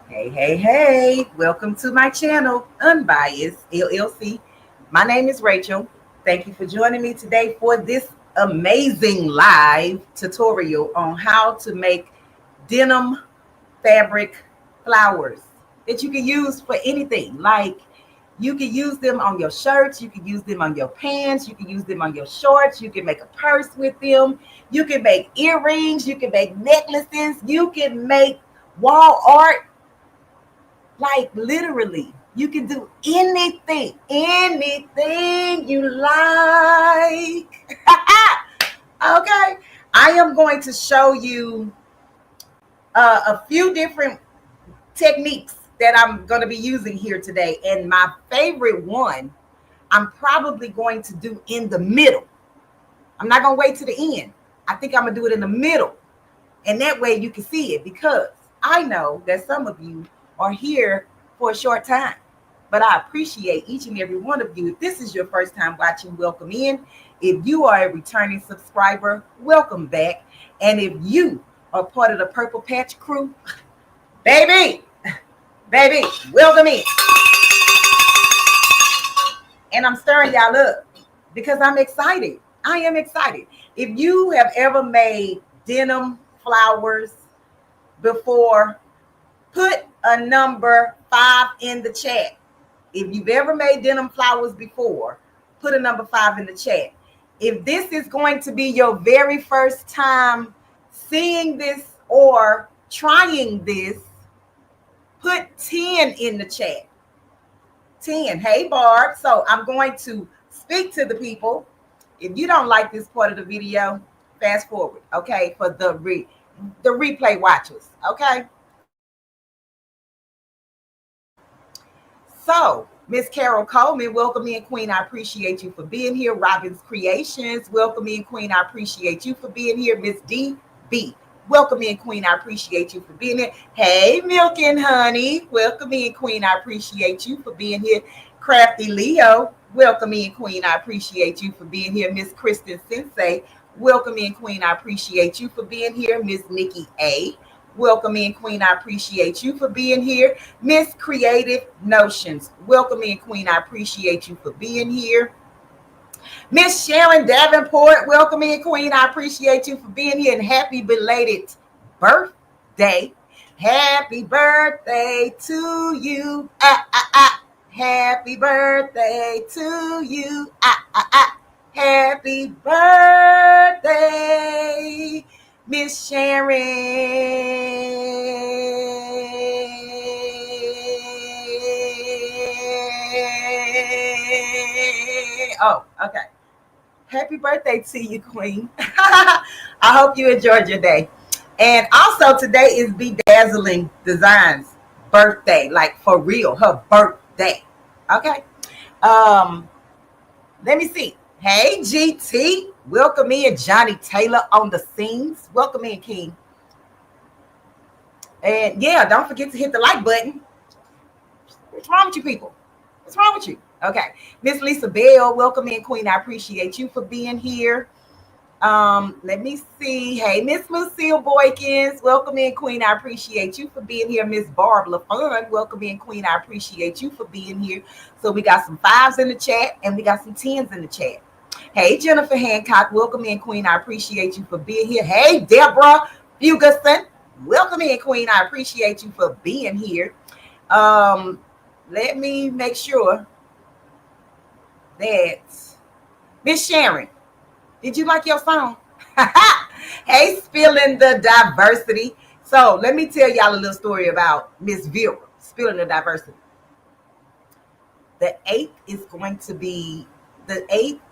Hey, welcome to my channel, Unbiased LLC. My name is Rachel. Thank you for joining me today for this amazing live tutorial on how to make denim fabric flowers that you can use for anything. Like you can use them on your shirts, you can use them on your pants, you can use them on your shorts, you can make a purse with them, you can make earrings, you can make necklaces, you can make wall art. Like literally, you can do anything you like. Okay, I am going to show you a few different techniques that I'm going to be using here today. And my favorite one, I'm probably going to do in the middle. I'm not going to wait to the end. I think I'm going to do it in the middle. And that way you can see it, because I know that some of you are here for a short time, but I appreciate each and every one of you. If this is your first time watching, welcome in. If you are a returning subscriber, welcome back. And if you are part of the Purple Patch crew, baby, welcome in. And I'm stirring y'all up because I'm excited. I am excited. If you have ever made denim flowers before, put a number 5 in the chat. If you've ever made denim flowers before, put a number 5 in the chat. If this is going to be your very first time seeing this or trying this, put 10 in the chat. 10. Hey, Barb. So I'm going to speak to the people. If you don't like this part of the video, fast forward, okay, for the replay watchers, okay? So, Miss Carol Coleman, welcome in, Queen. I appreciate you for being here. Robin's Creations, welcome in, Queen. I appreciate you for being here. Miss DB, welcome in, Queen. I appreciate you for being here. Hey, Milk and Honey, welcome in, Queen. I appreciate you for being here. Crafty Leo, welcome in, Queen. I appreciate you for being here. Miss Kristen Sensei, welcome in, Queen. I appreciate you for being here. Miss Nikki A, welcome in, Queen. I appreciate you for being here. Miss Creative Notions, welcome in, Queen. I appreciate you for being here. Miss Sharon Davenport, welcome in, Queen. I appreciate you for being here, and happy belated birthday. Happy birthday to you. Happy birthday to you. Happy birthday, Miss Sharon. Oh, okay. Happy birthday to you, Queen. I hope you enjoyed your day. And also today is Bedazzling Designs birthday, like for real, her birthday. Okay. Let me see. Hey, GT. Welcome in, Johnny Taylor on the scenes. Welcome in, King. And yeah, don't forget to hit the like button. What's wrong with you people? What's wrong with you? Okay. Miss Lisa Bell, welcome in, Queen. I appreciate you for being here. Let me see. Hey, Miss Lucille Boykins, welcome in, Queen. I appreciate you for being here. Miss Barb LaFun, welcome in, Queen. I appreciate you for being here. So we got some 5s in the chat and we got some 10s in the chat. Hey, Jennifer Hancock, welcome in, Queen. I appreciate you for being here. Hey, Deborah Fugerson, welcome in, Queen. I appreciate you for being here. Let me make sure that Miss Sharon, did you like your song? Hey, Spilling the Diversity. So let me tell y'all a little story about Miss Vera, Spilling the Diversity. The 8th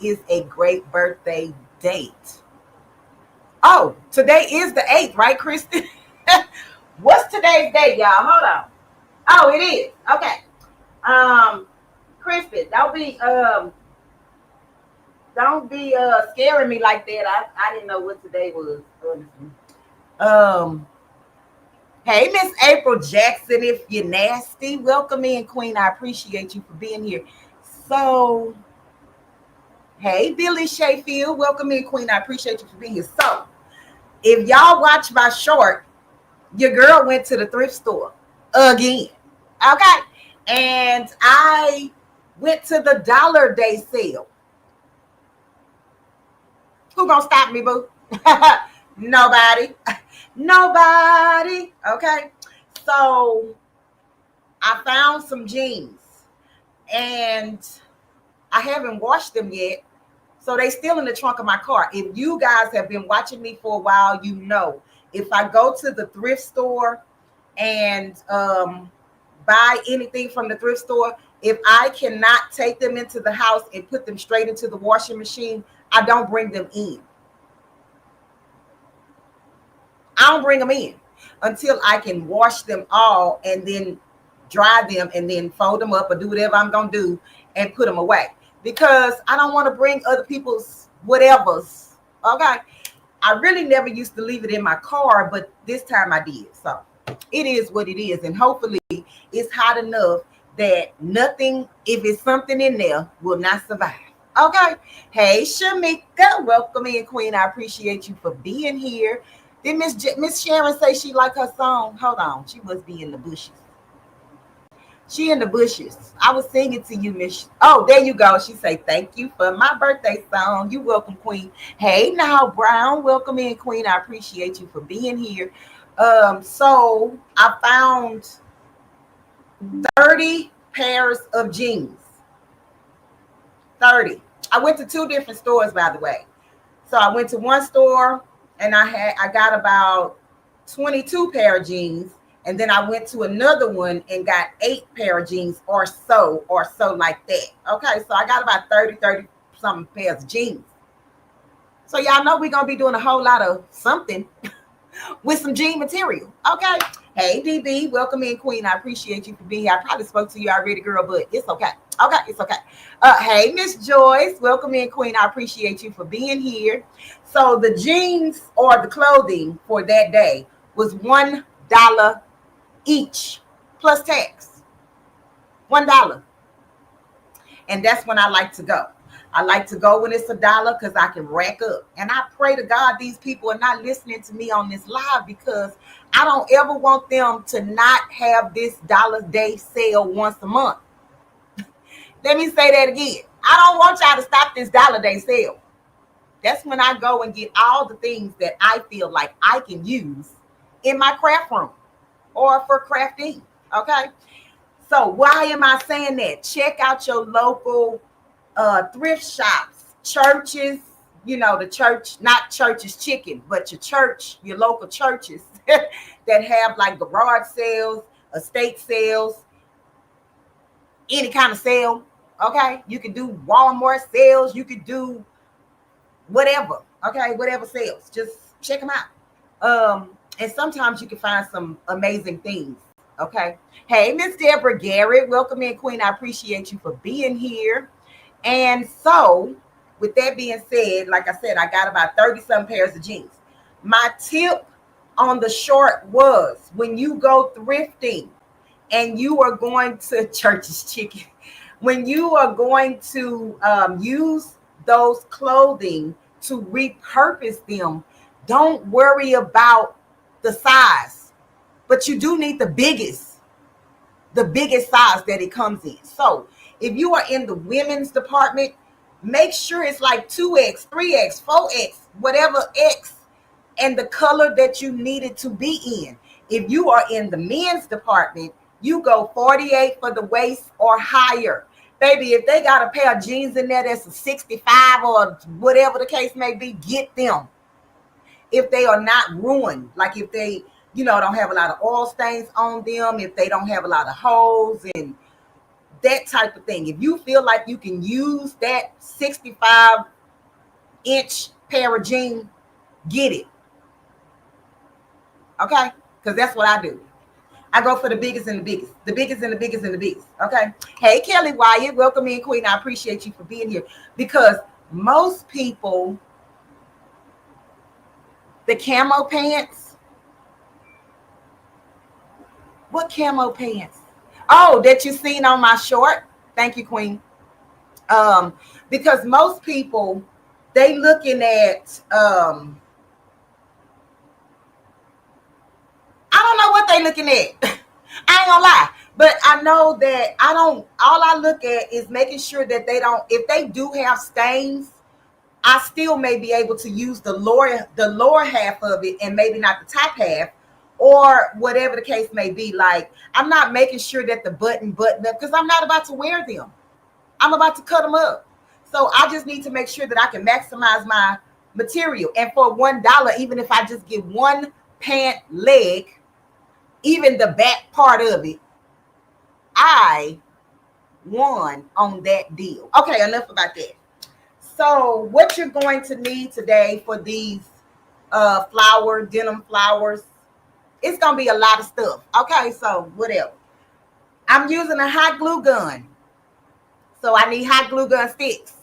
is a great birthday date. Oh, today is the 8th, right, Kristen? What's today's date, y'all? Hold on. Oh, it is. Okay. Kristen, don't be scaring me like that. I didn't know what today was, honestly. Hey, Miss April Jackson, if you're nasty, welcome in, Queen. I appreciate you for being here. So, hey, Billy Sheffield, welcome in, Queen. I appreciate you for being here. So, if y'all watch my short, your girl went to the thrift store again. Okay. And I went to the Dollar Day sale. Who gonna stop me, boo? Nobody. Nobody. Okay. So I found some jeans and I haven't washed them yet. So they still in the trunk of my car. If you guys have been watching me for a while, you know, if I go to the thrift store and buy anything from the thrift store, if I cannot take them into the house and put them straight into the washing machine, I don't bring them in. I don't bring them in until I can wash them all and then dry them and then fold them up or do whatever I'm going to do and put them away. Because I don't want to bring other people's whatevers. Okay. I really never used to leave it in my car, but this time I did. So it is what it is. And hopefully it's hot enough that nothing, if it's something in there, will not survive. Okay. Hey, Shamika, welcome in, Queen. I appreciate you for being here. Did Miss Sharon say she liked her song? Hold on. She must be in the bushes. She in the bushes. I was singing to you, Miss. Oh, there you go. She say, thank you for my birthday song. You welcome, Queen. Hey, now, Brown. Welcome in, Queen. I appreciate you for being here. So I found 30 pairs of jeans. 30. I went to 2 different stores, by the way. So I went to one store and I got about 22 pair of jeans. And then I went to another one and got 8 pair of jeans or so like that. Okay, so I got about 30 something pairs of jeans. So y'all know we're going to be doing a whole lot of something with some jean material. Okay. Hey, DB, welcome in, Queen. I appreciate you for being here. I probably spoke to you already, girl, but it's okay. Okay, it's okay. Hey, Miss Joyce, welcome in, Queen. I appreciate you for being here. So the jeans or the clothing for that day was $1 each plus tax. $1. And that's when I like to go. I like to go when it's $1 because I can rack up. And I pray to God these people are not listening to me on this live because I don't ever want them to not have this Dollar Day sale once a month. Let me say that again. I don't want y'all to stop this Dollar Day sale. That's when I go and get all the things that I feel like I can use in my craft room or for crafting. Okay. So why am I saying that? Check out your local thrift shops, churches, you know, the church, not church's chicken, but your church, your local churches that have like garage sales, estate sales, any kind of sale. Okay. You can do Walmart sales. You could do whatever. Okay. Whatever sales. Just check them out. And sometimes you can find some amazing things. Okay. Hey, Miss Deborah Garrett, welcome in, Queen. I appreciate you for being here. And so, with that being said, like I said, I got about 30-some pairs of jeans. My tip on the short was when you go thrifting and you are going to church's chicken, when you are going to use those clothing to repurpose them, don't worry about the size, but you do need the biggest size that it comes in. So if you are in the women's department, make sure it's like 2X, 3X, 4X, whatever X, and the color that you need it to be in. If you are in the men's department, you go 48 for the waist or higher. Baby, if they got a pair of jeans in there that's a 65 or whatever the case may be, get them. If they are not ruined, like if they, you know, don't have a lot of oil stains on them, if they don't have a lot of holes and that type of thing. If you feel like you can use that 65-inch pair of jeans, get it. Okay? Because that's what I do. I go for the biggest and the biggest. The biggest and the biggest and the biggest. Okay? Hey, Kelly Wyatt, welcome in, Queen. I appreciate you for being here. Because most people, the camo pants. What camo pants? Oh, that you seen on my short. Thank you, Queen. Because most people, they looking at I don't know what they looking at. I ain't gonna lie, but I know that I don't. All I look at is making sure that they don't. If they do have stains, I still may be able to use the lower half of it and maybe not the top half, or whatever the case may be. Like, I'm not making sure that the button up because I'm not about to wear them. I'm about to cut them up. So I just need to make sure that I can maximize my material. And for $1, even if I just get one pant leg, even the back part of it, I won on that deal. Okay, enough about that. So what you're going to need today for these denim flowers, it's going to be a lot of stuff. Okay, so whatever. I'm using a hot glue gun. So I need hot glue gun sticks.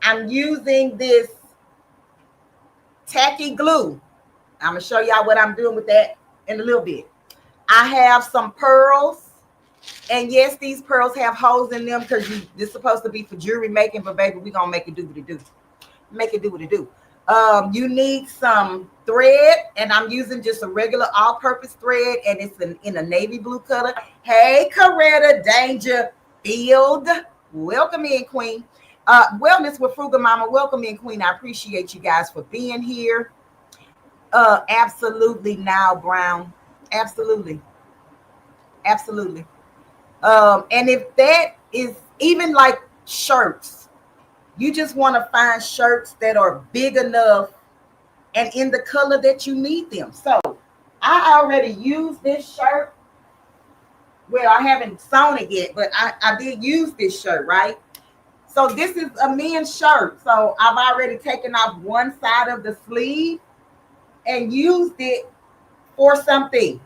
I'm using this tacky glue. I'm going to show y'all what I'm doing with that in a little bit. I have some pearls. And yes, these pearls have holes in them because this is supposed to be for jewelry making, but baby, we're going to make it do what it do. Make it do what it do. You need some thread, and I'm using just a regular all-purpose thread, and it's in a navy blue color. Hey, Coretta Dangerfield. Welcome in, Queen. Wellness with Frugal Mama. Welcome in, Queen. I appreciate you guys for being here. Absolutely, now, Brown. Absolutely. Absolutely. And if that is even like shirts, you just want to find shirts that are big enough and in the color that you need them. So I already used this shirt. Well, I haven't sewn it yet, but I did use this shirt, right? So this is a men's shirt. So I've already taken off one side of the sleeve and used it for something.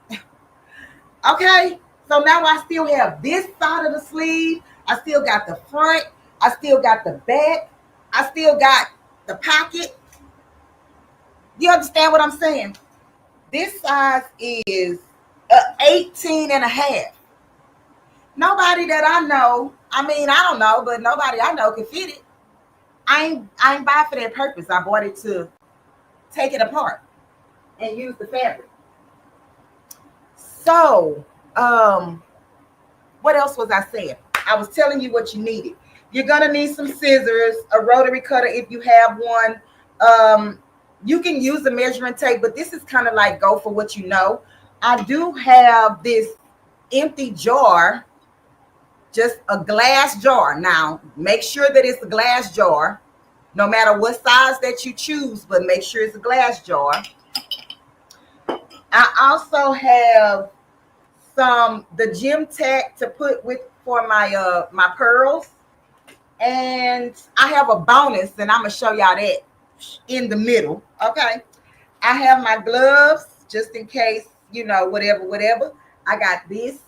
Okay. So now I still have this side of the sleeve. I still got the front. I still got the back. I still got the pocket. You understand what I'm saying? This size is 18 and a half. Nobody that I know, I don't know, but nobody I know can fit it. I ain't buy for that purpose. I bought it to take it apart and use the fabric. So, what else was I saying? I was telling you what you needed. You're gonna need some scissors, a rotary cutter if you have one. You can use a measuring tape, but this is kind of like go for what you know. I do have this empty jar, just a glass jar. Now, make sure that it's a glass jar, no matter what size that you choose, but make sure it's a glass jar. I also have the gem tack to put with for my my pearls, and I have a bonus, and I'm gonna show y'all that in the middle. Okay, I have my gloves just in case, whatever. I got this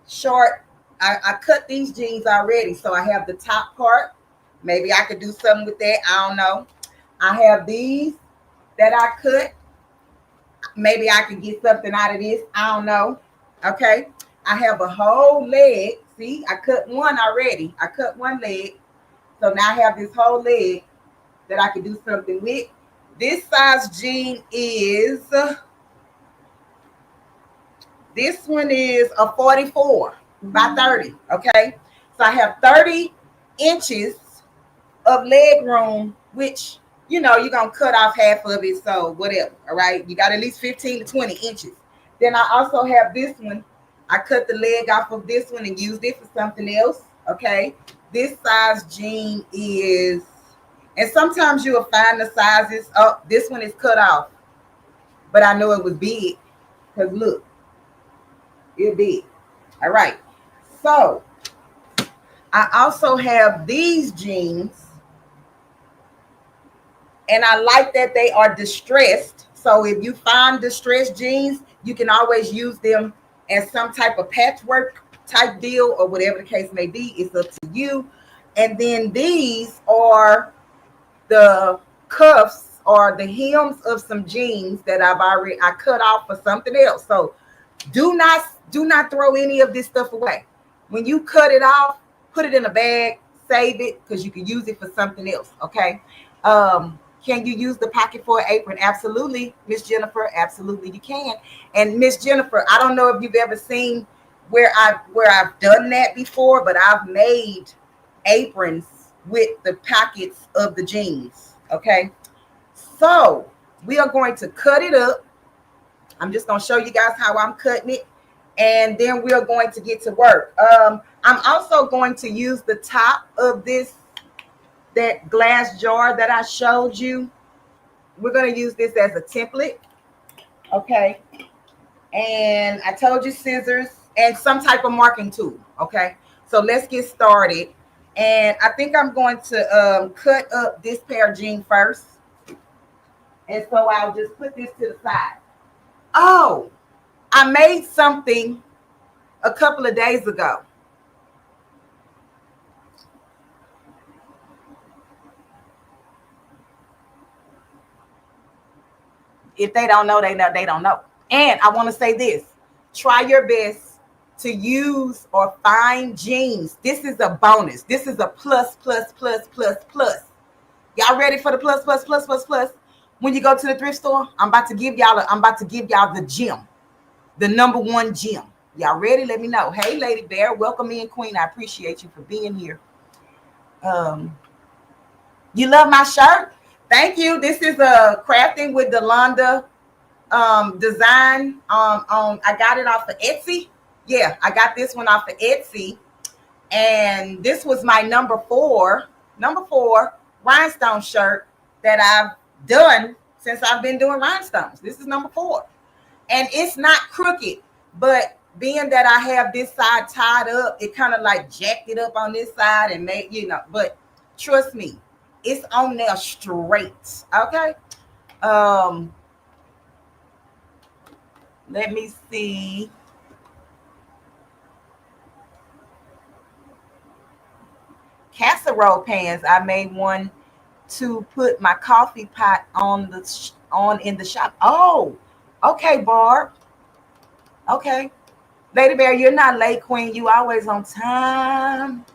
short. I cut these jeans already, so I have the top part. Maybe I could do something with that. I don't know. I have these that I cut. Maybe I could get something out of this. I don't know. Okay, I have a whole leg. See, I cut one already. I cut one leg. So now I have this whole leg that I can do something with. This size jean is, this one is a 44 by 30. Okay, so I have 30 inches of leg room, which, you're going to cut off half of it. So whatever. All right, you got at least 15 to 20 inches. Then I also have this one. I cut the leg off of this one and used it for something else. Okay. This size jean is, and sometimes you will find the sizes. Oh, this one is cut off. But I know it was big. Because look, it's big. All right. So I also have these jeans. And I like that they are distressed. So if you find distressed jeans, you can always use them as some type of patchwork type deal or whatever the case may be. It's up to you. And then these are the cuffs or the hems of some jeans that I cut off for something else. So do not throw any of this stuff away. When you cut it off, put it in a bag, save it, because you can use it for something else. Okay. Can you use the pocket for an apron? Absolutely, Miss Jennifer. Absolutely, you can. And Miss Jennifer, I don't know if you've ever seen where I've done that before, but I've made aprons with the pockets of the jeans. Okay, so we are going to cut it up. I'm just going to show you guys how I'm cutting it, and then we are going to get to work. I'm also going to use the top of that glass jar that I showed you. We're going to use this as a template. Okay, and I told you scissors and some type of marking tool. Okay, so let's get started. And I think I'm going to cut up this pair of jeans first, and so I'll just put this to the side. Oh, I made something a couple of days ago. If they don't know, they know they don't know. And I want to say this: try your best to use or find jeans. This is a bonus. This is a plus, plus, plus, plus, plus. Y'all ready for the plus, plus, plus, plus, plus? When you go to the thrift store, I'm about to give y'all the gem, the number one gem. Y'all ready? Let me know. Hey, Lady Bear, welcome in, Queen. I appreciate you for being here. You love my shirt? Thank you. This is a crafting with Delonda design. I got it off of Etsy. Yeah, I got this one off of Etsy, and this was my number four rhinestone shirt that I've done since I've been doing rhinestones. This is number 4, and it's not crooked, but being that I have this side tied up, it kind of like jacked it up on this side and made, but trust me, it's on there straight. Okay. Let me see. Casserole pans. I made one to put my coffee pot on in the shop. Oh, okay, Barb. Okay. Lady Bear, you're not late, Queen. You always on time.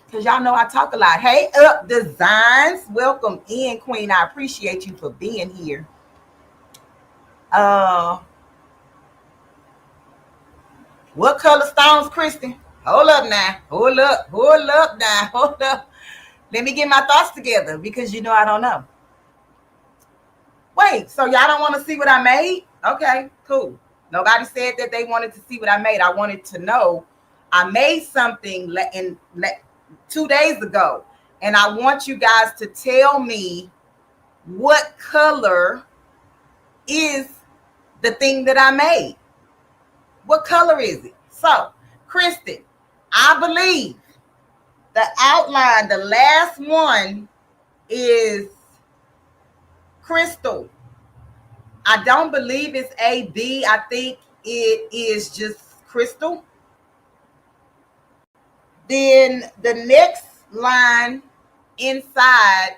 Because y'all know I talk a lot. Hey, Up Designs. Welcome in, Queen. I appreciate you for being here. What color stones, Kristen? Hold up now. Hold up now. Hold up. Let me get my thoughts together because I don't know. Wait, so y'all don't want to see what I made? Okay, cool. Nobody said that they wanted to see what I made. I wanted to know. I made something 2 days ago, and I want you guys to tell me what color is the thing that I made. What color is it? So, Kristen, I believe the outline, the last one is crystal. I don't believe it's AB. I think it is just crystal. Then the next line inside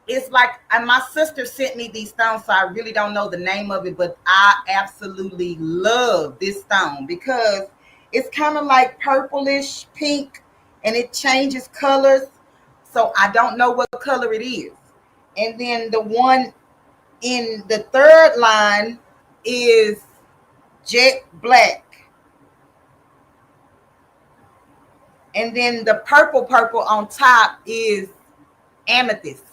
is like, and my sister sent me these stones, so I really don't know the name of it, but I absolutely love this stone because it's kind of like purplish pink and it changes colors. So I don't know what color it is. And then the one in the third line is jet black. And then the purple on top is amethyst.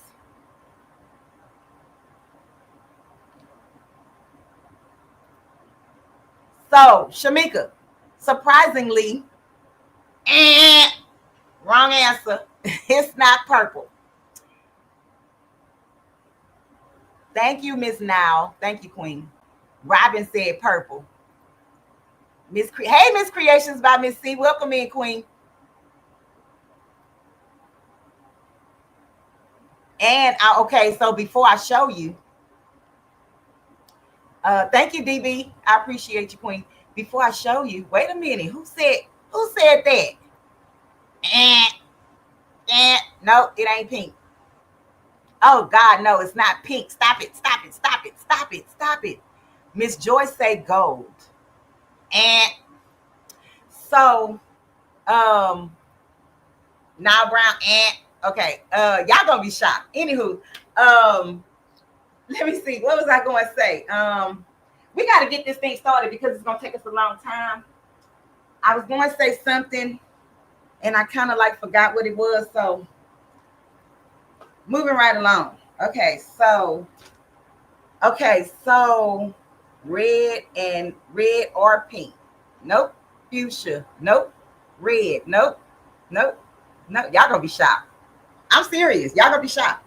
So, Shamika, surprisingly, wrong answer. It's not purple. Thank you, Miss Now. Thank you, Queen. Robin said purple. Hey, Miss Creations by Miss C. Welcome in, Queen. And okay, so before I show you, thank you, DB. I appreciate you, Queen. Before I show you, wait a minute. Who said that? No, it ain't pink. Oh God, no, it's not pink. Stop it. Miss Joyce say gold. And so now brown and okay. Y'all gonna be shocked. Anywho, let me see. What was I going to say? We got to get this thing started because it's going to take us a long time. I was going to say something and I kind of like forgot what it was. So moving right along. Okay, so red or pink. Nope. Fuchsia. Nope. Red. Nope. Nope. No. Y'all gonna be shocked. I'm serious. Y'all gonna be shocked.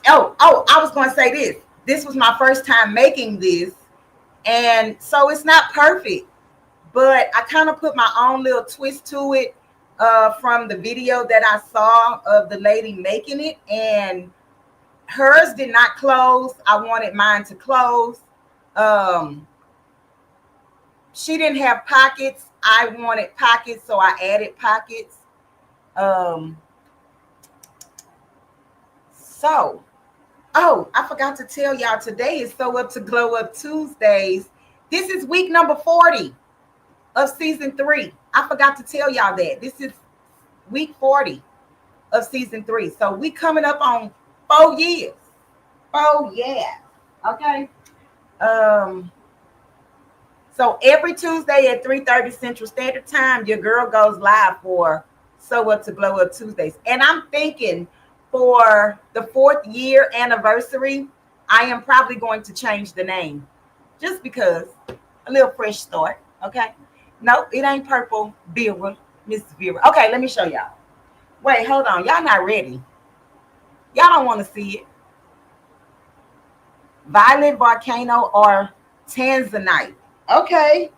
I was gonna say this. This was my first time making this, and so it's not perfect, but I kind of put my own little twist to it from the video that I saw of the lady making it, and hers did not close. I wanted mine to close. She didn't have pockets. I wanted pockets, so I added pockets. I forgot to tell y'all, today is Sew Up to Glow Up Tuesdays. This is week number 40 of season 3. I forgot to tell y'all that. This is week 40 of season 3. So we coming up on 4 years. Oh yeah. Okay. So every Tuesday at 3:30 Central Standard Time, your girl goes live for Sew Up to Glow Up Tuesdays. And I'm thinking for the 4th year anniversary, I am probably going to change the name just because a little fresh start. Okay. Nope, it ain't purple Vera, Miss Vera. Okay, let me show y'all. Wait, hold on. Y'all not ready. Y'all don't want to see it. Violet Volcano or Tanzanite. Okay.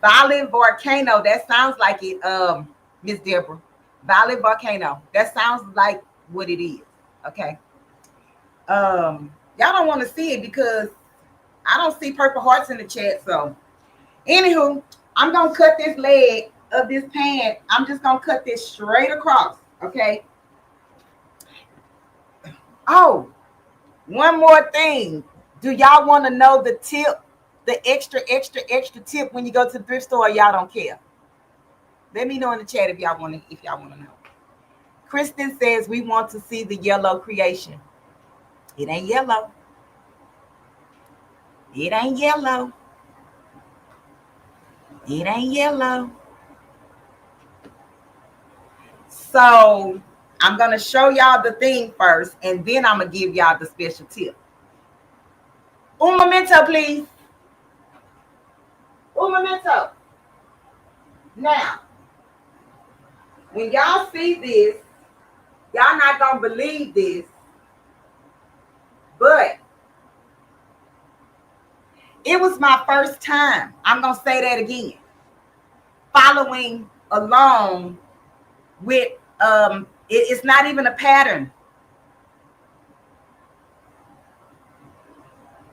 Violet Volcano. That sounds like it, Miss Deborah. Violet Volcano. That sounds like what it is. Okay. Y'all don't want to see it because I don't see purple hearts in the chat. So, anywho, I'm gonna cut this leg of this pant. I'm just gonna cut this straight across. Okay. Oh, one more thing. Do y'all want to know the tip, the extra tip when you go to the thrift store? Or y'all don't care. Let me know in the chat if y'all want to know. Kristen says we want to see the yellow creation. It ain't yellow. It ain't yellow. It ain't yellow. So I'm gonna show y'all the thing first, and then I'm gonna give y'all the special tip. Un momento, please. Un momento. Now, when y'all see this, y'all not gonna believe this, but it was my first time. I'm gonna say that again. Following along with it's not even a pattern.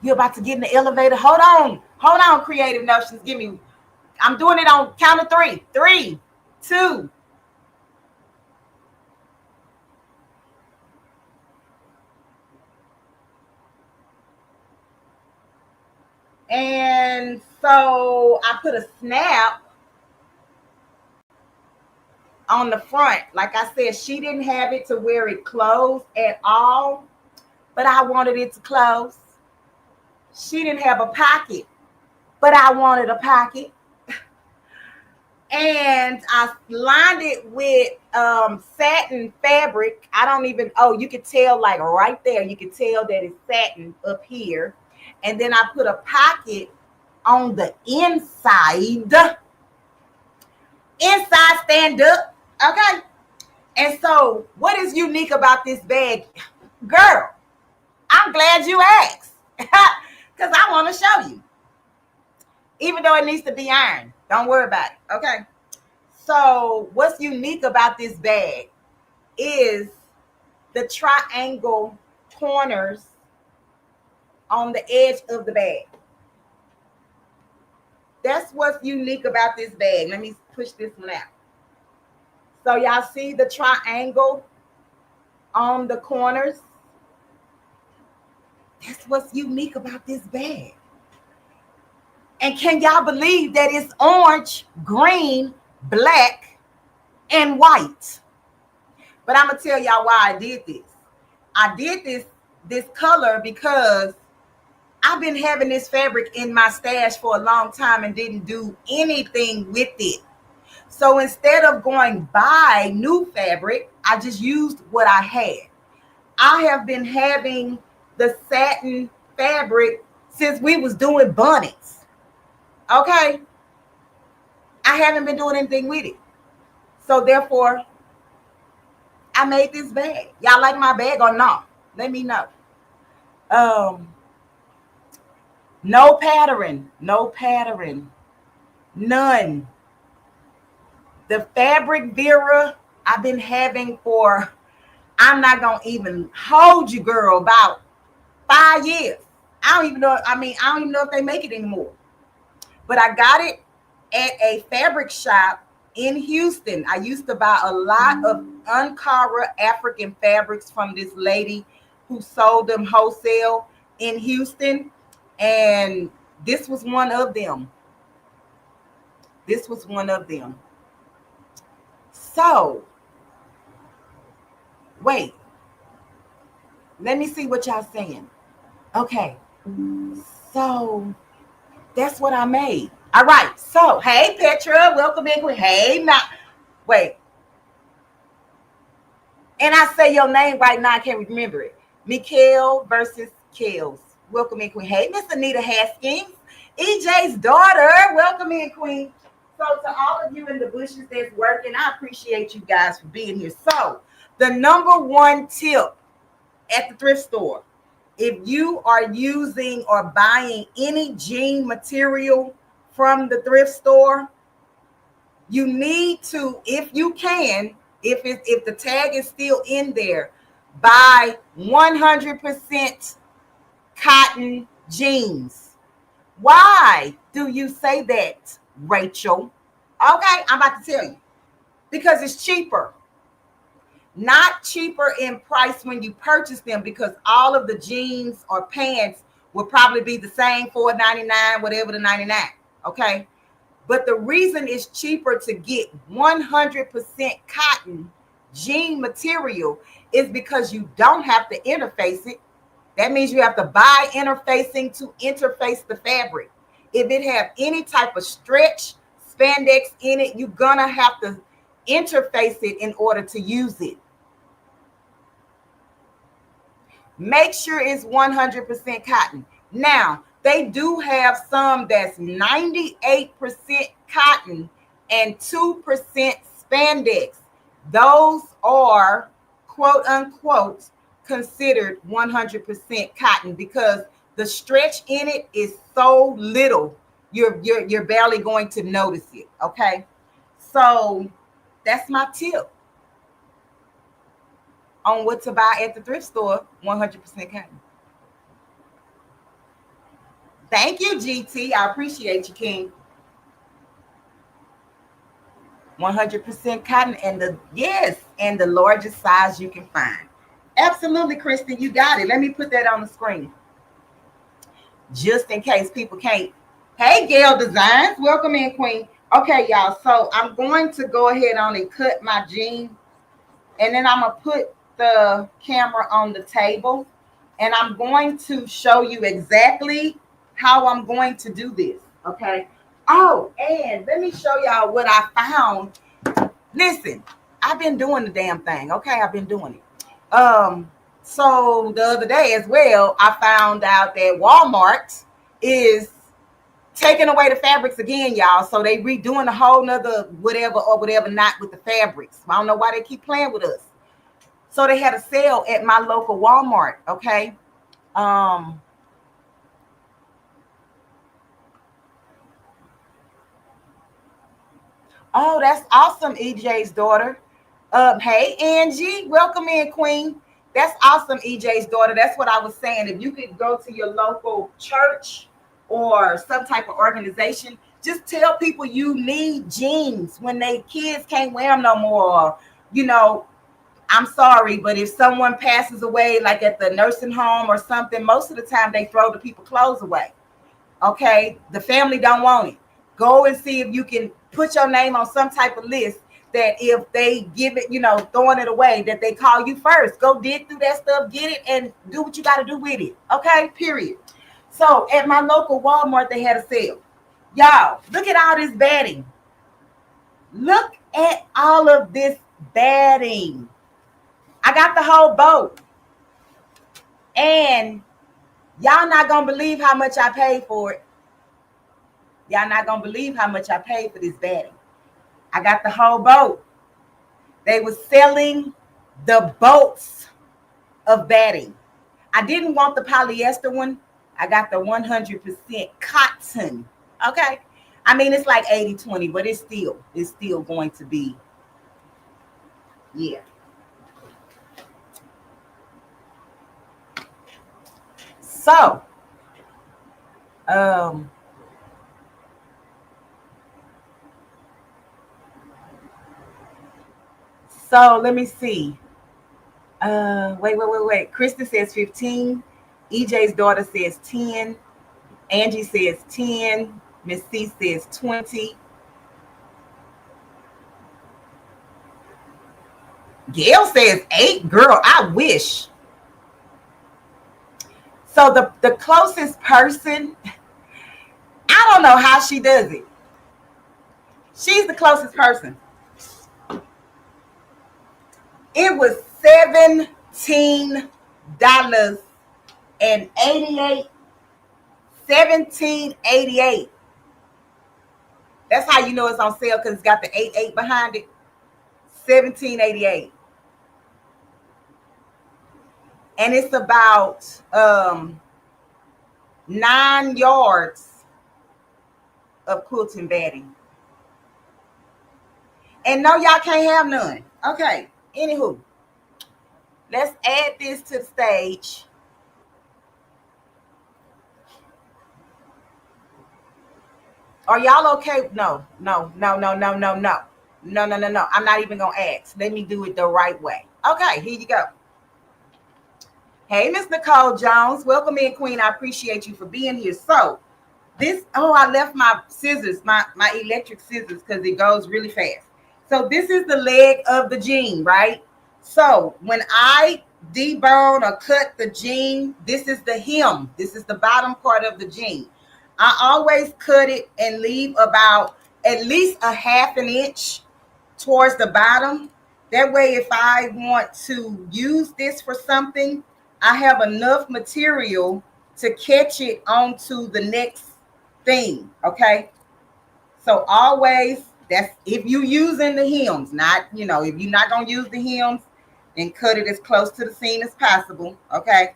You're about to get in the elevator. Hold on, Creative Notions. I'm doing it on count of 3. 3, 2. And so I put a snap on the front. Like I said, she didn't have it to where it closed at all, but I wanted it to close. She didn't have a pocket, but I wanted a pocket. And I lined it with satin fabric. You could tell, like right there, you could tell that it's satin up here. And then I put a pocket on the inside. Inside stand up. Okay. And so what is unique about this bag? Girl, I'm glad you asked. Because I want to show you. Even though it needs to be ironed. Don't worry about it. Okay. So what's unique about this bag is the triangle corners on the edge of the bag. That's what's unique about this bag. Let me push this one out. So y'all see the triangle on the corners? That's what's unique about this bag. And can y'all believe that it's orange, green, black, and white? But I'm going to tell y'all why I did this. I did this color because I've been having this fabric in my stash for a long time and didn't do anything with it. So instead of going buy new fabric, I just used what I had. I have been having the satin fabric since we was doing bonnets. Okay? I haven't been doing anything with it. So therefore, I made this bag. Y'all like my bag or not? Let me know. No pattern. None. The fabric Vera I've been having for, I'm not gonna even hold you, girl, about 5 years. I don't even know if they make it anymore. But I got it at a fabric shop in Houston. I used to buy a lot of Ankara African fabrics from this lady who sold them wholesale in Houston. And this was one of them. So, wait. Let me see what y'all saying. Okay. So, that's what I made. All right. So, hey, Petra. Welcome in. Hey, now. Wait. And I say your name right now. I can't remember it. Mikhail versus Kels. Welcome in, Queen. Hey, Miss Anita Haskins. EJ's daughter. Welcome in, Queen. So to all of you in the bushes that's working, I appreciate you guys for being here. So the number one tip at the thrift store, if you are using or buying any jean material from the thrift store, you need to, if you can, if the tag is still in there, buy 100% cotton jeans. Why do you say that, Rachel? Okay, I'm about to tell you. Because it's cheaper. Not cheaper in price when you purchase them, because all of the jeans or pants will probably be the same, $4.99, whatever the 99. Okay. But the reason it's cheaper to get 100% cotton jean material is because you don't have to interface it. That means you have to buy interfacing to interface the fabric. If it have any type of stretch, spandex in it, you're gonna have to interface it in order to use it. Make sure it's 100% cotton. Now, they do have some that's 98% cotton and 2% spandex. Those are, quote unquote, considered 100% cotton because the stretch in it is so little, you're barely going to notice it. Okay, so that's my tip on what to buy at the thrift store. 100% cotton. Thank you, GT. I appreciate you, King. 100% cotton, and the largest size you can find. Absolutely, Kristen, you got it. Let me put that on the screen, just in case people can't. Hey, Gail Designs, welcome in, Queen. Okay, y'all. So I'm going to go ahead on and cut my jean, and then I'm gonna put the camera on the table, and I'm going to show you exactly how I'm going to do this. Okay. Oh, and let me show y'all what I found. Listen, I've been doing the damn thing. Okay, I've been doing it. So the other day as well, I found out that Walmart is taking away the fabrics again, y'all. So they redoing a whole nother whatever not with the fabrics. I don't know why they keep playing with us. So they had a sale at my local Walmart. Okay. Oh, that's awesome, EJ's daughter. Hey, Angie, welcome in, Queen. That's awesome, EJ's daughter. That's what I was saying. If you could go to your local church or some type of organization, just tell people you need jeans when they kids can't wear them no more. You know, I'm sorry, but if someone passes away, like at the nursing home or something, most of the time they throw the people clothes away. Okay, the family don't want it. Go and see if you can put your name on some type of list that if they give it, throwing it away, that they call you first. Go dig through that stuff, get it, and do what you got to do with it. Okay, period. So at my local Walmart, they had a sale. Y'all, look at all this batting. Look at all of this batting. I got the whole boat. And y'all not going to believe how much I paid for it. Y'all not going to believe how much I paid for this batting. I got the whole boat. They were selling the boats of batting. I didn't want the polyester one. I got the 100% cotton. Okay. I mean, it's like 80-20, but it's still going to be, yeah. So, let me see. Wait. Krista says 15. EJ's daughter says 10. Angie says 10. Miss C says 20. Gail says 8. Girl, I wish. So the closest person, I don't know how she does it. She's the closest person. It was $17.88. $17.88. That's how you know it's on sale, because it's got the 88 behind it. $17.88. And it's about 9 yards of quilting batting. And no, y'all can't have none. Okay. Anywho, let's add this to the stage. Are y'all okay? No. I'm not even going to ask. Let me do it the right way. Okay, here you go. Hey, Miss Nicole Jones. Welcome in, Queen. I appreciate you for being here. So, I left my scissors, my electric scissors, because it goes really fast. So, this is the leg of the jean, right? So, when I debone or cut the jean, this is the hem. This is the bottom part of the jean. I always cut it and leave about at least a half an inch towards the bottom. That way, if I want to use this for something, I have enough material to catch it onto the next thing, okay? So always, that's if you're using the hems, not, if you're not going to use the hems, then cut it as close to the seam as possible, okay?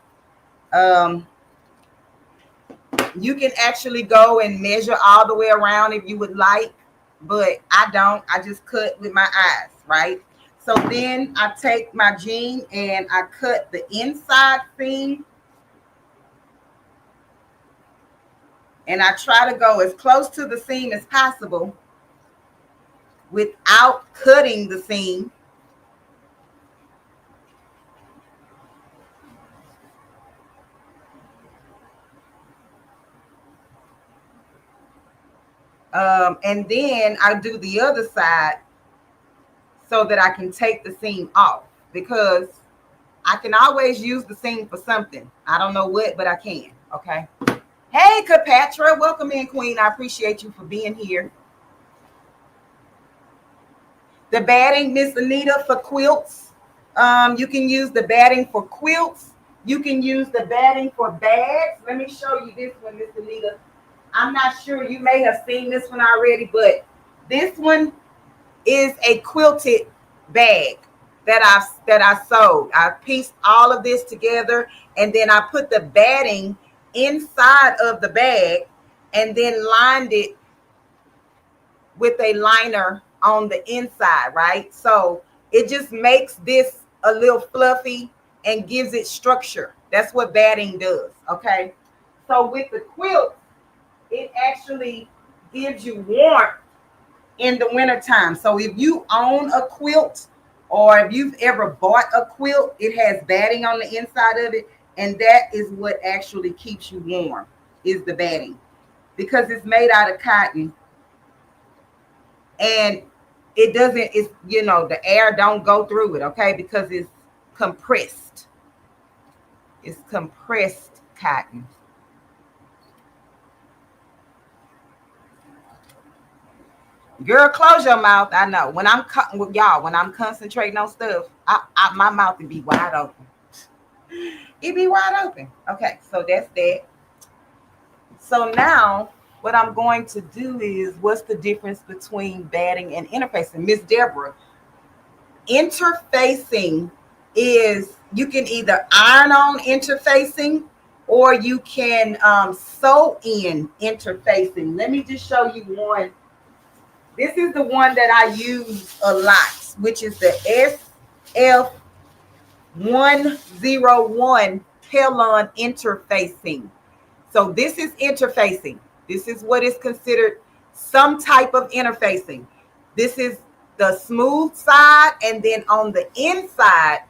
You can actually go and measure all the way around if you would like, but I don't. I just cut with my eyes, right? So then I take my jean and I cut the inside seam. And I try to go as close to the seam as possible without cutting the seam. And then I do the other side so that I can take the seam off, because I can always use the seam for something. I don't know what, but I can. Okay. Hey, Kapatra. Welcome in, Queen. I appreciate you for being here. The batting, Miss Anita, for quilts. You can use the batting for quilts. You can use the batting for bags. Let me show you this one, Miss Anita. I'm not sure, you may have seen this one already, but this one is a quilted bag that I sewed. I pieced all of this together, and then I put the batting inside of the bag and then lined it with a liner on the inside, right? So it just makes this a little fluffy and gives it structure. That's what batting does, okay? So with the quilt, it actually gives you warmth in the wintertime. So if you own a quilt, or if you've ever bought a quilt, it has batting on the inside of it, and that is what actually keeps you warm, is the batting, because it's made out of cotton, and it doesn't, it's, the air don't go through it, okay, because it's compressed. It's compressed cotton. Girl, close your mouth. I know. When I'm with y'all, when I'm concentrating on stuff, my mouth would be wide open. It be wide open. Okay, so that's that. So now what I'm going to do is, what's the difference between batting and interfacing? Miss Deborah, interfacing is, you can either iron on interfacing, or you can sew in interfacing. Let me just show you one. This is the one that I use a lot, which is the SF101 Pelon interfacing. So this is interfacing. This is what is considered some type of interfacing. This is the smooth side, and then on the inside,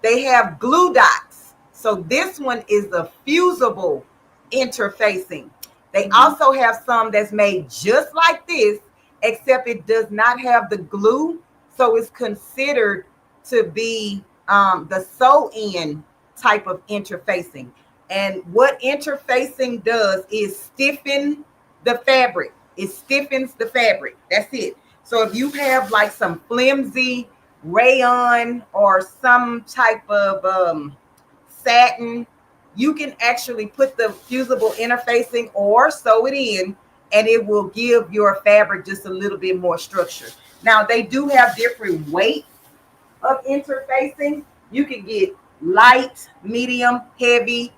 they have glue dots. So this one is the fusible interfacing. They also have some that's made just like this, except it does not have the glue. So it's considered to be the sew-in type of interfacing. And what interfacing does is stiffen the fabric. It stiffens the fabric. That's it. So if you have like some flimsy rayon or some type of satin, you can actually put the fusible interfacing or sew it in, and it will give your fabric just a little bit more structure. Now, they do have different weights of interfacing. You can get light, medium, heavy,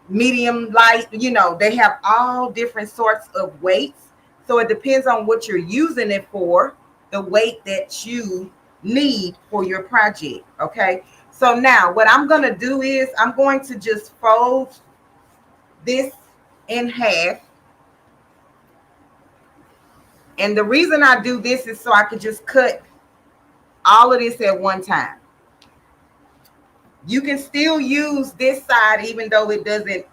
medium, light. They have all different sorts of weights. So it depends on what you're using it for, the weight that you need for your project. Okay. So now what I'm going to do is I'm going to just fold this in half. And the reason I do this is so I can just cut all of this at one time. You can still use this side even though it doesn't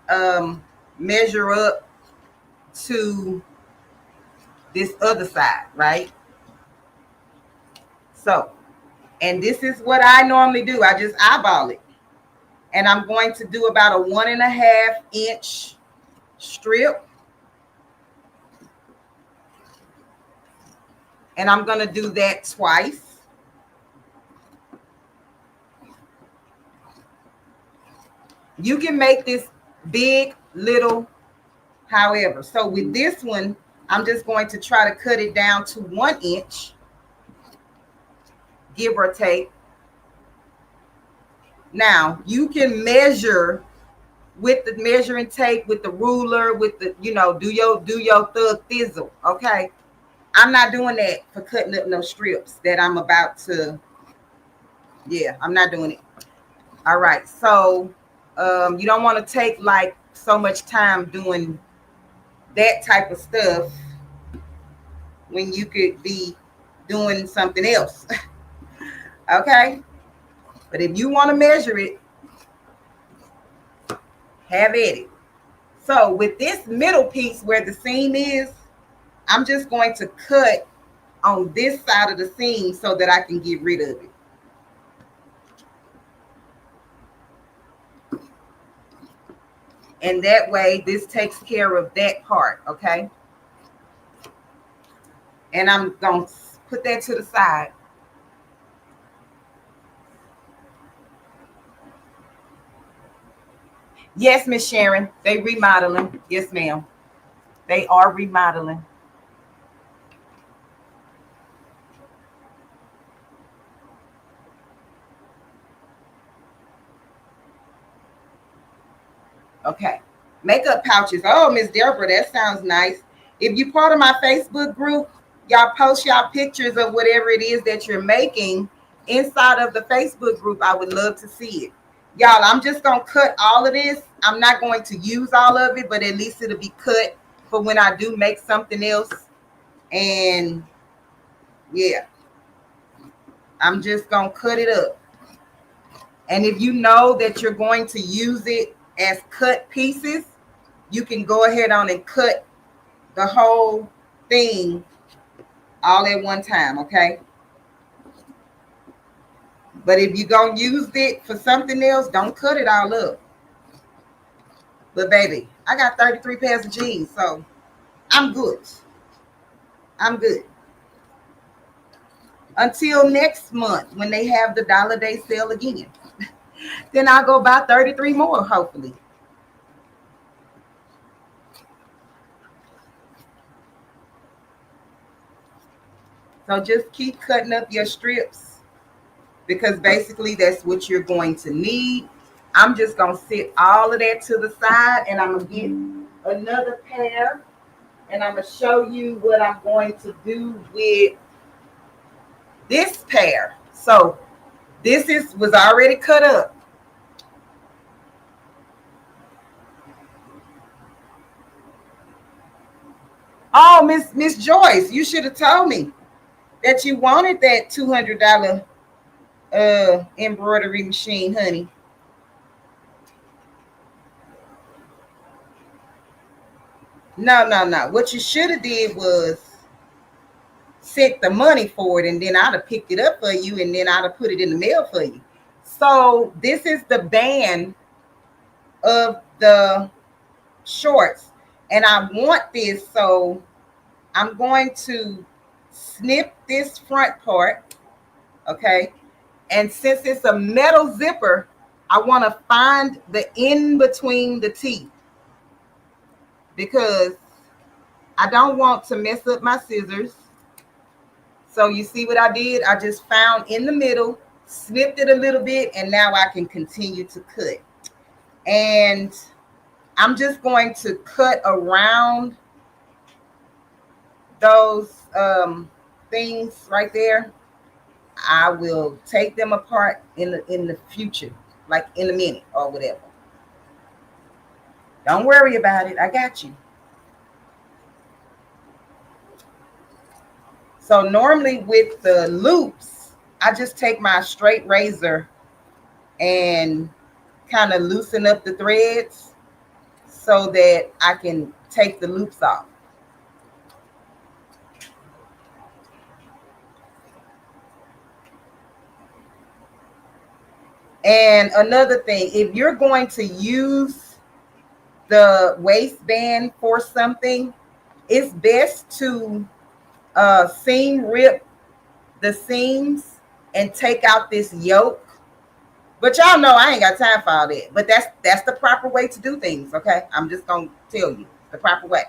measure up to this other side, right? So, and this is what I normally do. I just eyeball it. And I'm going to do about a 1.5 inch strip. And I'm going to do that twice. You can make this big, little, however. So with this one, I'm just going to try to cut it down to 1 inch, give or take. Now, you can measure with the measuring tape, with the ruler, with the, do your thug thizzle, okay? I'm not doing that for cutting up no strips that I'm about to, I'm not doing it. All right, so you don't want to take like so much time doing that type of stuff when you could be doing something else. Okay, but if you want to measure it, have at it. So with this middle piece where the seam is, I'm just going to cut on this side of the seam so that I can get rid of it. And that way, this takes care of that part, okay? And I'm going to put that to the side. Yes, Miss Sharon, they remodeling. Yes, ma'am. They are remodeling. Okay. Makeup pouches. Oh, Miss Deborah, that sounds nice. If you're part of my Facebook group, y'all post y'all pictures of whatever it is that you're making inside of the Facebook group. I would love to see it. Y'all, I'm just going to cut all of this. I'm not going to use all of it, but at least it'll be cut for when I do make something else. And yeah, I'm just going to cut it up. And if you know that you're going to use it as cut pieces, you can go ahead on and cut the whole thing all at one time, okay? But if you're going to use it for something else, don't cut it all up. But baby, I got 33 pairs of jeans, so I'm good. I'm good. until next month when they have the dollar day sale again. Then I'll go buy 33 more, hopefully. So just keep cutting up your strips because basically that's what you're going to need. I'm just going to sit all of that to the side and I'm going to get another pair and I'm going to show you what I'm going to do with this pair. So this was already cut up. Oh, Miss Joyce, you should have told me that you wanted that $200 embroidery machine, honey. No. What you should have did was sent the money for it, and then I'd have picked it up for you, and then I'd have put it in the mail for you. So this is the band of the shorts, and I want this, so I'm going to snip this front part, okay? And since it's a metal zipper, I want to find the in between the teeth because I don't want to mess up my scissors. So you see what I did? I just found in the middle, snipped it a little bit, and now I can continue to cut. And I'm just going to cut around those things right there. I will take them apart in the future, like in a minute or whatever. Don't worry about it. I got you. So normally with the loops, I just take my straight razor and kind of loosen up the threads so that I can take the loops off. And another thing, if you're going to use the waistband for something, it's best to seam rip the seams and take out this yoke. But y'all know I ain't got time for all that. But that's the proper way to do things, okay? I'm just gonna tell you the proper way.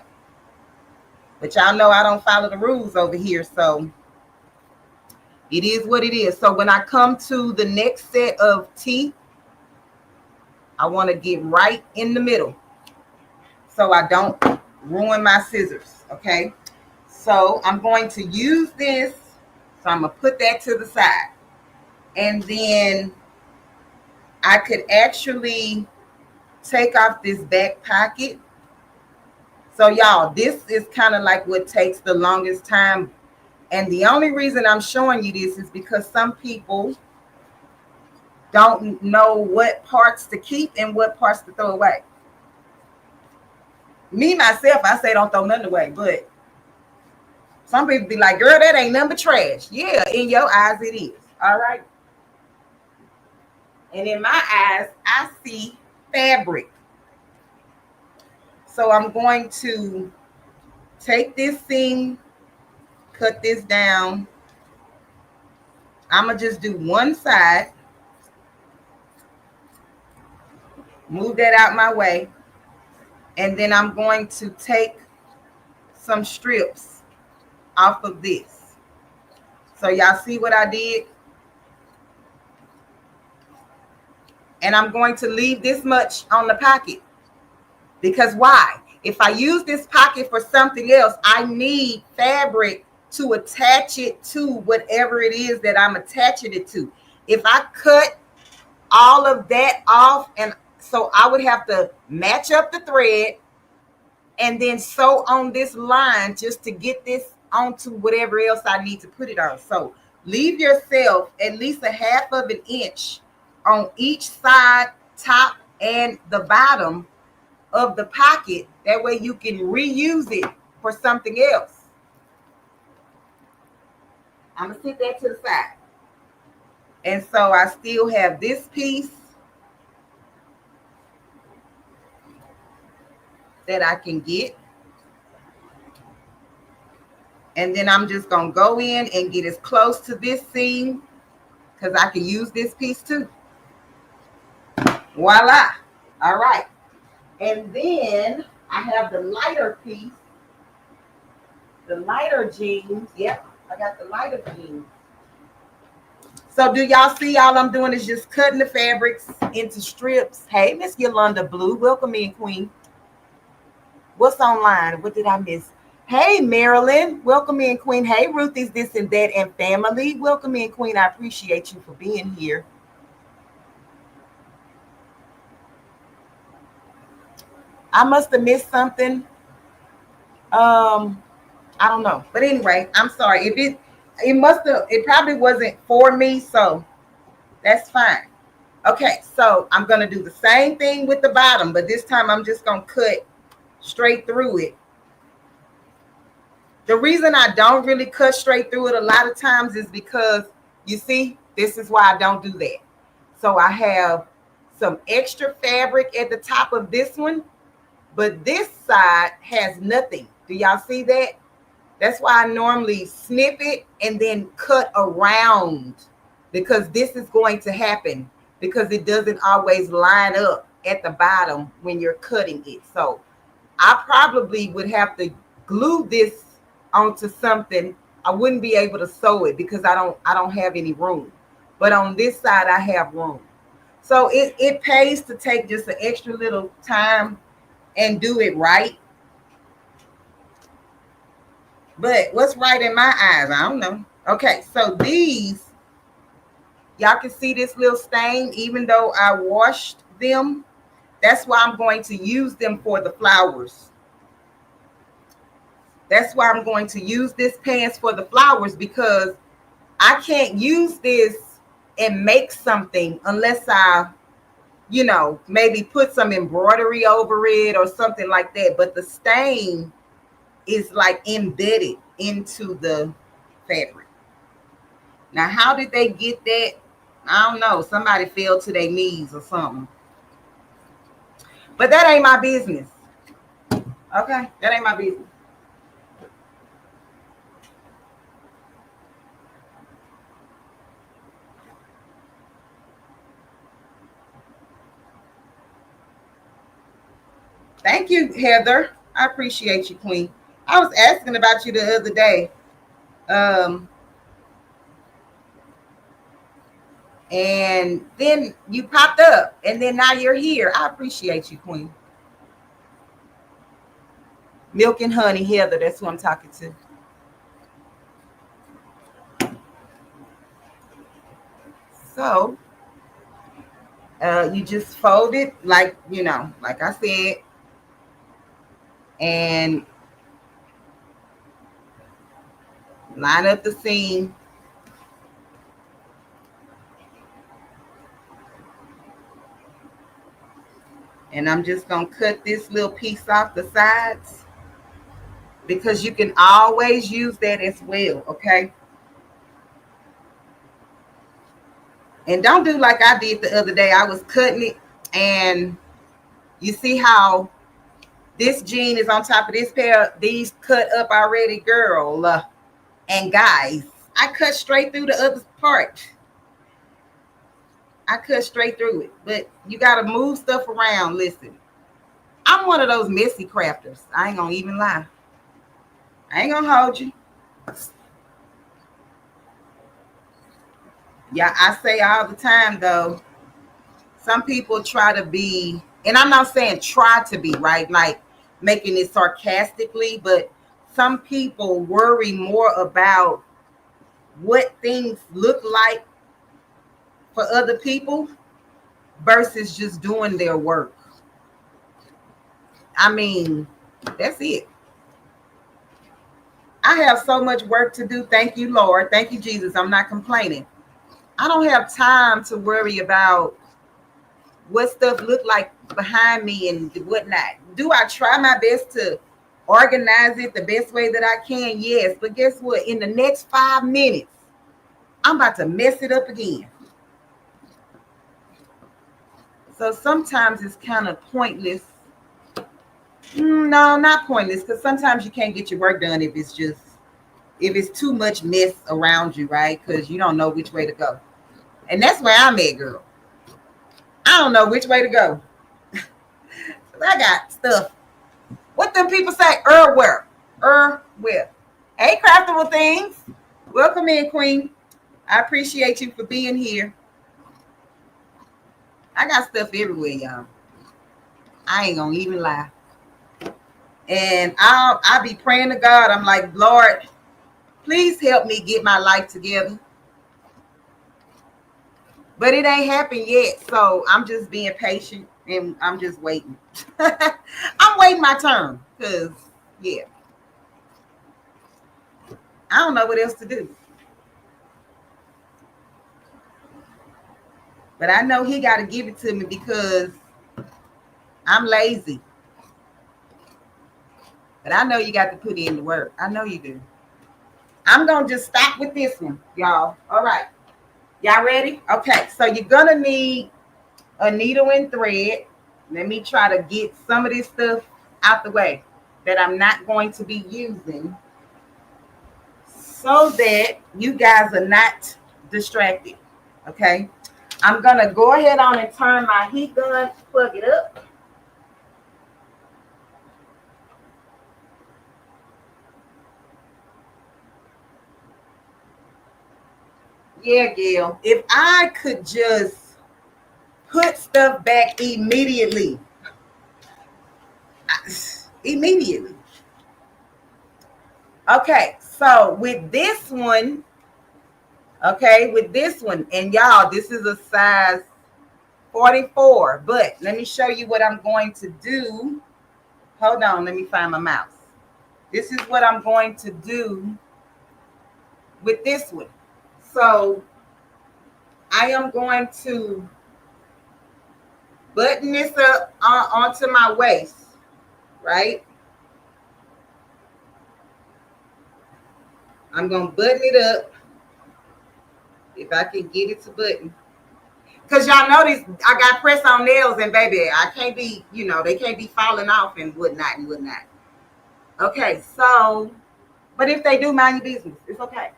But y'all know I don't follow the rules over here, so it is what it is. So when I come to the next set of teeth, I want to get right in the middle so I don't ruin my scissors, okay? So I'm going to use this. So I'm going to put that to the side. And then I could actually take off this back pocket. So y'all, this is kind of like what takes the longest time. And the only reason I'm showing you this is because some people don't know what parts to keep and what parts to throw away. Me, myself, I say don't throw nothing away, but some people be like, girl, that ain't nothing but trash. Yeah, in your eyes it is. All right. And in my eyes, I see fabric. So I'm going to take this thing, cut this down. I'm going to just do one side. Move that out my way. And then I'm going to take some strips off of this. So y'all see what I did? And I'm going to leave this much on the pocket. Because why? If I use this pocket for something else, I need fabric to attach it to whatever it is that I'm attaching it to. If I cut all of that off, and so I would have to match up the thread and then sew on this line just to get this onto whatever else I need to put it on. So leave yourself at least a half of an inch on each side, top and the bottom of the pocket. That way you can reuse it for something else. I'm going to sit that to the side. And so I still have this piece that I can get. And then I'm just going to go in and get as close to this seam because I can use this piece too. Voila. All right. And then I have the lighter piece, the lighter jeans. Yep, I got the lighter jeans. So do y'all see all I'm doing is just cutting the fabrics into strips. Hey, Miss Yolanda Blue, welcome in, Queen. What's online? What did I miss? Hey, Marilyn, welcome in, Queen. Hey, Ruthie's This and That and Family. Welcome in, Queen. I appreciate you for being here. I must have missed something. I don't know. But anyway, I'm sorry. If it probably wasn't for me, so that's fine. Okay, so I'm going to do the same thing with the bottom, but this time I'm just going to cut straight through it. The reason I don't really cut straight through it a lot of times is because, you see, this is why I don't do that. So I have some extra fabric at the top of this one, but this side has nothing. Do y'all see that? That's why I normally snip it and then cut around, because this is going to happen because it doesn't always line up at the bottom when you're cutting it. So I probably would have to glue this onto something. I wouldn't be able to sew it because I don't have any room. But on this side I have room. So it pays to take just an extra little time and do it right. But what's right in my eyes? I don't know. Okay, so these, y'all can see this little stain, even though I washed them. That's why I'm going to use them for the flowers. That's why I'm going to use this pants for the flowers, because I can't use this and make something unless I, maybe put some embroidery over it or something like that. But the stain is like embedded into the fabric. Now, how did they get that? I don't know. Somebody fell to their knees or something. But that ain't my business. Okay? That ain't my business. Thank you, Heather. I appreciate you, Queen. I was asking about you the other day. And then you popped up, and then now you're here. I appreciate you, Queen. Milk and Honey, Heather, that's who I'm talking to. So you just fold it like I said, and line up the seam. And I'm just going to cut this little piece off the sides, because you can always use that as well, okay? And don't do like I did the other day. I was cutting it, and you see how this jean is on top of this pair. These cut up already, girl. And guys, I cut straight through the other part. I cut straight through it. But you got to move stuff around. Listen, I'm one of those messy crafters. I ain't going to even lie. I ain't going to hold you. Yeah, I say all the time, though, some people try to be, and I'm not saying try to be, right? Like making it sarcastically, but some people worry more about what things look like for other people versus just doing their work. I mean, that's it. I have so much work to do. Thank you, Lord. Thank you, Jesus. I'm not complaining. I don't have time to worry about what stuff look like behind me and whatnot. Do I try my best to organize it the best way that I can? Yes. But guess what? In the next 5 minutes, I'm about to mess it up again. So sometimes it's kind of pointless. No, not pointless, because sometimes you can't get your work done if it's just if it's too much mess around you, right? Because you don't know which way to go. And that's where I'm at, girl. I don't know which way to go. I got stuff. What them people say? Where? Where? Hey, Craftable Things. Welcome in, Queen. I appreciate you for being here. I got stuff everywhere, y'all. I ain't gonna even lie. And I'll be praying to God. I'm like, Lord, please help me get my life together. But it ain't happened yet. So I'm just being patient and I'm just waiting. I'm waiting my turn. Because, yeah. I don't know what else to do. But I know he got to give it to me because I'm lazy. But I know you got to put in the work. I know you do. I'm going to just stop with this one, y'all. All right. Y'all ready? Okay. So you're going to need a needle and thread. Let me try to get some of this stuff out the way that I'm not going to be using so that you guys are not distracted. Okay. I'm going to go ahead on and turn my heat gun, plug it up. Yeah, Gail. If I could just put stuff back immediately. Immediately. Okay, so with this one, and y'all, this is a size 44, but let me show you what I'm going to do. Hold on, let me find my mouse. This is what I'm going to do with this one. So I am going to button this up onto my waist, right? I'm going to button it up if I can get it to button. Because y'all notice I got press-on nails and baby, I can't be, they can't be falling off and whatnot and whatnot. Okay, so, but if they do, mind your business. It's okay.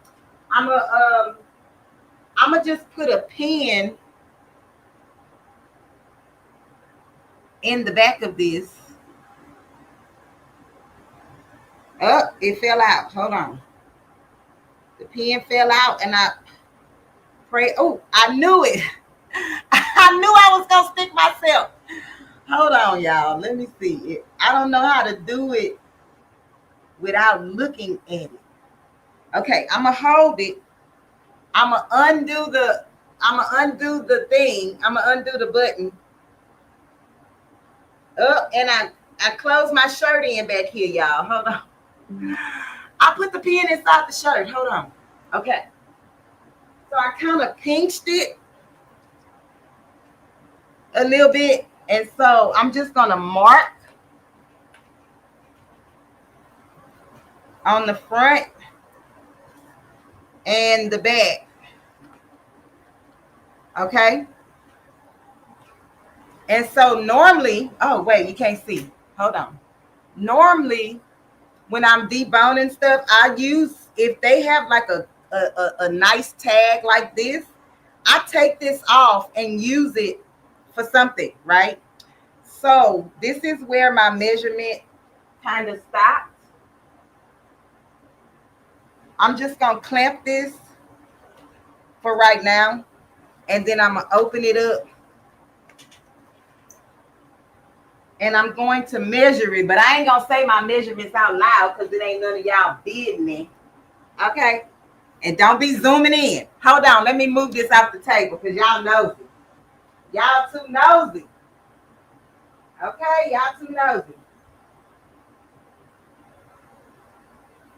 I'm gonna just put a pin in the back of this. Oh, it fell out. Hold on. The pin fell out and I pray. Oh, I knew it. I knew I was gonna stick myself. Hold on, y'all. Let me see it. I don't know how to do it without looking at it. Okay, I'm gonna hold it. I'm gonna undo the thing. I'm gonna undo the button. Oh, and I closed my shirt in back here, y'all. Hold on. I put the pin inside the shirt. Hold on. Okay. So I kind of pinched it a little bit. And so I'm just going to mark on the front and the back. Okay. And so normally, oh, wait, you can't see. Hold on. Normally, when I'm deboning stuff, I use, if they have like a nice tag like this, I take this off and use it for something, right? So this is where my measurement kind of stops. I'm just going to clamp this for right now, and then I'm going to open it up. And I'm going to measure it, but I ain't going to say my measurements out loud because it ain't none of y'all business. Okay? And don't be zooming in. Hold on. Let me move this off the table because y'all nosy. Y'all too nosy. Okay? Y'all too nosy.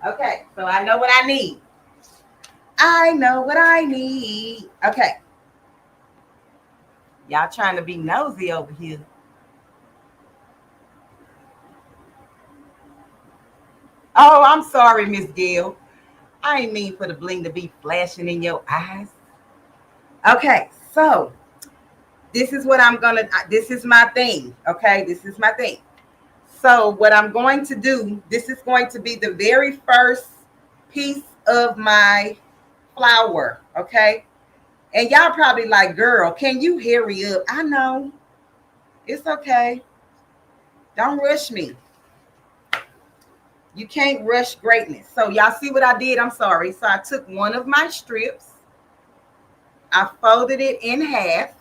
Okay. So I know what I need. I know what I need. Okay. Y'all trying to be nosy over here. Oh, I'm sorry, Miss Gail. I ain't mean for the bling to be flashing in your eyes. Okay, so this is what I'm gonna, this is my thing, okay? This is my thing. So what I'm going to do, this is going to be the very first piece of my flour, okay? And y'all probably like, girl, can you hurry up? I know. It's okay. Don't rush me. You can't rush greatness. So y'all see what I did? I'm sorry. So I took one of my strips. I folded it in half.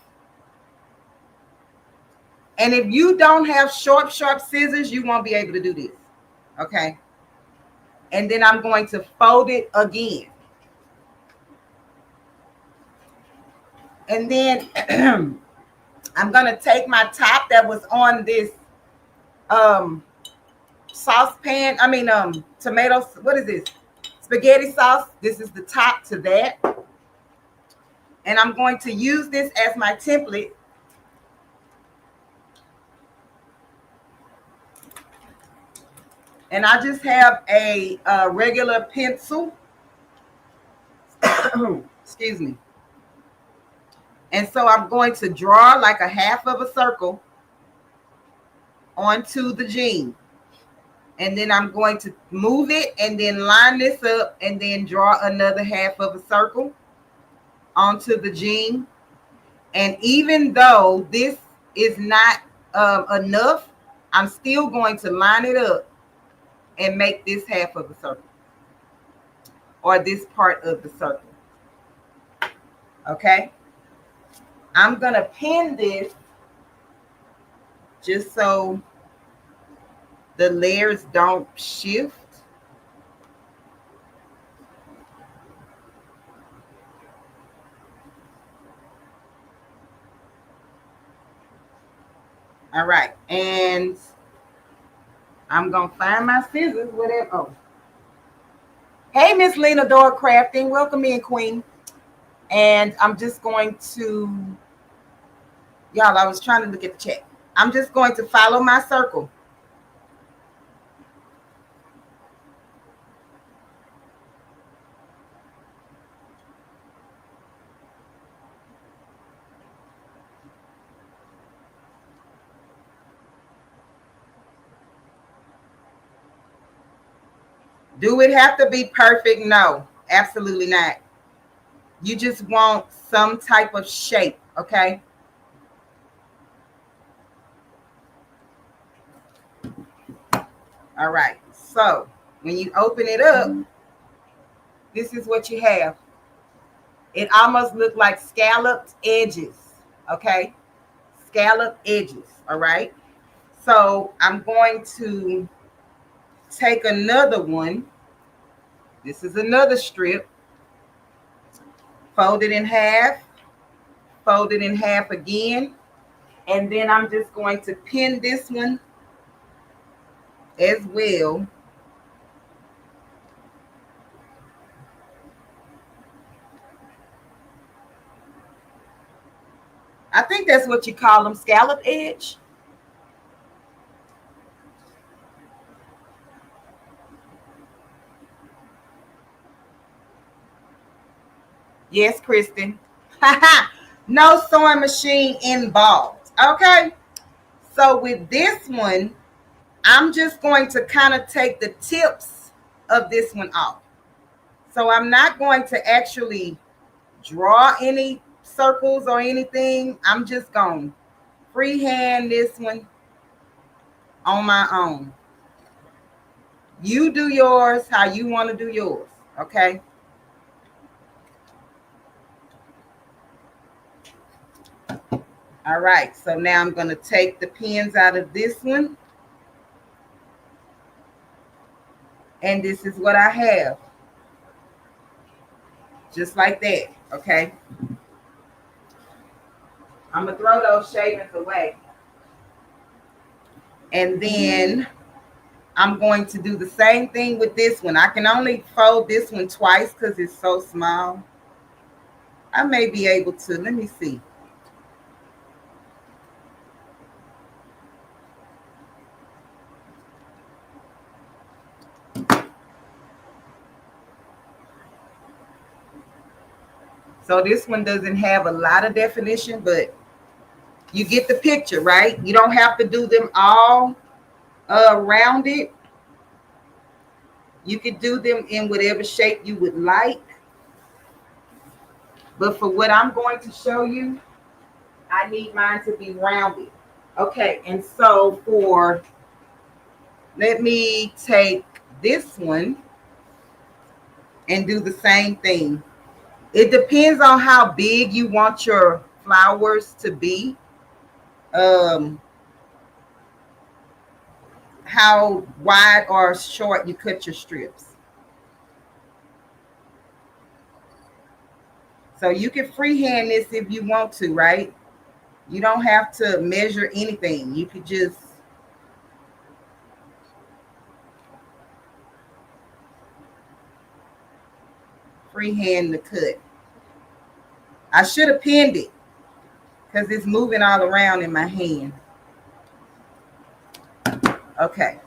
And if you don't have sharp scissors, you won't be able to do this. Okay. And then I'm going to fold it again. And then I'm going to take my top that was on this saucepan. Tomatoes. What is this? Spaghetti sauce. This is the top to that. And I'm going to use this as my template. And I just have a regular pencil. Excuse me. And so I'm going to draw like a half of a circle onto the jean. And then I'm going to move it and then line this up and then draw another half of a circle onto the jean. And even though this is not enough, I'm still going to line it up and make this half of a circle or this part of the circle. Okay. I'm going to pin this just so the layers don't shift. All right. And I'm going to find my scissors. Whatever. Oh. Hey, Miss Lena Dora Crafting. Welcome in, Queen. And I'm just going to, y'all, I was trying to look at the chat. I'm just going to follow my circle. Do it have to be perfect? No, absolutely not. You just want some type of shape, okay? All right. So when you open it up, this is what you have. It almost looked like scalloped edges, okay? Scalloped edges, all right? So I'm going to take another one. This is another strip. Fold it in half. Fold it in half again. And then I'm just going to pin this one as well. I think that's what you call them, scallop edge. Yes, Kristen. No sewing machine involved. Okay. So with this one, I'm just going to kind of take the tips of this one off. So I'm not going to actually draw any circles or anything. I'm just going to freehand this one on my own. You do yours how you want to do yours. Okay. All right, so now I'm going to take the pins out of this one. And this is what I have. Just like that, okay? I'm going to throw those shavings away. And then I'm going to do the same thing with this one. I can only fold this one twice because it's so small. I may be able to. Let me see. So this one doesn't have a lot of definition, but you get the picture, right? You don't have to do them all around it. You could do them in whatever shape you would like. But for what I'm going to show you, I need mine to be rounded. Okay, and so let me take this one and do the same thing. It depends on how big you want your flowers to be. How wide or short you cut your strips. So you can freehand this if you want to, right? You don't have to measure anything. You could just freehand the cut. I should have pinned it because it's moving all around in my hand. Okay.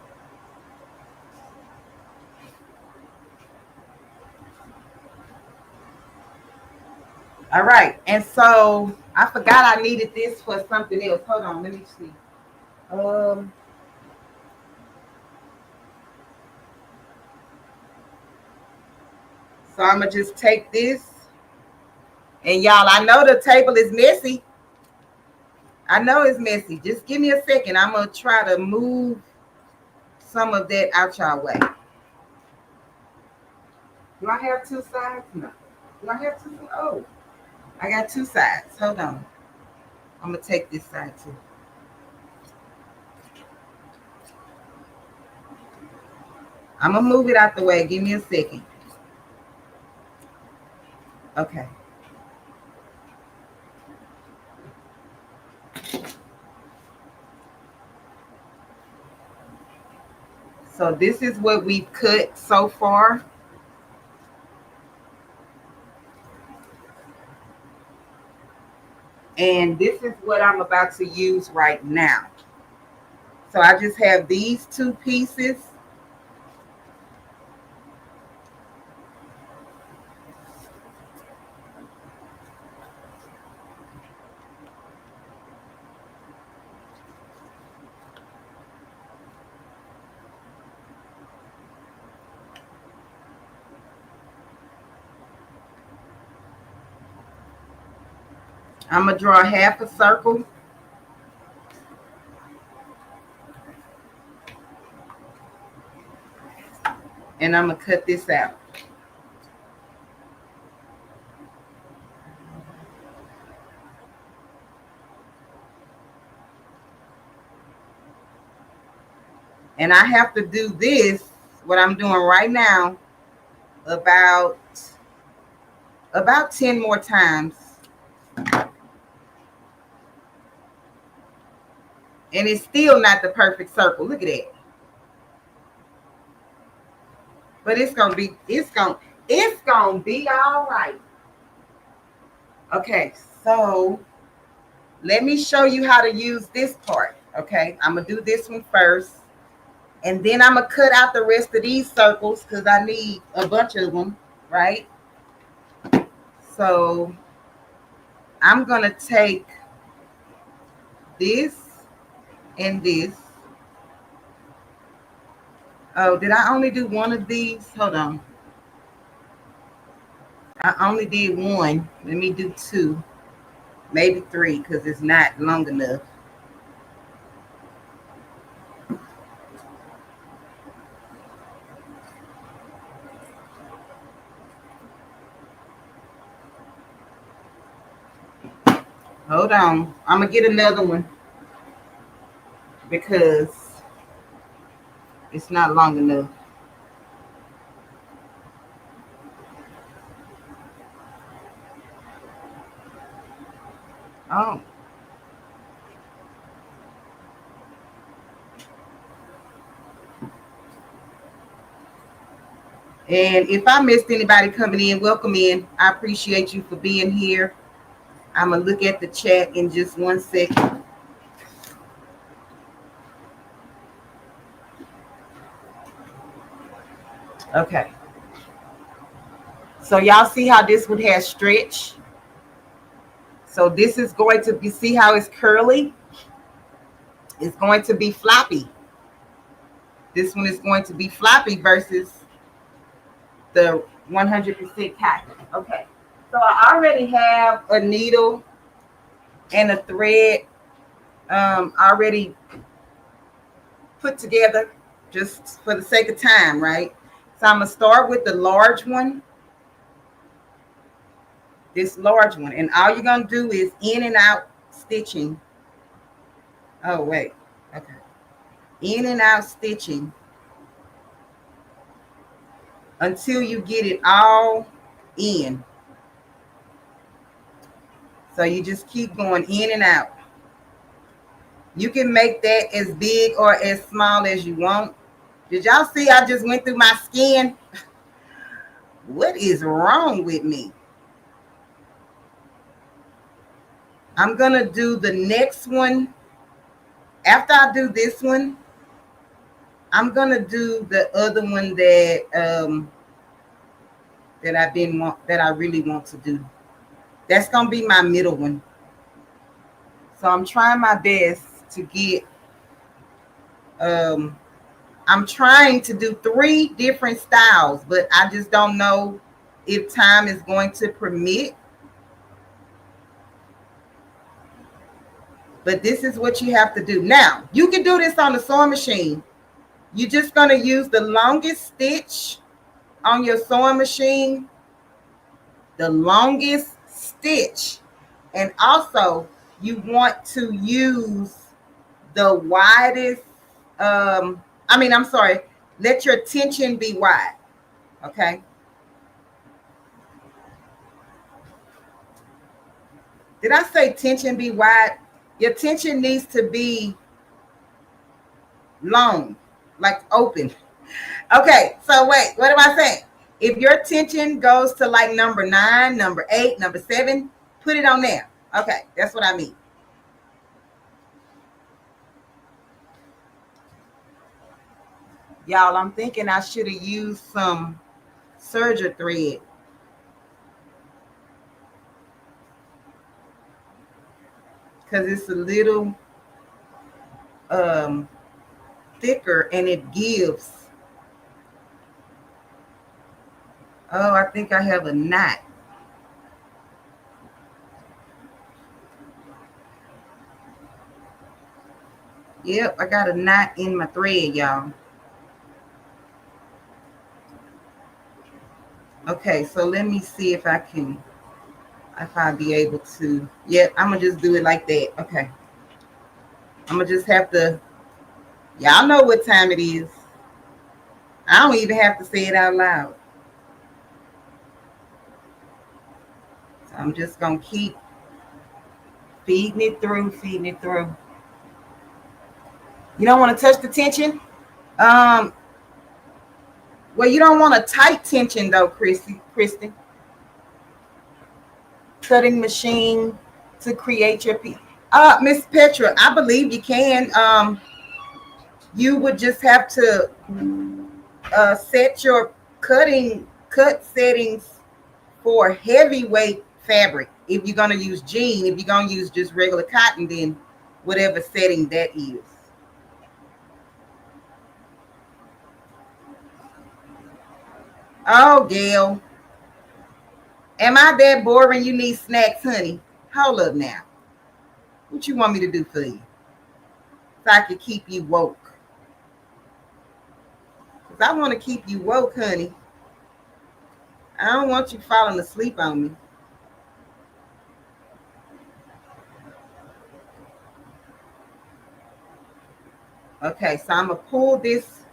All right. And so I forgot I needed this for something else. Hold on. Let me see. So I'm going to just take this. And y'all, I know the table is messy. I know it's messy. Just give me a second. I'm going to try to move some of that out y'all way. Do I have two sides? No. Do I have two? Oh, I got two sides. Hold on. I'm going to take this side too. I'm going to move it out the way. Give me a second. Okay. So this is what we've cut so far. And this is what I'm about to use right now. So I just have these two pieces. I'm going to draw half a circle. And I'm going to cut this out. And I have to do this, what I'm doing right now, about 10 more times. And it's still not the perfect circle. Look at that. But it's gonna be all right. Okay, so let me show you how to use this part. Okay, I'm gonna do this one first. And then I'm gonna cut out the rest of these circles because I need a bunch of them, right? So I'm gonna take this and this. Oh, did I only do one of these? Hold on. I only did one. Let me do two, maybe three, because it's not long enough. Hold on. I'm going to get another one because it's not long enough. Oh. And if I missed anybody coming in, welcome in. I appreciate you for being here. I'm going to look at the chat in just 1 second. Okay. So y'all see how this one has stretch? So this is going to be, see how it's curly? It's going to be floppy. This one is going to be floppy versus the 100% cotton. Okay, so I already have a needle and a thread already put together just for the sake of time, right? So I'm gonna start with the large one, this large one, and all you're gonna do is in and out stitching. Oh wait, okay, in and out stitching until you get it all in. So you just keep going in and out. You can make that as big or as small as you want. Did y'all see I just went through my skin? What is wrong with me? I'm gonna do the next one. After I do this one, I'm gonna do the other one that I really want to do. That's gonna be my middle one. So I'm trying my best to get I'm trying to do 3 different styles, but I just don't know if time is going to permit. But this is what you have to do. Now, you can do this on the sewing machine. You're just going to use the longest stitch on your sewing machine, the longest stitch. And also, you want to use the widest, I'm sorry, let your tension be wide, okay? Did I say tension be wide? Your tension needs to be long, like open. Okay, so wait, what am I saying? If your tension goes to like number 9, number 8, number 7, put it on there. Okay, that's what I mean. Y'all, I'm thinking I should have used some serger thread. Because it's a little thicker and it gives. Oh, I think I have a knot. Yep, I got a knot in my thread, y'all. Okay, so let me see if I'll be able to. Yep, I'm gonna just do it like that. Okay. I'm gonna just have to, y'all know what time it is. I don't even have to say it out loud. So I'm just gonna keep feeding it through, feeding it through. You don't want to touch the tension? Well, you don't want a tight tension though, Kristen. Cutting machine to create your piece. Miss Petra, I believe you can. You would just have to set your cut settings for heavyweight fabric. If you're gonna use jean, if you're gonna use just regular cotton, then whatever setting that is. Oh, Gail. Am I that boring? You need snacks, honey. Hold up now. What you want me to do for you? So I can keep you woke. Because I want to keep you woke, honey. I don't want you falling asleep on me. Okay, so I'm going to pull this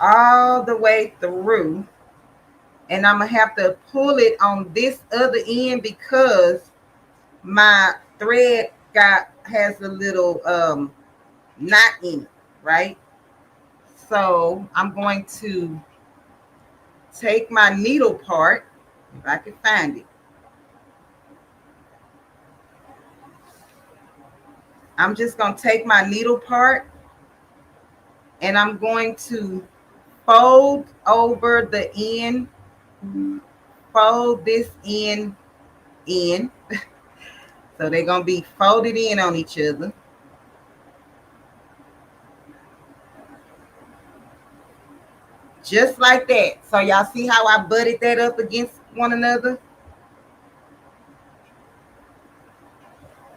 all the way through. And I'm going to have to pull it on this other end because my thread has a little knot in it, right? So I'm going to take my needle part, if I can find it. I'm just going to take my needle part and I'm going to fold over the end, fold this end in. So they're going to be folded in on each other. Just like that. So y'all see how I butted that up against one another?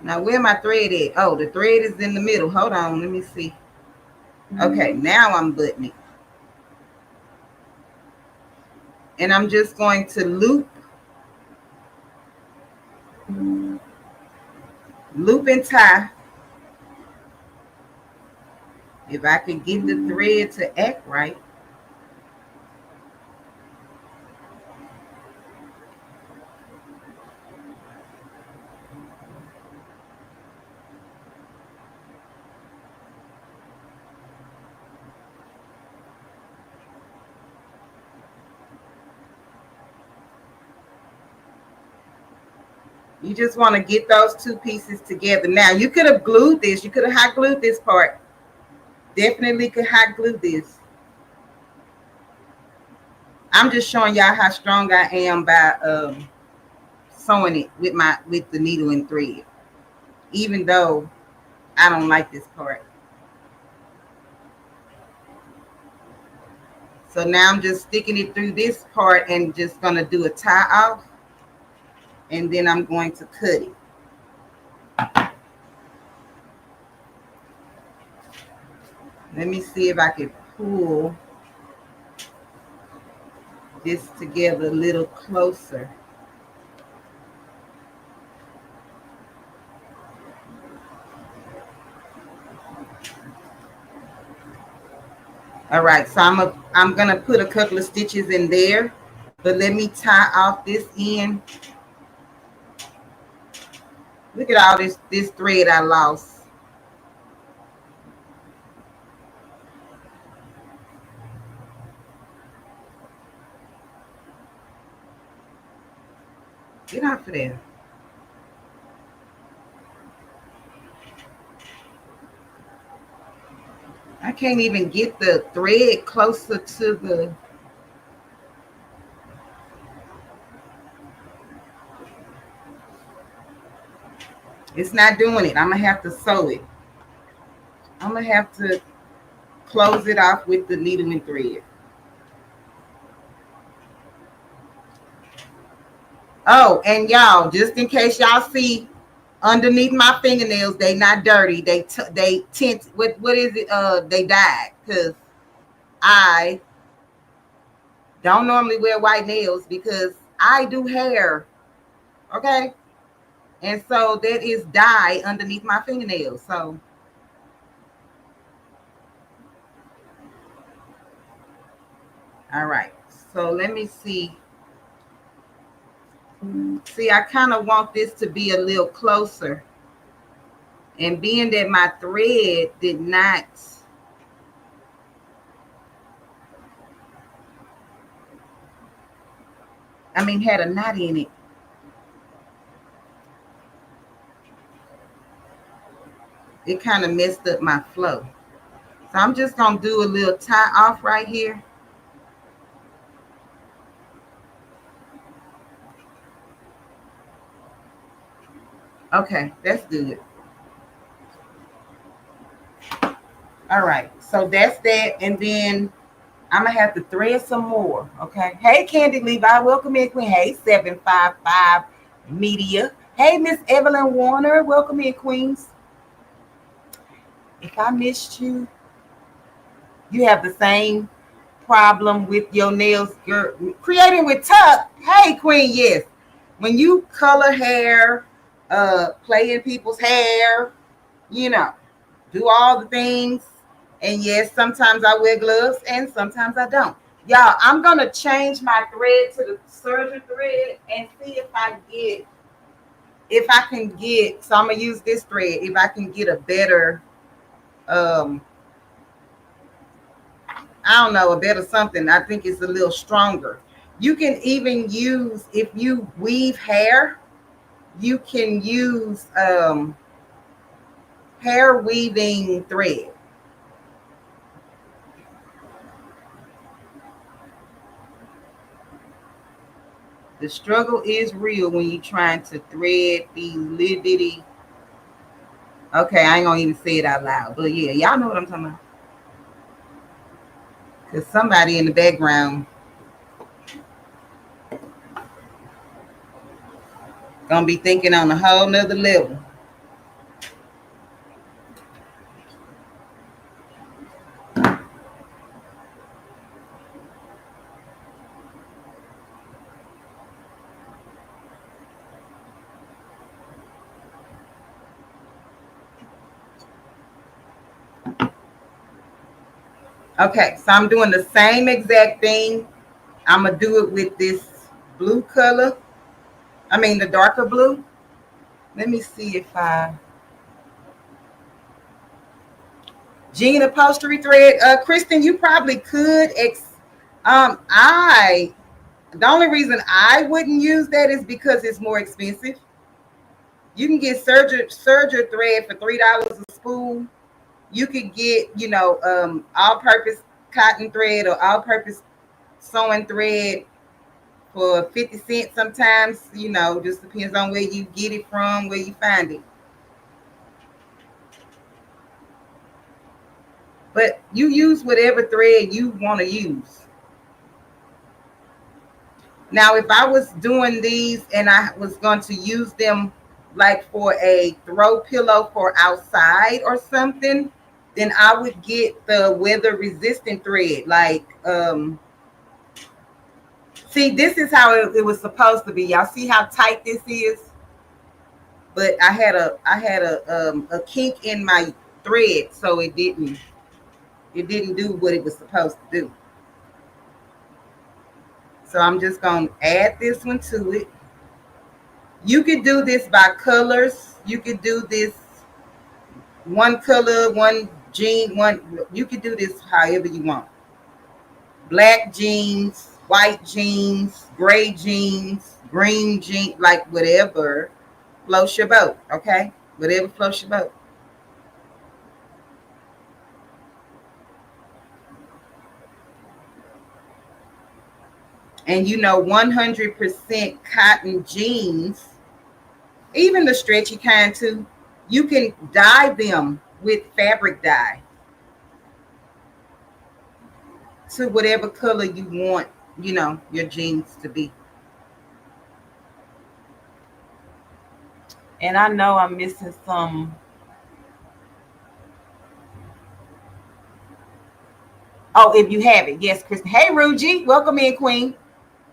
Now where my thread at? Oh, the thread is in the middle. Hold on, let me see. Okay, now I'm butting it. And I'm just going to loop and tie. If I can get the thread to act right. You just want to get those two pieces together. Now, you could have glued this. You could have hot glued this part. Definitely could hot glue this. I'm just showing y'all how strong I am by sewing it with the needle and thread, even though I don't like this part. So now I'm just sticking it through this part and just going to do a tie off. And then I'm going to cut it. Let me see if I can pull this together a little closer. All right, so I'm gonna put a couple of stitches in there, but let me tie off this end. Look at all this thread I lost. Get off of there. I can't even get the thread closer to the... It's not doing it. I'm going to have to sew it. I'm going to have to close it off with the needle and thread. Oh, and y'all, just in case y'all see underneath my fingernails, they not dirty. They tint. What is it? They dyed, because I don't normally wear white nails because I do hair. Okay, and so that is dye underneath my fingernails. So all right. So let me see. See, I kind of want this to be a little closer. And being that my thread did not, had a knot in it. It kind of messed up my flow. So I'm just going to do a little tie off right here. Okay, that's good. All right, so that's that. And then I'm going to have to thread some more, okay? Hey, Candy Levi, welcome in, Queen. Hey, 755 Media. Hey, Miss Evelyn Warner, welcome in, Queens. If I missed you, you have the same problem with your nails, girl. Creating with tuck. Hey, Queen, yes. When you color hair, play in people's hair, do all the things. And yes, sometimes I wear gloves and sometimes I don't. Y'all, I'm going to change my thread to the serger thread and see if I can get, so I'm going to use this thread, if I can get a better, I don't know, a better something. I think it's a little stronger. You can even use, if you weave hair, you can use hair weaving thread. The struggle is real when you're trying to thread these little bitty. Okay, I ain't gonna even say it out loud, but yeah, y'all know what I'm talking about. There's somebody in the background gonna be thinking on a whole nother level. Okay, so I'm doing the same exact thing. I'm gonna do it with this blue color. I mean the darker blue. Let me see if I jean upholstery thread. Kristen, you probably could. I the only reason I wouldn't use that is because it's more expensive. You can get serger thread for $3 a spool. You could get, all-purpose cotton thread or all-purpose sewing thread for 50 cents sometimes. Just depends on where you get it from, where you find it. But you use whatever thread you want to use. Now, if I was doing these and I was going to use them like for a throw pillow for outside or something, then I would get the weather resistant thread. Like, see, this is how it was supposed to be. Y'all see how tight this is? But I had a kink in my thread, so it didn't do what it was supposed to do. So I'm just going to add this one to it. You could do this by colors. You could do this one color, one jean, you could do this however you want. Black jeans, white jeans, gray jeans, green jeans, like whatever floats your boat, okay? Whatever floats your boat. And 100% cotton jeans, even the stretchy kind too, you can dye them with fabric dye to whatever color you want, your jeans to be. And I know I'm missing some. Oh, if you have it. Yes, Kristen. Hey, Ruji. Welcome in, Queen.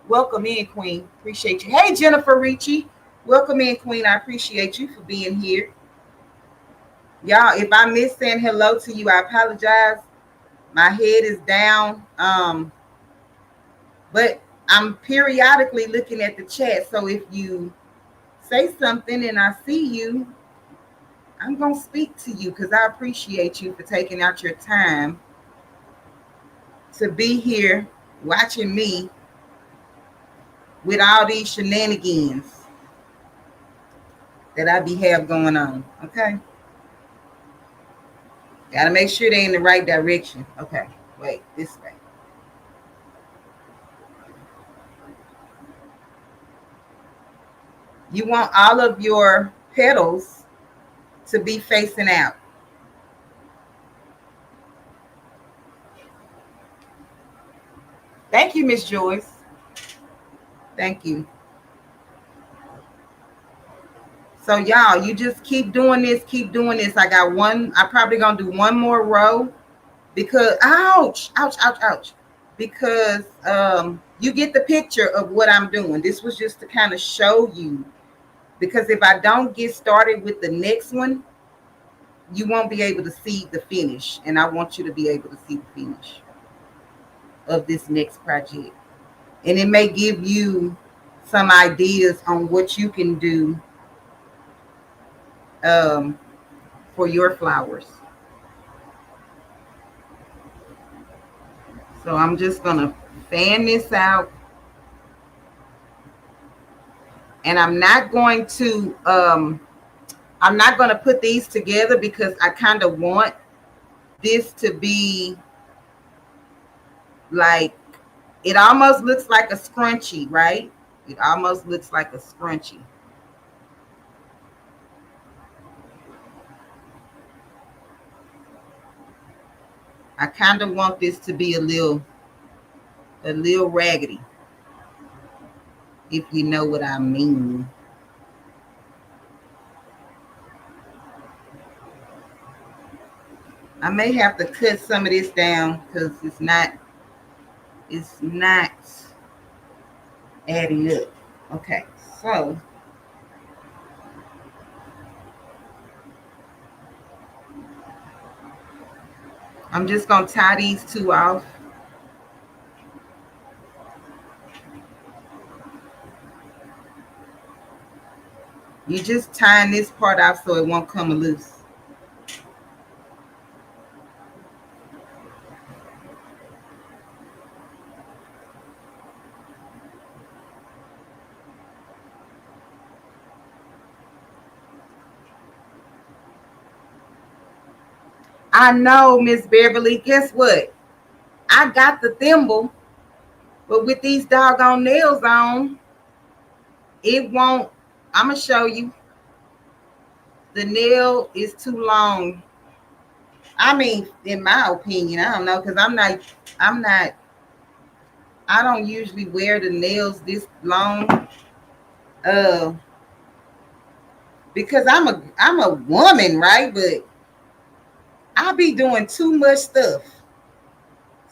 Welcome in, Queen. Appreciate you. Hey, Jennifer Ricci. Welcome in, Queen. I appreciate you for being here. Y'all, if I miss saying hello to you, I apologize. My head is down. But I'm periodically looking at the chat. So if you say something and I see you, I'm going to speak to you because I appreciate you for taking out your time to be here watching me with all these shenanigans that I have going on. Okay. Got to make sure they're in the right direction. Okay. Wait, this way. You want all of your petals to be facing out. Thank you, Miss Joyce. Thank you. So y'all, you just keep doing this, I got one, I probably gonna do one more row because ouch, because you get the picture of what I'm doing. This was just to kind of show you, because if I don't get started with the next one, you won't be able to see the finish, and I want you to be able to see the finish of this next project. And it may give you some ideas on what you can do for your flowers. So I'm just gonna fan this out, and I'm not going to put these together because I kind of want this to be like, it almost looks like a scrunchie, right? It almost looks like a scrunchie. I kind of want this to be a little raggedy, if you know what I mean. I may have to cut some of this down because it's not adding up. Okay, so I'm just gonna tie these two off. You just tying this part off so it won't come loose. I know, Miss Beverly. Guess what? I got the thimble, but with these doggone nails on, it won't. I'm gonna show you. The nail is too long. I mean, in my opinion, I don't know, because I don't usually wear the nails this long. Because I'm a woman, right? But I be doing too much stuff.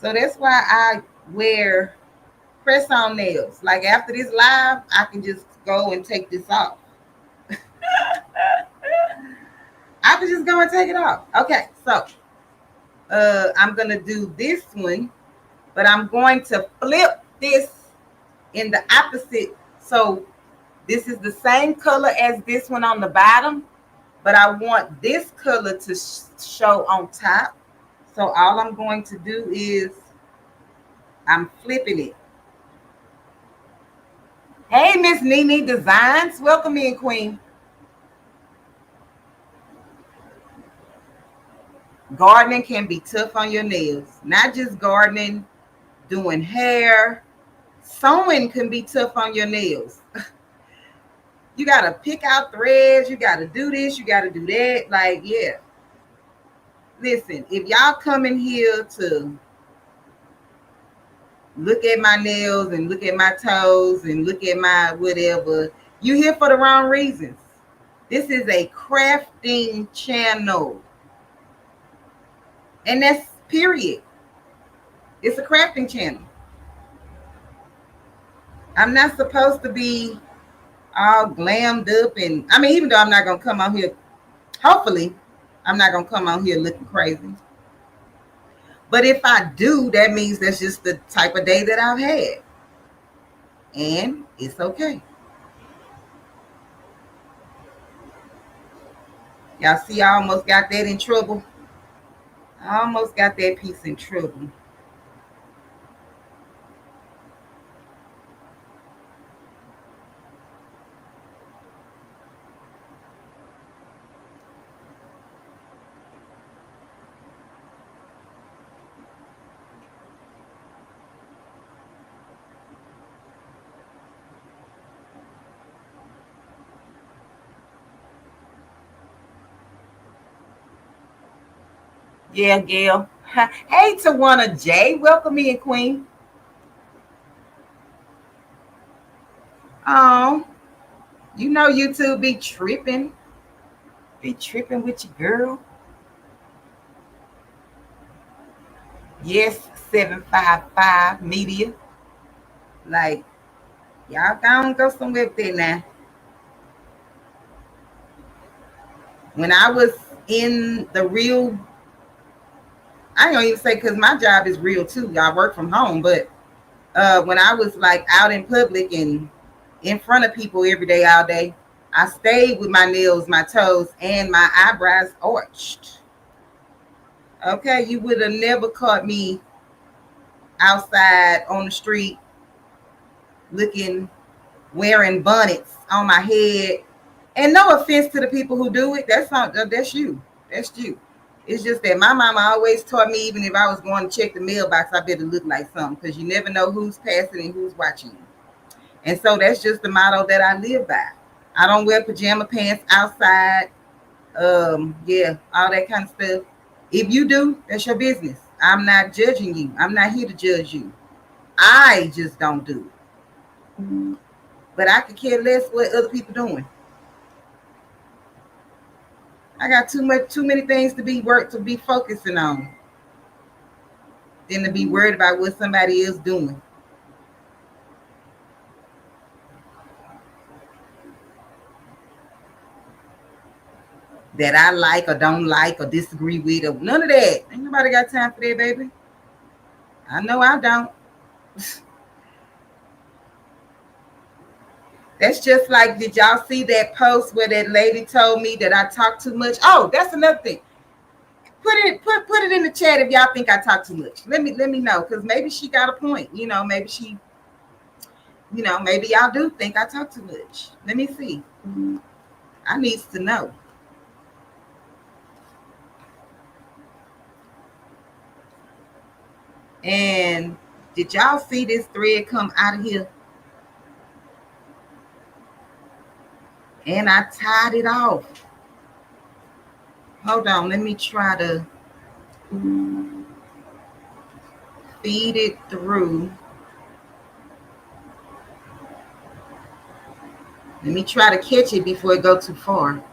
So that's why I wear press-on nails. Like after this live, I can just go and take this off. I can just go and take it off. Okay, so I'm gonna do this one, but I'm going to flip this in the opposite. So this is the same color as this one on the bottom, but I want this color to show on top. So all I'm going to do is I'm flipping it. Hey, Miss Nene Designs, welcome in, Queen. Gardening can be tough on your nails. Not just gardening, doing hair. Sewing can be tough on your nails. You got to pick out threads. You got to do this. You got to do that. Like, yeah. Listen, if y'all come in here to look at my nails and look at my toes and look at my whatever, you here for the wrong reasons. This is a crafting channel. And that's period. It's a crafting channel. I'm not supposed to be all glammed up. And I mean, even though I'm not going to come out here, hopefully, I'm not going to come out here looking crazy. But if I do, that means that's just the type of day that I've had. And it's okay. Y'all see, I almost got that in trouble. I almost got that piece in trouble. Yeah, Gail. Hey, Tawana J. Welcome in, Queen. Oh, you know YouTube be tripping. Be tripping with your girl. Yes, 755 Media. Like, y'all go somewhere with that now. When I was in the real, I don't even say because my job is real too. I work from home, but when I was like out in public and in front of people every day, all day, I stayed with my nails, my toes, and my eyebrows arched. Okay, you would have never caught me outside on the street wearing bonnets on my head. And no offense to the people who do it. That's you. That's you. It's just that my mama always taught me, even if I was going to check the mailbox, I better look like something, because you never know who's passing and who's watching you. And so that's just the motto that I live by. I don't wear pajama pants outside. Yeah, all that kind of stuff. If you do, that's your business. I'm not judging you. I'm not here to judge you. I just don't do it. But I could care less what other people doing. I got too many things to be focusing on than to be worried about what somebody else doing. That I like or don't like or disagree with or none of that. Ain't nobody got time for that, baby. I know I don't. That's just like, did y'all see that post where that lady told me that I talk too much? Oh, that's another thing. Put it in the chat if y'all think I talk too much. Let me know, because maybe she got a point. Maybe maybe y'all do think I talk too much. Let me see. I needs to know. And did y'all see this thread come out of here? And I tied it off. Hold on, let me try to feed it through. Let me try to catch it before it go too far.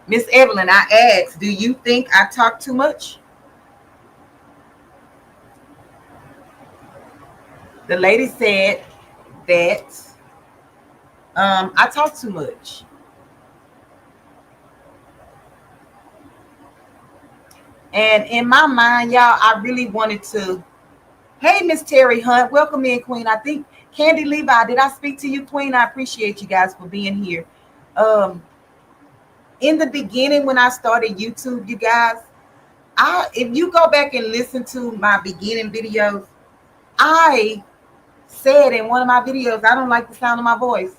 Miss Evelyn, I asked, do you think I talk too much? The lady said that I talk too much. And in my mind, y'all, I really wanted to. Hey, Miss Terry Hunt, welcome in, Queen. I think Candy Levi, did I speak to you, Queen? I appreciate you guys for being here. In the beginning, when I started YouTube, you guys, if you go back and listen to my beginning videos, I said in one of my videos, I don't like the sound of my voice.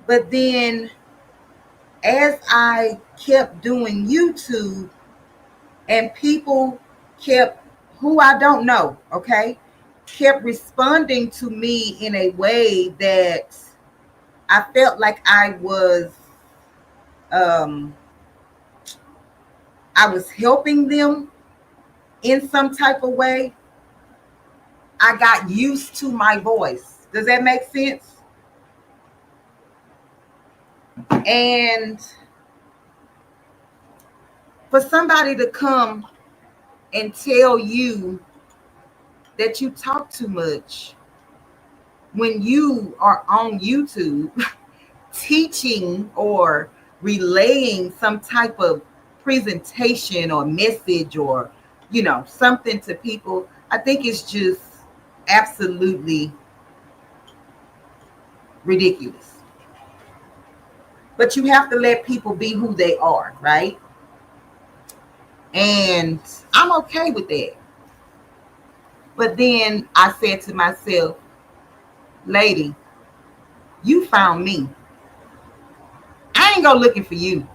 But then as I kept doing YouTube and people kept, who I don't know, okay, kept responding to me in a way that I felt like I was helping them in some type of way, I got used to my voice. Does that make sense? And for somebody to come and tell you that you talk too much when you are on YouTube teaching or relaying some type of presentation or message or something to people, I think it's just absolutely ridiculous. But you have to let people be who they are, right? And I'm okay with that. But then I said to myself, lady, you found me. I ain't go looking for you.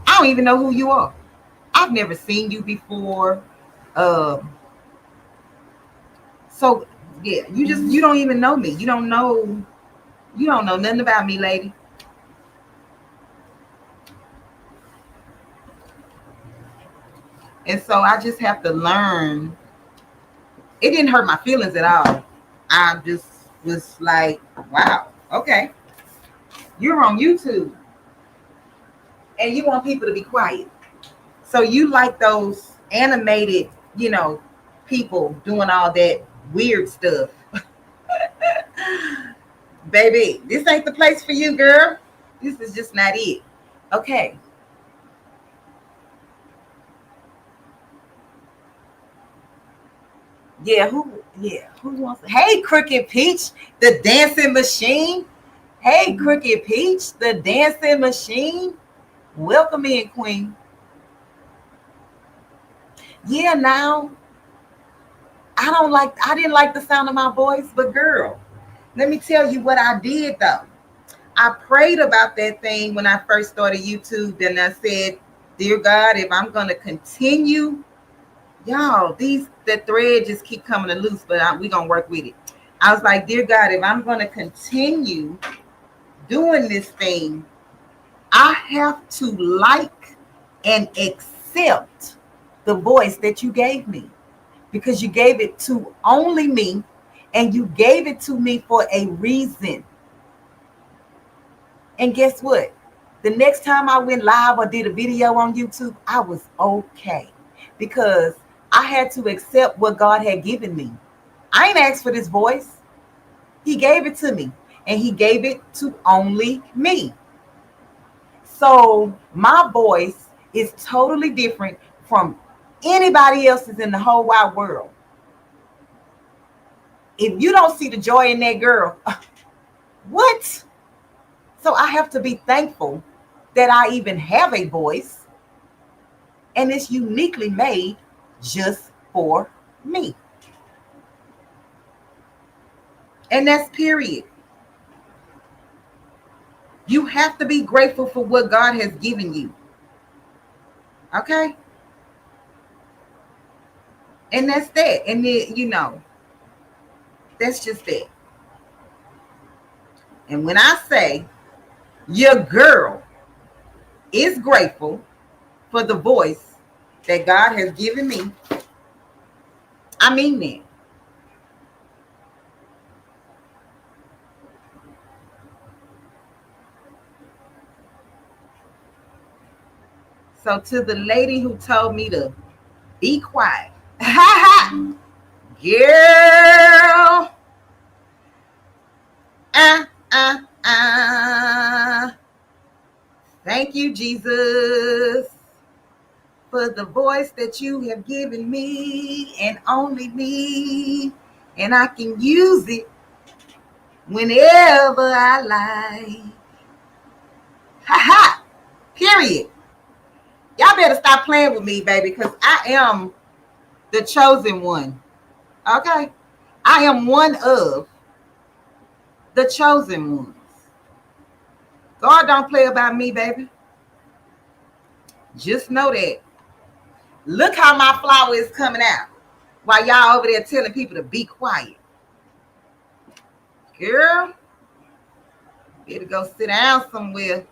I don't even know who you are. I've never seen you before. So yeah, you don't even know me. You don't know nothing about me, lady. And so I just have to learn. It didn't hurt my feelings at all. I just was like, wow, okay. You're on YouTube and you want people to be quiet. So you like those animated, people doing all that weird stuff. Baby, this ain't the place for you, girl. This is just not it. Okay. Who wants to? Hey, Crooked Peach, the dancing machine. Hey, Crooked Peach, the dancing machine. Welcome in, Queen. Yeah, now I didn't like the sound of my voice, but girl, let me tell you what I did though. I prayed about that thing when I first started YouTube, and I said, dear God, if I'm going to continue, y'all, the thread just keep coming loose, but we're going to work with it. I was like, dear God, if I'm going to continue doing this thing, I have to like and accept the voice that you gave me, because you gave it to only me, and you gave it to me for a reason. And guess what? The next time I went live or did a video on YouTube, I was okay, because I had to accept what God had given me. I ain't asked for this voice. He gave it to me, and he gave it to only me. So my voice is totally different from anybody else's in the whole wide world. If you don't see the joy in that girl, what? So I have to be thankful that I even have a voice, and it's uniquely made just for me. And that's period. You have to be grateful for what God has given you. Okay? And that's that. And then, that's just that. And when I say your girl is grateful for the voice that God has given me, I mean that. So to the lady who told me to be quiet, girl, thank you, Jesus, for the voice that you have given me, and only me, and I can use it whenever I like. Period. Y'all better stop playing with me, baby, because I am the chosen one. Okay? I am one of the chosen ones. God don't play about me, baby. Just know that. Look how my flower is coming out while y'all over there telling people to be quiet. Girl, better go sit down somewhere.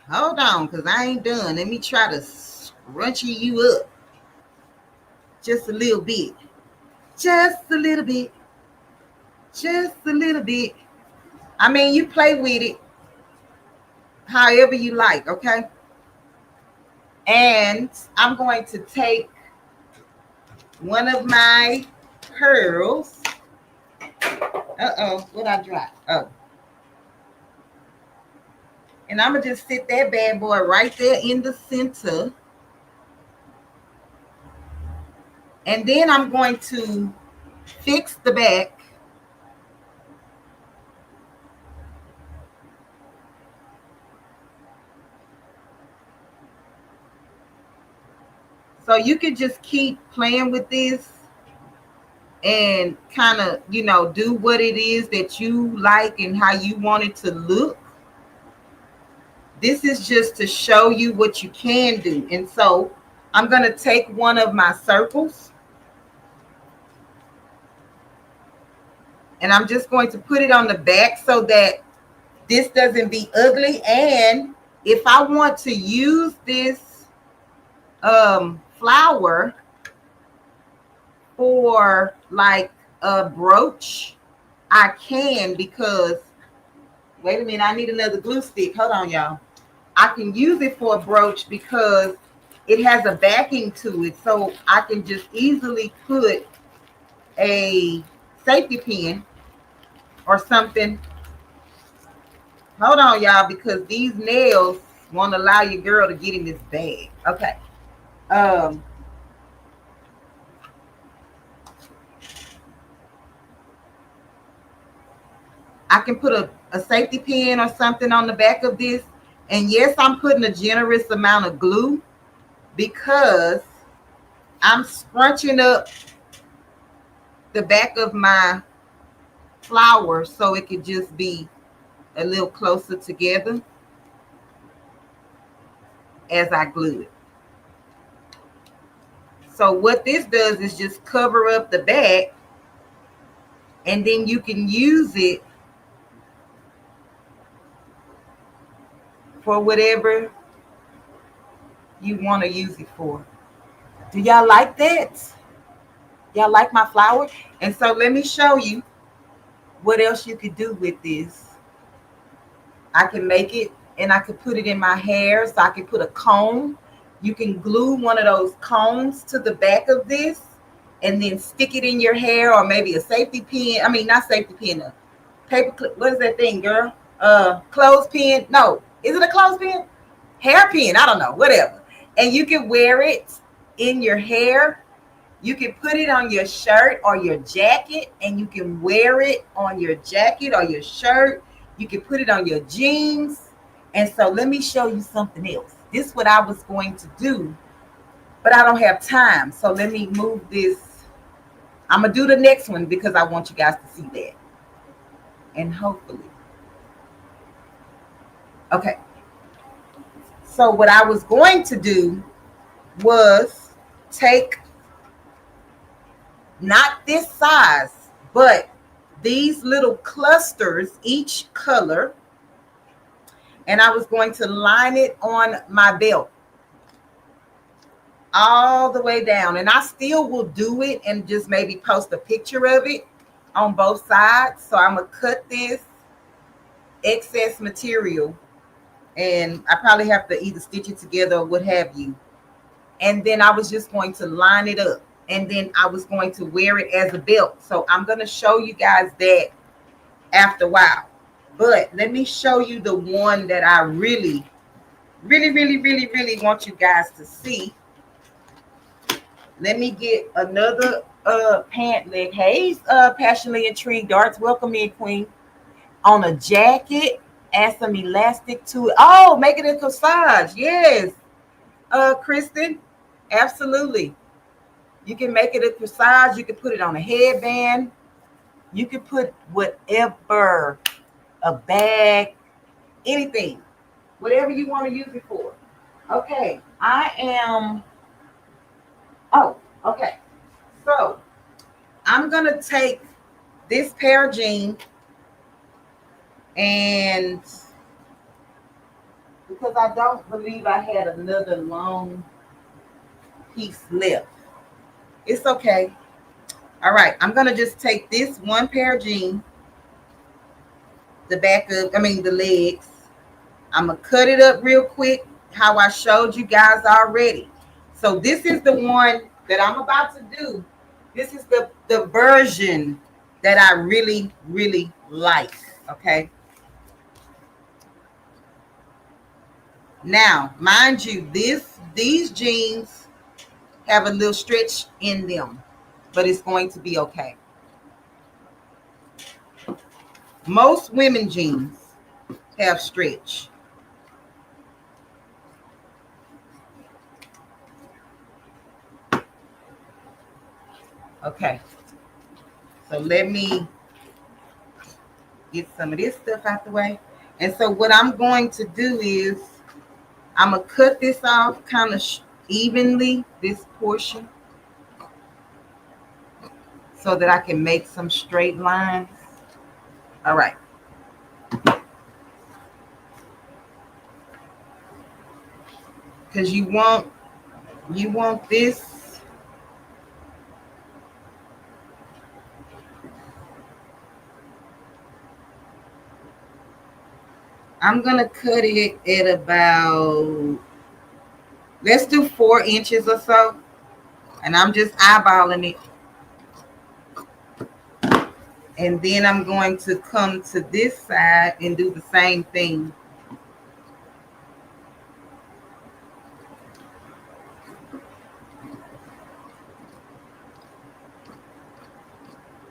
Hold on, because I ain't done. Let me try to scrunchie you up. Just a little bit. Just a little bit. Just a little bit. I mean, you play with it however you like, okay? And I'm going to take one of my pearls. Uh-oh, what I dropped? Oh. And I'm going to just sit that bad boy right there in the center. And then I'm going to fix the back. So you can just keep playing with this and kind of, do what it is that you like and how you want it to look. This is just to show you what you can do. And so I'm going to take one of my circles, and I'm just going to put it on the back so that this doesn't be ugly. And if I want to use this flower for like a brooch, I can, because wait a minute, I need another glue stick. Hold on, y'all. I can use it for a brooch because it has a backing to it, so I can just easily put a safety pin or something. Hold on, y'all, because these nails won't allow your girl to get in this bag. Okay. I can put a safety pin or something on the back of this. And yes, I'm putting a generous amount of glue because I'm scrunching up the back of my flower so it could just be a little closer together as I glue it. So what this does is just cover up the back, and then you can use it for whatever you want to use it for. Do y'all like that? Y'all like my flower? And so let me show you what else you could do with this. I can make it and I could put it in my hair. So I can put a comb. You can glue one of those combs to the back of this and then stick it in your hair, or maybe a safety pin. I mean, not safety pin, a paper clip. What is that thing, girl? Clothespin. No, is it a clothespin? Hairpin. I don't know, whatever. And you can wear it in your hair. You can put it on your shirt or your jacket, and you can wear it on your jacket or your shirt. You can put it on your jeans. And so let me show you something else. This is what I was going to do, but I don't have time. So let me move this. I'm going to do the next one because I want you guys to see that. And hopefully. Okay. So what I was going to do was take not this size, but these little clusters, each color, and I was going to line it on my belt all the way down. And I still will do it and just maybe post a picture of it on both sides. So I'm going to cut this excess material, and I probably have to either stitch it together or what have you. And then I was just going to line it up, and then I was going to wear it as a belt. So I'm going to show you guys that after a while. But let me show you the one that I really want you guys to see. Let me get another pant leg. Hey, passionately intrigued darts. Welcome in, queen. On a jacket, add some elastic to it. Oh, make it a corsage. Yes. Kristen, absolutely. You can make it a corsage. You can put it on a headband. You can put whatever, a bag, anything, whatever you want to use it for. Okay, okay. So I'm going to take this pair of jeans, and because I don't believe I had another long piece left. It's okay. All right, I'm going to just take this one pair of jeans, the legs. I'm going to cut it up real quick, how I showed you guys already. So this is the one that I'm about to do. This is the version that I really like, okay? Now, mind you, these jeans have a little stretch in them, but it's going to be okay. Most women jeans have stretch. Okay, so let me get some of this stuff out the way. And so what I'm going to do is I'm going to cut this off kind of evenly, this portion, so that I can make some straight lines. All right. Because you want this. I'm going to cut it at about, let's do 4 inches or so. And I'm just eyeballing it. And then I'm going to come to this side and do the same thing.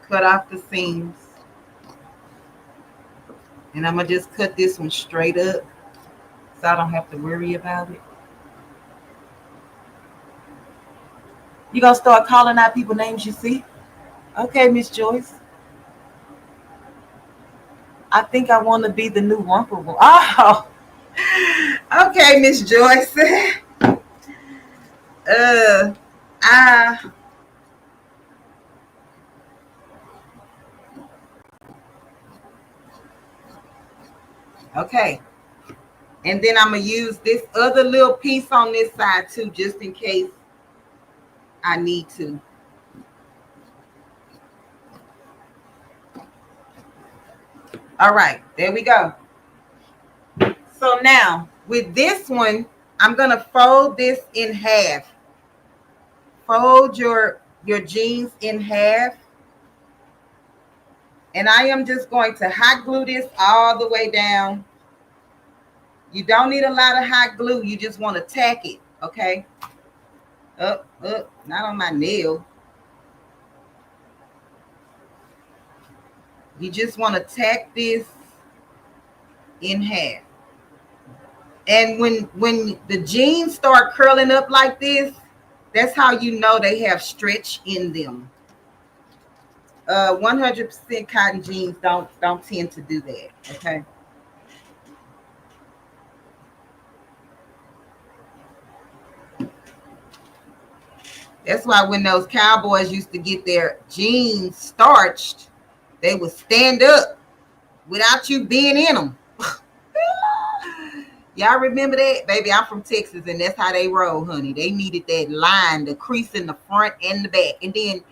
Cut off the seams. And I'm going to just cut this one straight up so I don't have to worry about it. You going to start calling out people names you see? Okay, Miss Joyce. I think I want to be the new romper. Oh, okay, Miss Joyce. uh, I okay. And then I'm gonna use this other little piece on this side too, just in case I need to. All right, there we go. So now with this one, I'm gonna fold this in half. Fold your jeans in half. And I am just going to hot glue this all the way down. You don't need a lot of hot glue. You just want to tack it, okay? Up, not on my nail. You just want to tack this in half. And when the jeans start curling up like this, that's how you know they have stretch in them. 100% cotton jeans don't tend to do that, okay? That's why when those cowboys used to get their jeans starched, they would stand up without you being in them. Y'all remember that? Baby, I'm from Texas, and that's how they roll, honey. They needed that line, the crease in the front and the back. And then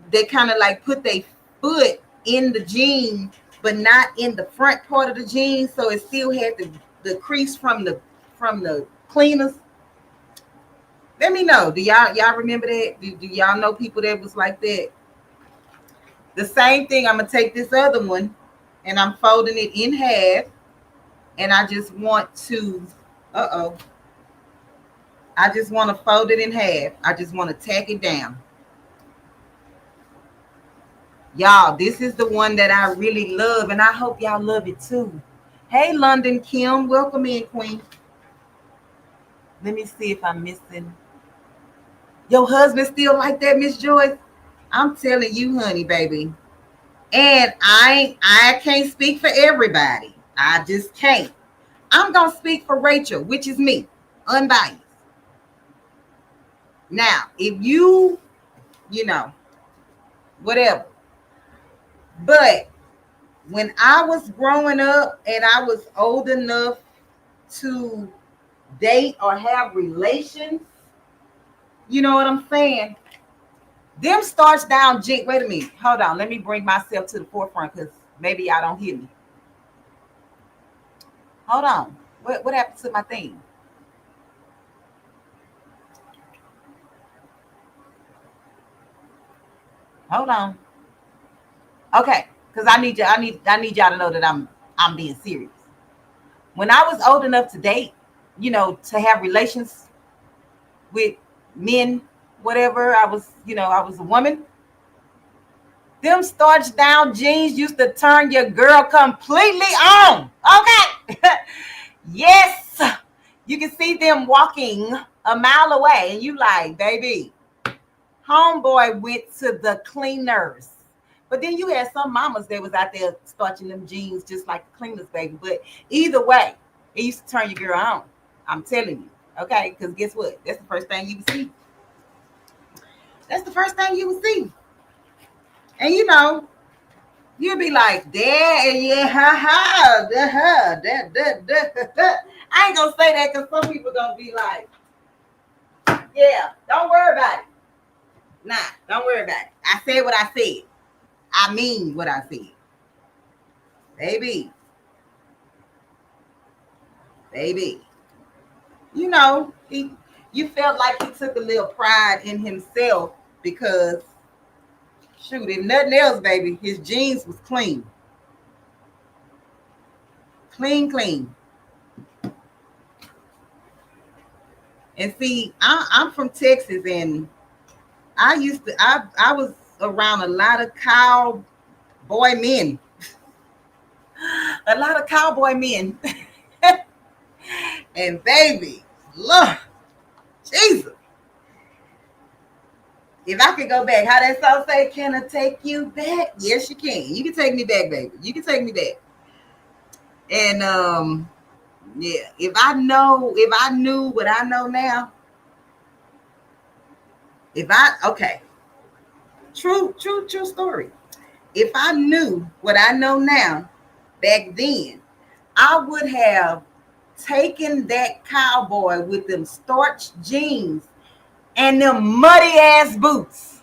they kind of like put their foot in the jean, but not in the front part of the jean. So it still had the crease from the cleaners. Let me know. Do y'all remember that? Do y'all know people that was like that? The same thing. I'm gonna take this other one and I'm folding it in half. And I just want to, I just want to fold it in half. I just want to tack it down. Y'all, this is the one that I really love, and I hope y'all love it too. Hey, London Kim, welcome in, Queen. Let me see if I'm missing. Your husband still like that, Miss Joyce? I'm telling you, honey, baby. And I can't speak for everybody. I just can't. I'm gonna speak for Rachel, which is me, unbiased. Now, if you know, whatever. But when I was growing up and I was old enough to date or have relations, you know what I'm saying? Them starts down jeans. Wait a minute. Hold on. Let me bring myself to the forefront because maybe y'all don't hear me. Hold on. What happened to my thing? Hold on. Okay, because I need y'all to know that I'm being serious. When I was old enough to date, to have relations with men, whatever, I was a woman. Them starched down jeans used to turn your girl completely on. Okay. Yes. You can see them walking a mile away and you like, baby, homeboy went to the cleaners. But then you had some mamas that was out there starching them jeans just like the cleaners, baby. But either way, it used to turn your girl on. I'm telling you. Okay, because guess what? That's the first thing you would see. That's the first thing you would see. And you'll be like, there, yeah, ha, that. I ain't gonna say that because some people gonna be like, yeah, don't worry about it. Nah, don't worry about it. I said what I said. I mean what I said. Baby. You felt like he took a little pride in himself because, shoot, if nothing else, baby, his jeans was clean. Clean. And see, I'm from Texas, and I was around a lot of cowboy men. A lot of cowboy men. And baby, look, Jesus. If I could go back, how that song say, can I take you back? Yes, you can. You can take me back, baby. You can take me back. And yeah, if I knew what I know now, okay, true story. If I knew what I know now back then, I would have taken that cowboy with them starched jeans and them muddy ass boots.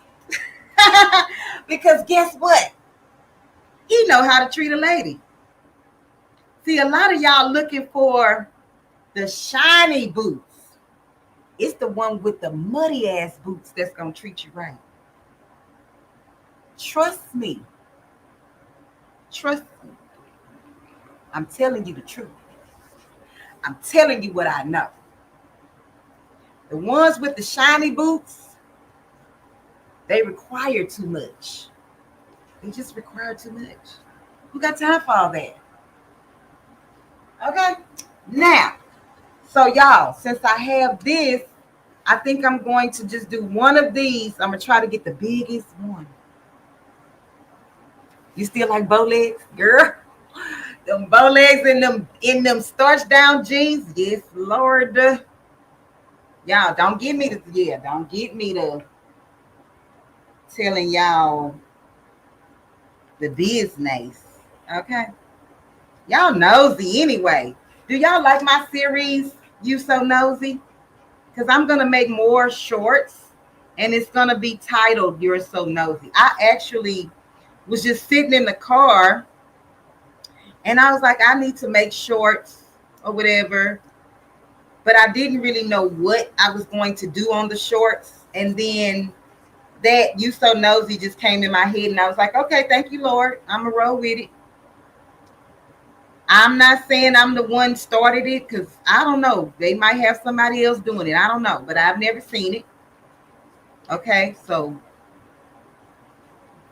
Because guess what? He know how to treat a lady. See, a lot of y'all looking for the shiny boots. It's the one with the muddy ass boots that's gonna treat you right. Trust me. Trust me. I'm telling you the truth. I'm telling you what I know. The ones with the shiny boots, they require too much. They just require too much. Who got time for all that? Okay. Now, so y'all, since I have this, I think I'm going to just do one of these. I'm going to try to get the biggest one. You still like bow legs? Girl, them bow legs in them starched down jeans. Yes, Lord. Y'all, don't get me to telling y'all the business. Okay. Y'all nosy anyway. Do y'all like my series, You So Nosy? Because I'm going to make more shorts and it's going to be titled You're So Nosy. I actually was just sitting in the car and I was like, I need to make shorts or whatever. But I didn't really know what I was going to do on the shorts. And then that You So Nosy just came in my head and I was like, okay, thank you, Lord. I'm going to roll with it. I'm not saying I'm the one started it because I don't know. They might have somebody else doing it. I don't know, but I've never seen it. Okay, so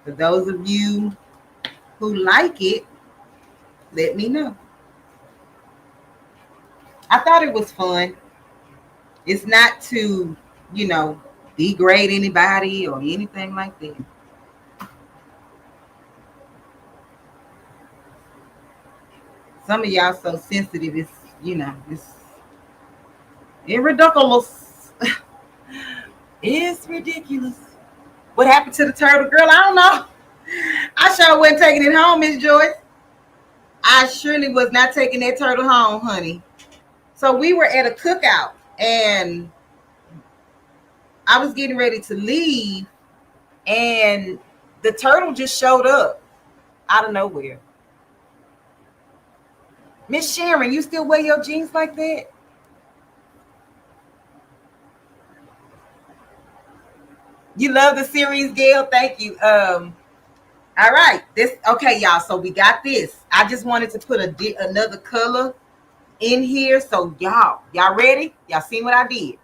for those of you who like it, let me know. I thought it was fun. It's not to, degrade anybody or anything like that. Some of y'all so sensitive, it's ridiculous. It's ridiculous. What happened to the turtle, girl? I don't know. I sure wasn't taking it home, Miss Joyce. I surely was not taking that turtle home, honey. So we were at a cookout and I was getting ready to leave and the turtle just showed up out of nowhere. Miss Sharon, you still wear your jeans like that? You love the series, Gail? Thank you. All right. Okay, y'all. So we got this. I just wanted to put another color in here. So y'all ready? Y'all seen what I did?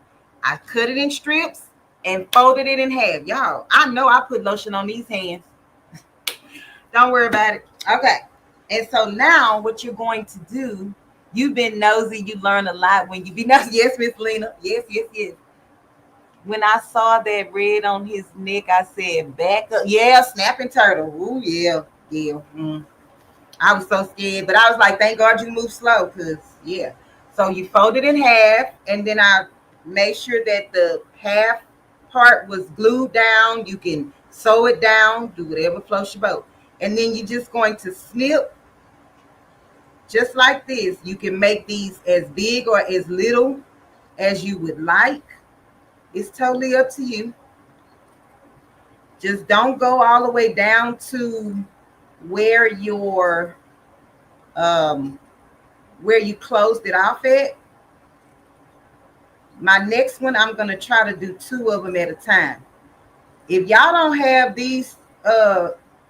I cut it in strips and folded it in half. Y'all, I know I put lotion on these hands. Don't worry about it. Okay. And so now what you're going to do, you've been nosy. You learn a lot when you be nosy. Yes, Miss Lena. Yes. When I saw that red on his neck, I said, back up. Yeah, snapping turtle. Ooh, yeah. I was so scared, but I was like, thank God you moved slow, because, yeah. So you fold it in half, and then I made sure that the half part was glued down. You can sew it down, do whatever floats your boat. And then you're just going to snip just like this. You can make these as big or as little as you would like. It's totally up to you. Just don't go all the way down to where your where you closed it off at. My next one, I'm going to try to do 2 of them at a time. If y'all don't have these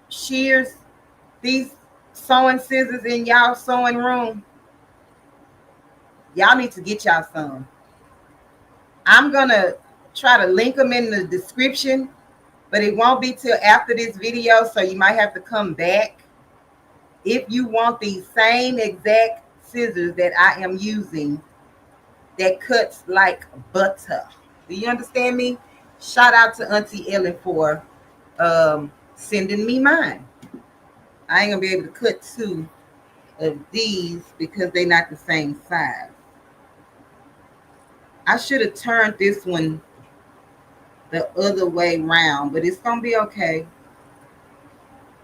shears, these sewing scissors in y'all sewing room, y'all need to get y'all some. I'm going to try to link them in the description, but it won't be till after this video, so you might have to come back. If you want these same exact scissors that I am using that cuts like butter. Do you understand me? Shout out to Auntie Ellen for sending me mine. I ain't gonna be able to cut two of these because they're not the same size. I should have turned this one the other way round, but it's gonna be okay.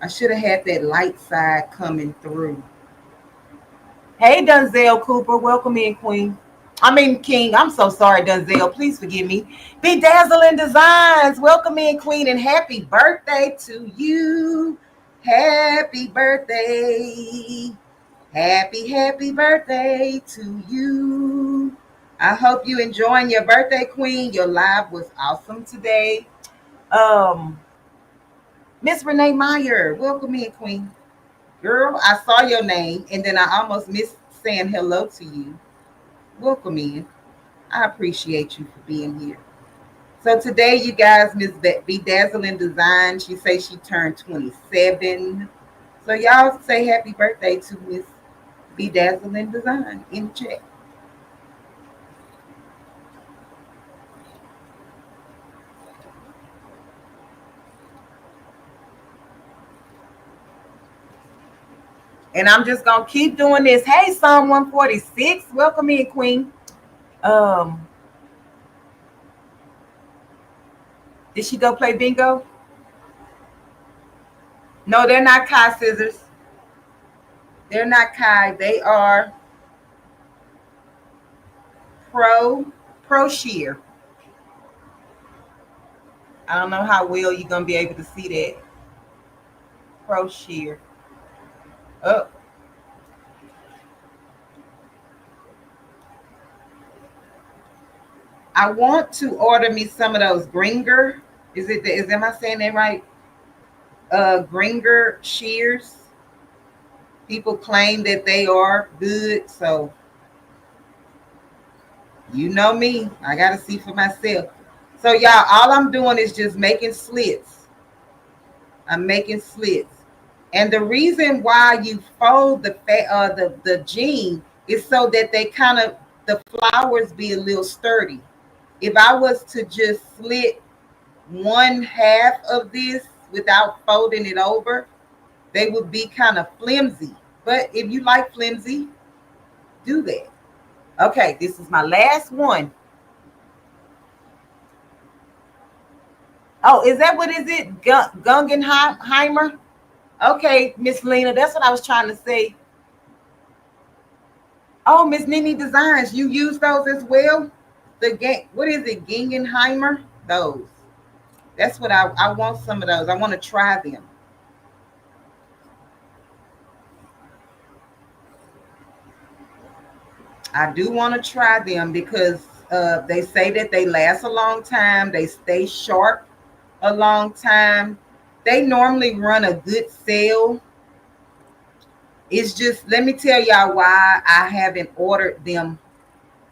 I should have had that light side coming through. Hey, Dunzel Cooper, welcome in, Queen. I mean, King. I'm so sorry, Dunzel. Please forgive me. Bedazzling Designs, welcome in, Queen, and happy birthday to you. Happy birthday. Happy birthday to you. I hope you enjoying your birthday, Queen. Your live was awesome today. Miss Renee Meyer, welcome in, Queen. Girl, I saw your name and then I almost missed saying hello to you. Welcome in. I appreciate you for being here. So today, you guys, Miss Bedazzling Design, she says she turned 27. So y'all say happy birthday to Miss Bedazzling Design in the chat. And I'm just gonna keep doing this. Hey, Psalm 146, welcome in, Queen. Did she go play bingo? No, they're not Kai scissors. They're not Kai. They are Pro Shear. I don't know how well you're gonna be able to see that. Pro Shear. Oh. I want to order me some of those Gringer. Am I saying that right? Gringer shears. People claim that they are good, so you know me. I gotta see for myself. So y'all, all I'm doing is just making slits. I'm making slits. And the reason why you fold the jean is so that they kind of, the flowers be a little sturdy. If I was to just slit one half of this without folding it over, they would be kind of flimsy. But if you like flimsy, do that. Okay, this is my last one. Oh, is that what is it? Guggenheimer? Okay, Miss Lena, that's what I was trying to say. Oh, Miss Nini Designs, you use those as well? What is it? Guggenheimer? Those. That's what I want some of those. I want to try them. I do want to try them because they say that they last a long time. They stay sharp a long time. They normally run a good sale. It's just, let me tell y'all why I haven't ordered them.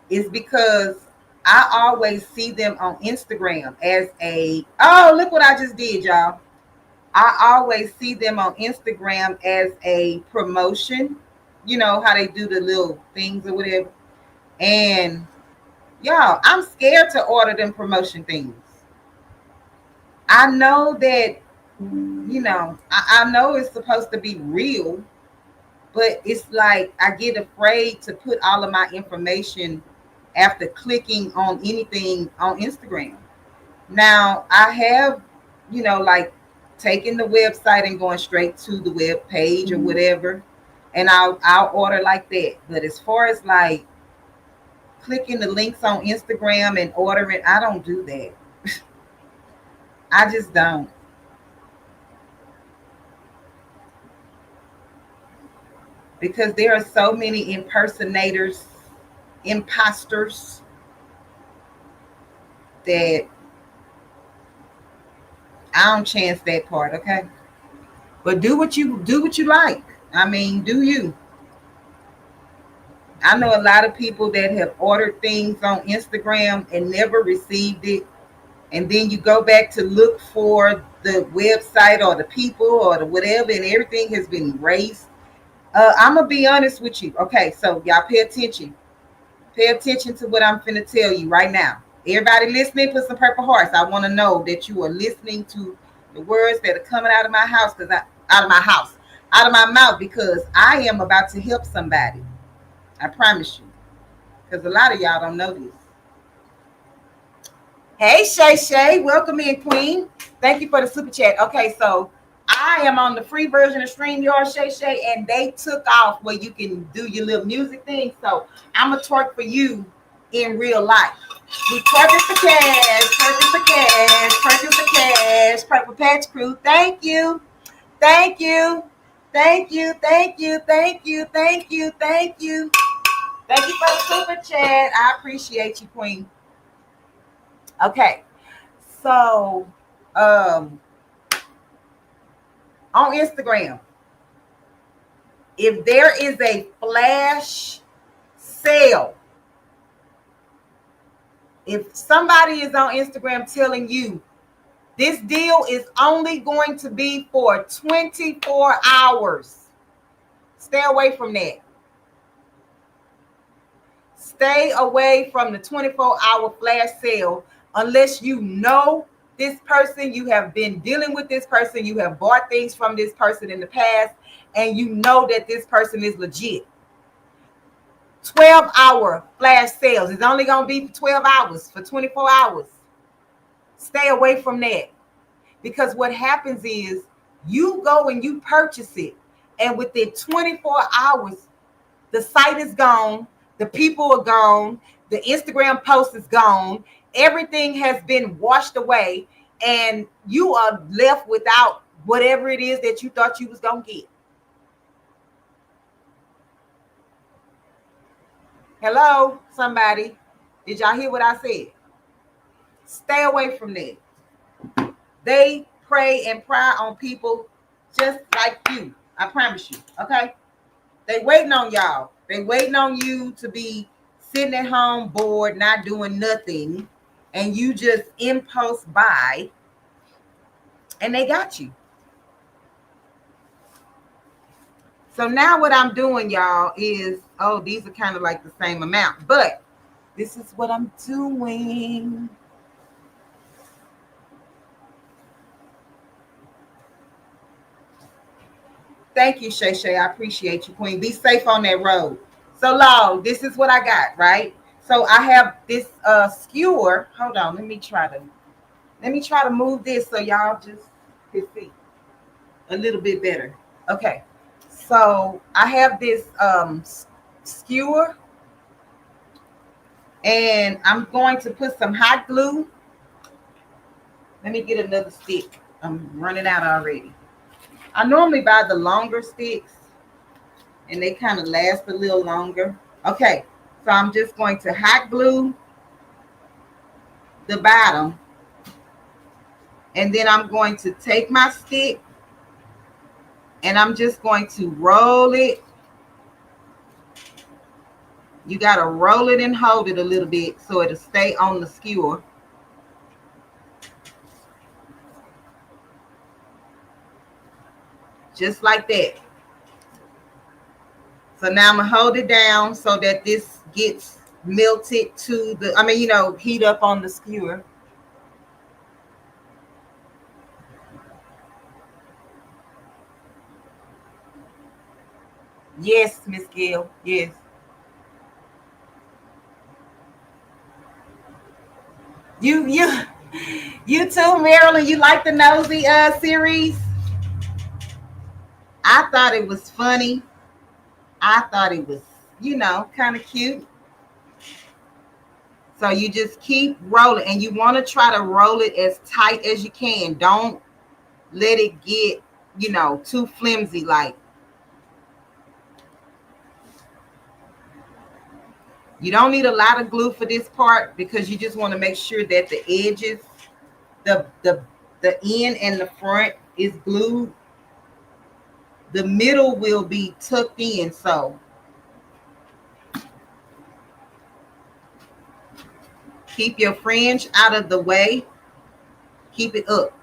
It's because I always see them on Instagram as oh, look what I just did, y'all. I always see them on Instagram as a promotion. You know how they do the little things or whatever. And y'all, I'm scared to order them promotion things. I know that, I know it's supposed to be real, but it's like I get afraid to put all of my information after clicking on anything on Instagram. Now, I have, like taking the website and going straight to the web page or whatever, and I'll order like that. But as far as like clicking the links on Instagram and ordering, I don't do that. I just don't. Because there are so many impersonators, imposters, that I don't chance that part, okay? But do what you like. I mean, do you? I know a lot of people that have ordered things on Instagram and never received it. And then you go back to look for the website or the people or the whatever, and everything has been erased. I'm going to be honest with you. Okay, so y'all pay attention. Pay attention to what I'm finna tell you right now. Everybody listening, put some purple hearts. I want to know that you are listening to the words that are coming out of my house, out of my mouth, because I am about to help somebody. I promise you. Because a lot of y'all don't know this. Hey, Shay, welcome in, Queen. Thank you for the super chat. Okay, so I am on the free version of StreamYard, Shay, and they took off where you can do your little music thing. So I'm going to twerk for you in real life. We twerking for cash, twerking for cash, twerking for cash, Purple Patch Crew. Thank you. Thank you. Thank you. Thank you. Thank you. Thank you. Thank you. Thank you for the super chat. I appreciate you, Queen. Okay. So on Instagram, if there is a flash sale, if somebody is on Instagram telling you this deal is only going to be for 24 hours, stay away from that. Stay away from the 24-hour flash sale unless you know this person, you have been dealing with this person, you have bought things from this person in the past, and you know that this person is legit. 12-hour flash sales is only going to be for 12 hours, for 24 hours. Stay away from that. Because what happens is you go and you purchase it, and within 24 hours, the site is gone, the people are gone, the Instagram post is gone, everything has been washed away, and you are left without whatever it is that you thought you was going to get. Hello, somebody. Did y'all hear what I said? Stay away from that. They prey and pry on people just like you. I promise you. Okay? They waiting on y'all. They waiting on you to be sitting at home bored, not doing nothing, and you just impulse buy, and they got you. So now what I'm doing, y'all, is, oh, these are kind of like the same amount, but this is what I'm doing. Thank you, Shay. I appreciate you, Queen. Be safe on that road. So, Law, this is what I got, right? So I have this skewer. Hold on, let me try to move this so y'all just can see a little bit better. Okay. So I have this skewer, and I'm going to put some hot glue. Let me get another stick. I'm running out already. I normally buy the longer sticks, and they kind of last a little longer. Okay, so I'm just going to hot glue the bottom, and then I'm going to take my stick, and I'm just going to roll it. You got to roll it and hold it a little bit so it'll stay on the skewer. Just like that. So now I'm going to hold it down so that this gets melted to the, heat up on the skewer. Yes, Miss Gail. Yes. You too, Marilyn. You like the Nosy series? I thought it was funny. I thought it was, kind of cute. So you just keep rolling, and you want to try to roll it as tight as you can. Don't let it get, too flimsy like. You don't need a lot of glue for this part because you just want to make sure that the edges, the end and the front is glued. The middle will be tucked in, so keep your fringe out of the way. Keep it up.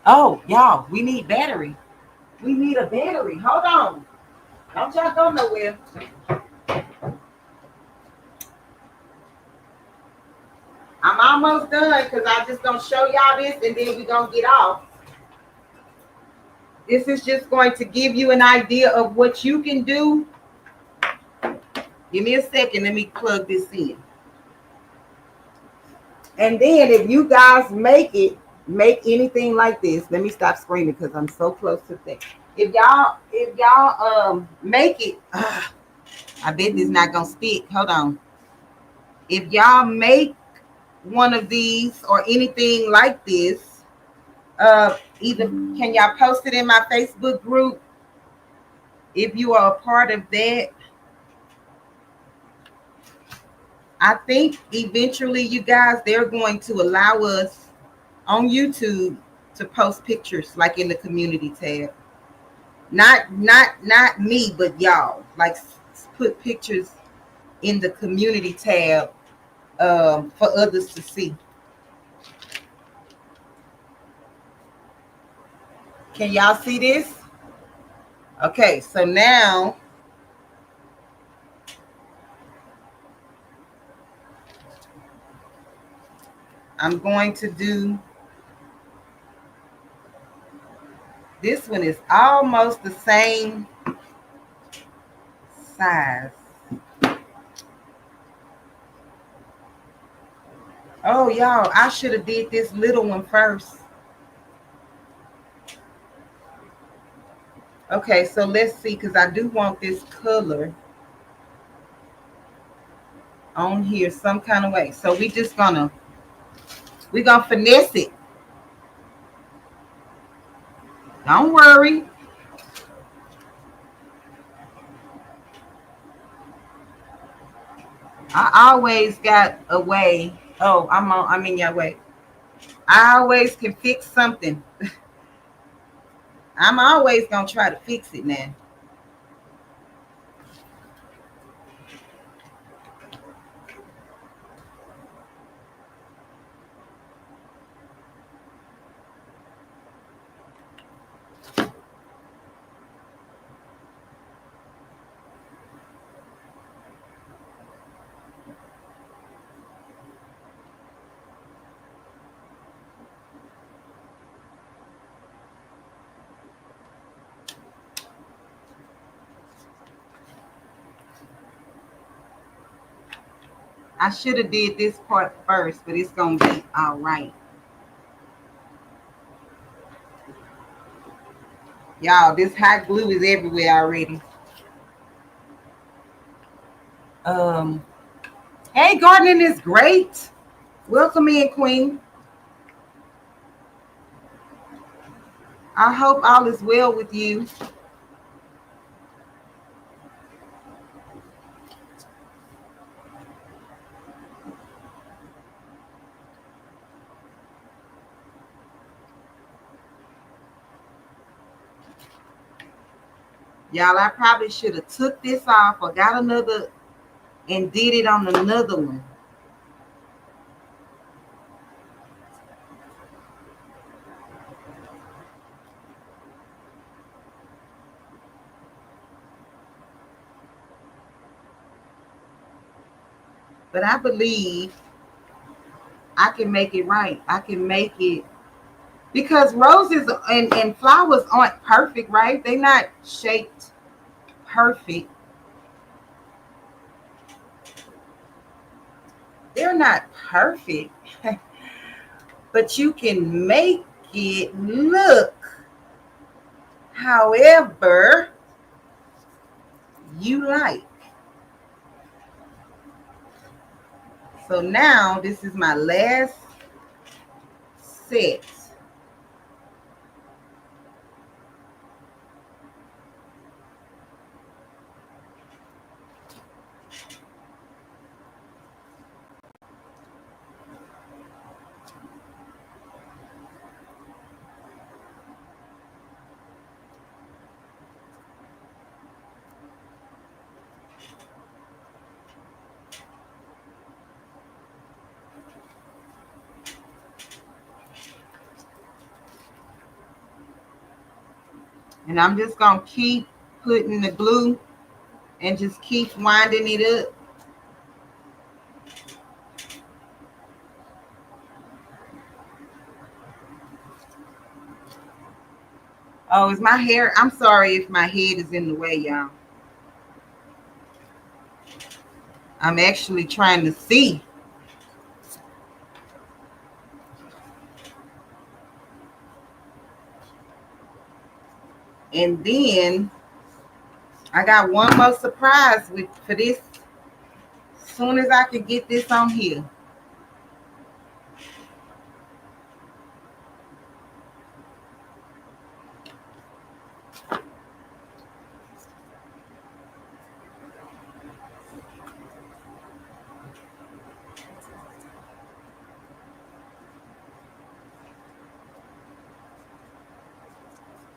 Oh, y'all, we need battery. We need a battery. Hold on. Don't y'all go nowhere. I'm almost done because I'm just going to show y'all this and then we're going to get off. This is just going to give you an idea of what you can do. Give me a second. Let me plug this in. And then if you guys make anything like this, let me stop screaming because I'm so close to things. If y'all make it, I bet this not gonna stick. Hold on. If y'all make one of these or anything like this, either can y'all post it in my Facebook group if you are a part of that. I think eventually, you guys, they're going to allow us on YouTube to post pictures like in the community tab. Not me, but y'all. Like put pictures in the community tab for others to see. Can y'all see this? Okay, so now I'm going to do this one is almost the same size. Oh, y'all, I should have did this little one first. Okay, so let's see, because I do want this color on here some kind of way. So we're gonna finesse it. Don't worry. I always got a way. Oh, I'm in your way. I always can fix something. I'm always gonna try to fix it now. I should have did this part first, but it's gonna be all right. Y'all, this hot glue is everywhere already. Hey, gardening is great. Welcome in, Queen. I hope all is well with you. Y'all, I probably should have took this off or got another and did it on another one. But I believe I can make it right. I can make it because roses and flowers aren't perfect, right? They're not shaped perfect. They're not perfect, but you can make it look however you like. So now this is my last set. And I'm just going to keep putting the glue and just keep winding it up. Oh, is my hair? I'm sorry if my head is in the way, y'all. I'm actually trying to see. And then I got one more surprise for this. As soon as I can get this on here.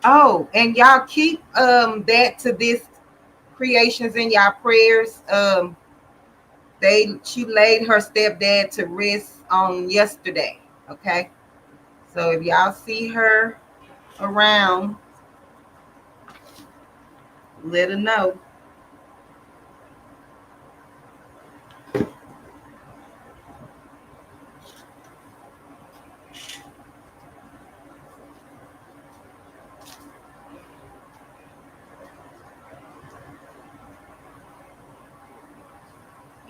Oh, and y'all keep that to this creations in y'all prayers. She laid her stepdad to rest on yesterday. Okay. So if y'all see her around, let her know.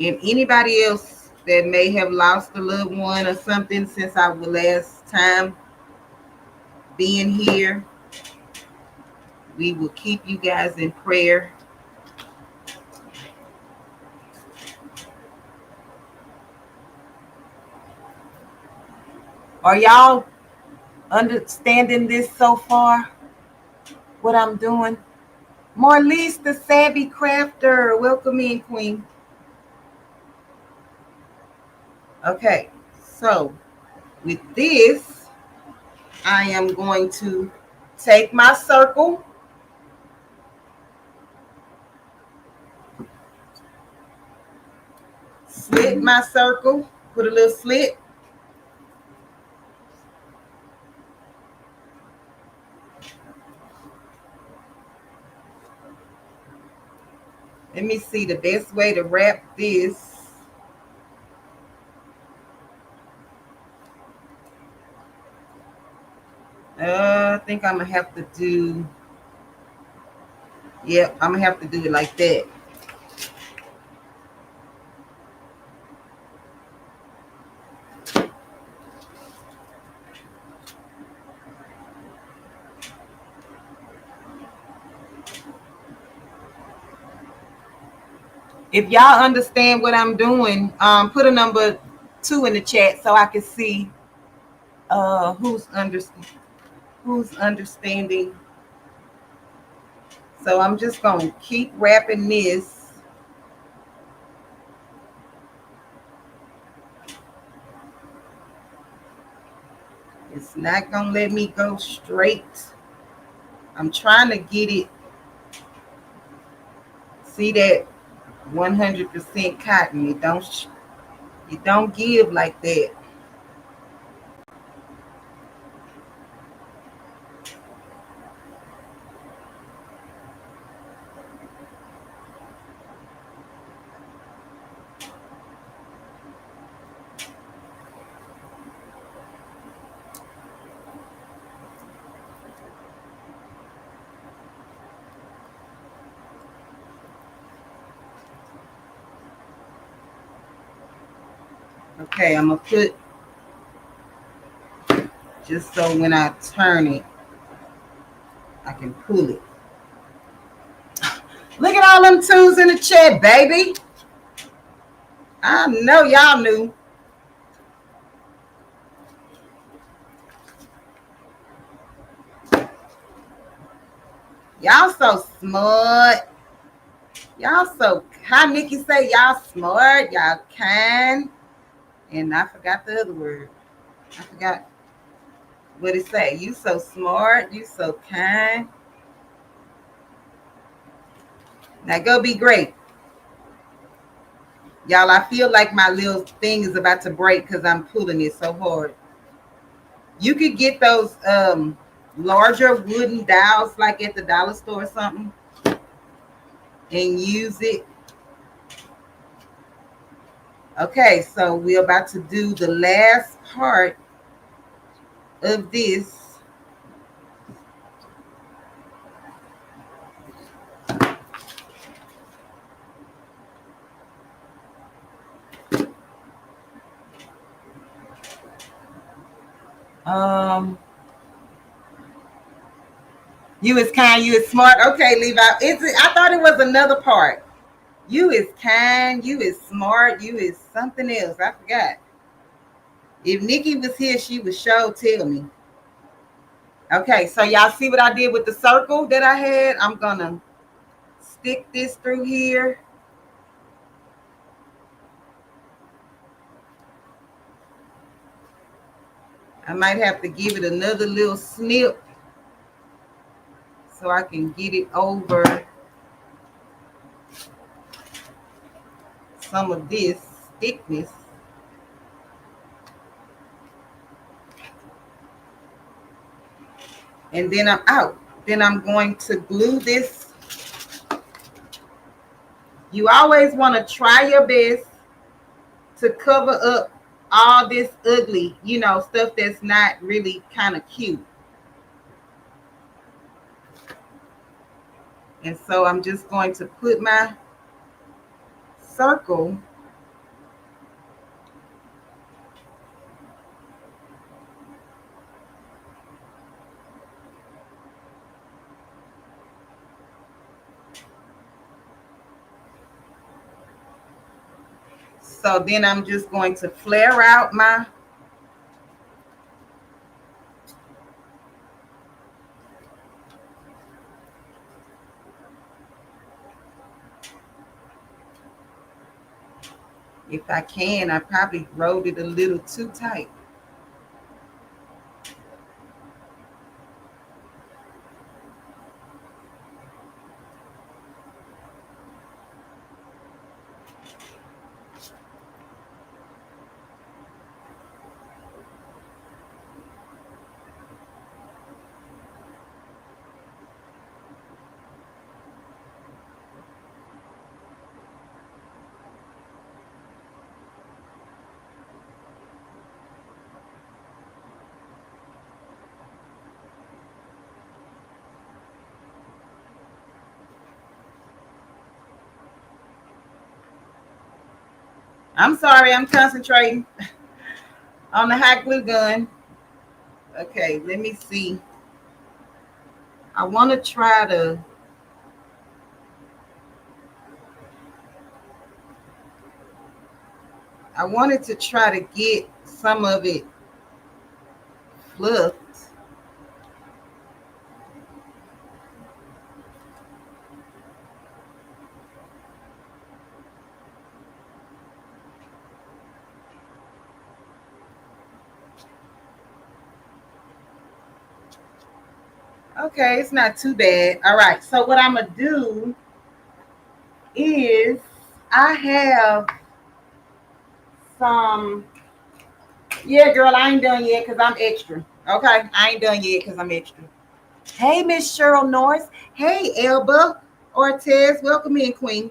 And anybody else that may have lost a loved one or something since our last time being here, we will keep you guys in prayer. Are y'all understanding this so far? What I'm doing? Marlise, the Savvy Crafter. Welcome in, Queen. Okay, so with this, I am going to take my circle, slit my circle, put a little slit. Let me see the best way to wrap this. I think I'm gonna have to do. Yep, I'm gonna have to do it like that. If y'all understand what I'm doing, put a number 2 in the chat so I can see who's understanding. So I'm just gonna keep wrapping this. It's not gonna let me go straight. I'm trying to get it. See that 100% cotton? It don't give like that. Okay, I'm gonna put, just so when I turn it, I can pull it. Look at all them 2s in the chat, baby. I know y'all knew. Y'all so smart. Y'all so, how Nikki say, y'all smart, y'all kind. And I forgot the other word. I forgot what it say. You so smart, you so kind. Now go be great. Y'all, I feel like my little thing is about to break because I'm pulling it so hard. You could get those larger wooden dowels like at the dollar store or something. and use it. Okay, so we're about to do the last part of this. You is kind, you is smart. Okay, Levi. I thought it was another part. You is kind, you is smart, you is something else. I forgot. If Nikki was here, she would sure tell me. Okay, so y'all see what I did with the circle that I had? I'm gonna stick this through here. I might have to give it another little snip so I can get it over some of this thickness. And then I'm out. Then I'm going to glue this. You always want to try your best to cover up all this ugly, stuff that's not really kind of cute. And so I'm just going to put my circle so then I'm just going to flare out my if I can, I probably rolled it a little too tight. I'm sorry, I'm concentrating on the hot glue gun. Okay, let me see. I want to try to I wanted to try to get some of it fluffed. Okay, it's not too bad. All right, so what I'm going to do is I have some, yeah, girl, I ain't done yet because I'm extra. Okay, I ain't done yet because I'm extra. Hey, Miss Cheryl Norris. Hey, Elba Ortez. Welcome in, Queen.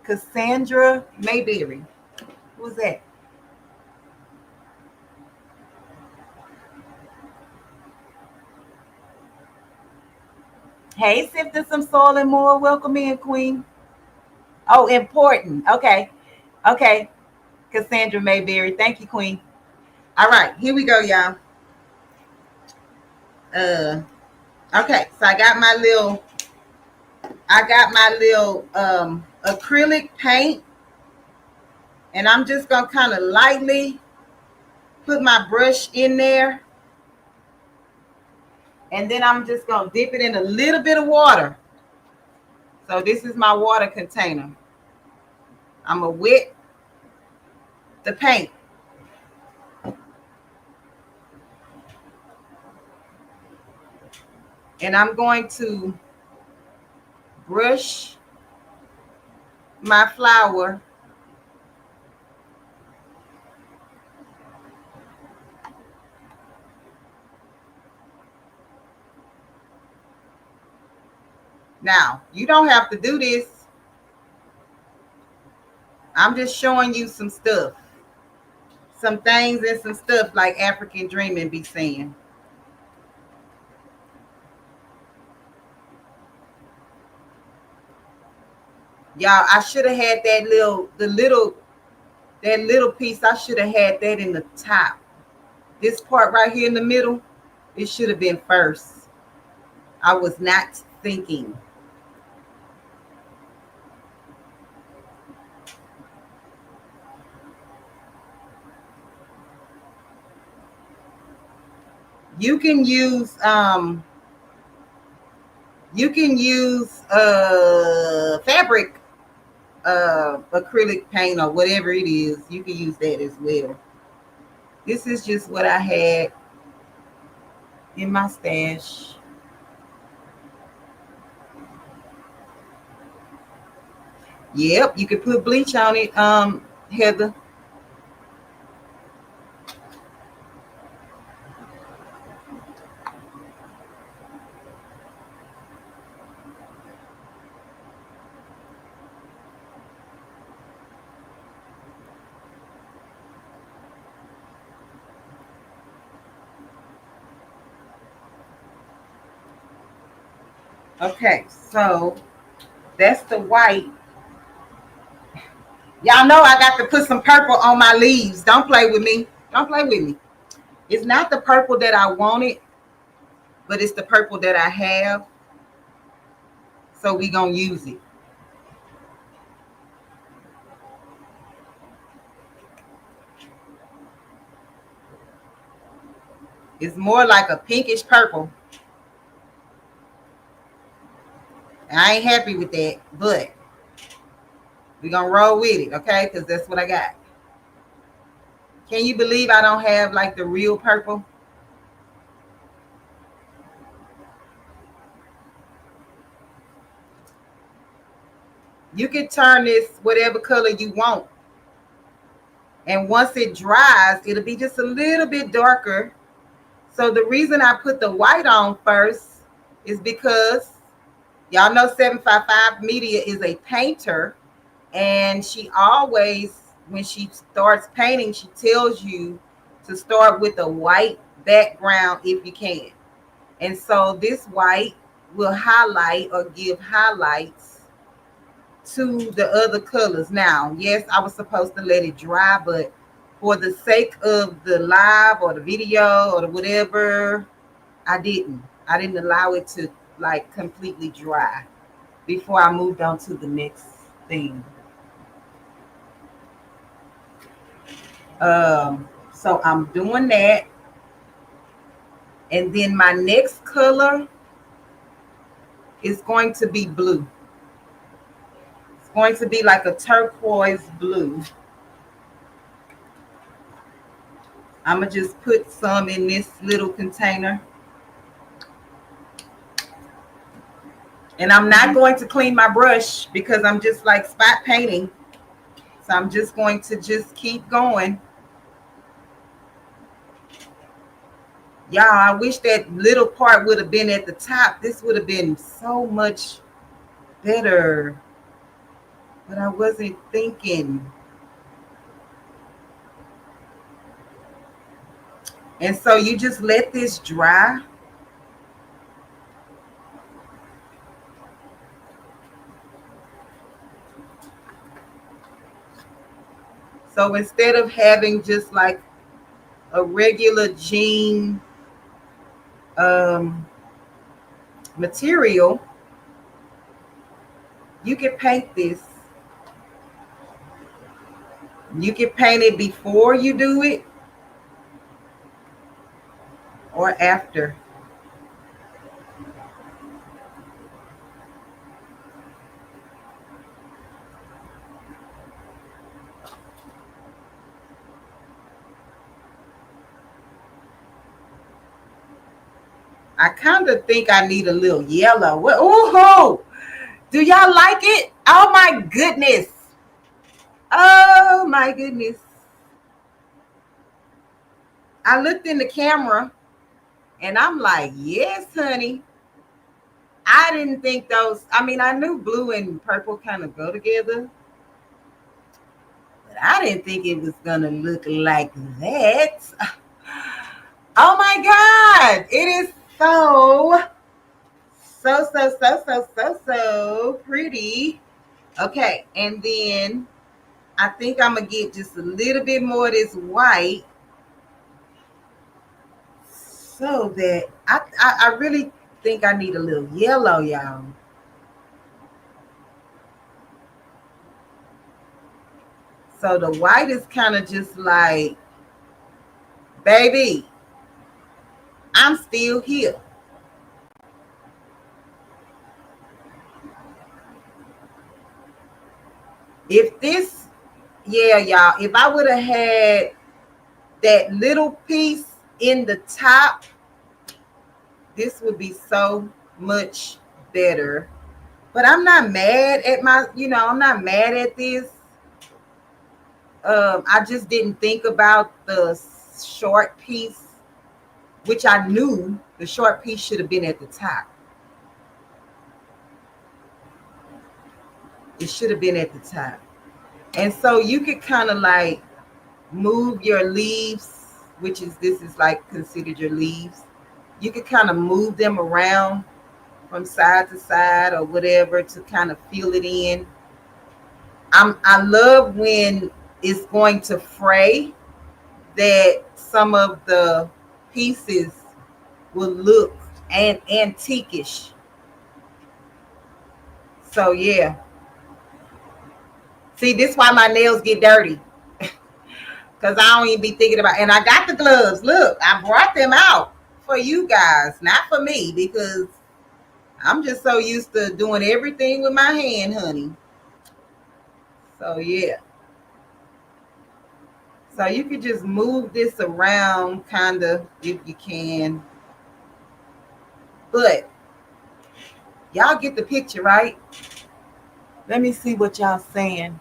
Cassandra Mayberry. Who's that? Hey, Sifting Some Soil and More. Welcome in, Queen. Oh, important. Okay. Okay. Cassandra Mayberry. Thank you, Queen. All right, here we go, y'all. Okay, so I got my little acrylic paint, and I'm just gonna kind of lightly put my brush in there, and then I'm just gonna dip it in a little bit of water. So this is my water container. I'm gonna wet the paint. And I'm going to brush my flower Now, you don't have to do this. I'm just showing you some stuff. Some things and some stuff like African Dreaming be saying. Y'all, I should have had that little piece. I should have had that in the top. This part right here in the middle, it should have been first. I was not thinking. You can use fabric acrylic paint or whatever it is. You can use that as well. This is just what I had in my stash. Yep, you can put bleach on it, Heather. Okay, so that's the white. Y'all know I got to put some purple on my leaves. Don't play with me. Don't play with me. It's not the purple that I wanted, but it's the purple that I have. So we gonna use it. It's more like a pinkish purple. I ain't happy with that, but we're gonna roll with it, okay? Because that's what I got. Can you believe I don't have like the real purple? You can turn this whatever color you want. And once it dries, it'll be just a little bit darker. So the reason I put the white on first is because y'all know 755 Media is a painter. And she always, when she starts painting, she tells you to start with a white background if you can. And so this white will highlight or give highlights to the other colors. Now, yes, I was supposed to let it dry, but for the sake of the live or the video or the whatever, I didn't allow it to like completely dry before I moved on to the next thing. So I'm doing that. And then my next color is going to be blue. It's going to be like a turquoise blue. I'm going to just put some in this little container. And I'm not going to clean my brush because I'm just like spot painting. So I'm just going to just keep going. Y'all, I wish that little part would have been at the top. This would have been so much better. But I wasn't thinking. And so you just let this dry. So instead of having just like a regular jean material, you can paint this. You can paint it before you do it or after. I kind of think I need a little yellow. Ooh, do y'all like it? Oh my goodness. Oh my goodness. I looked in the camera and I'm like, yes, honey. I I didn't think those, I mean, I knew blue and purple kind of go together, but I didn't think it was going to look like that. Oh my God. It is so pretty. Okay. And then I think I'm going to get just a little bit more of this white so that I really think I need a little yellow, y'all. So the white is kind of just like, baby, I'm still here. If this, yeah, y'all, if I would have had that little piece in the top, this would be so much better. But I'm not mad at I'm not mad at this. I just didn't think about the short piece, which I knew the short piece should have been at the top. It should have been at the top. And so you could kind of like move your leaves, which is, this is like considered your leaves. You could kind of move them around from side to side or whatever to kind of feel it in. I love when it's going to fray, that some of the pieces will look antiquish. So yeah. See, this is why my nails get dirty. Because I don't even be thinking about, and I got the gloves. Look, I brought them out for you guys, not for me, because I'm just so used to doing everything with my hand, honey. So yeah. So you could just move this around kind of if you can. But y'all get the picture, right? Let me see what y'all saying.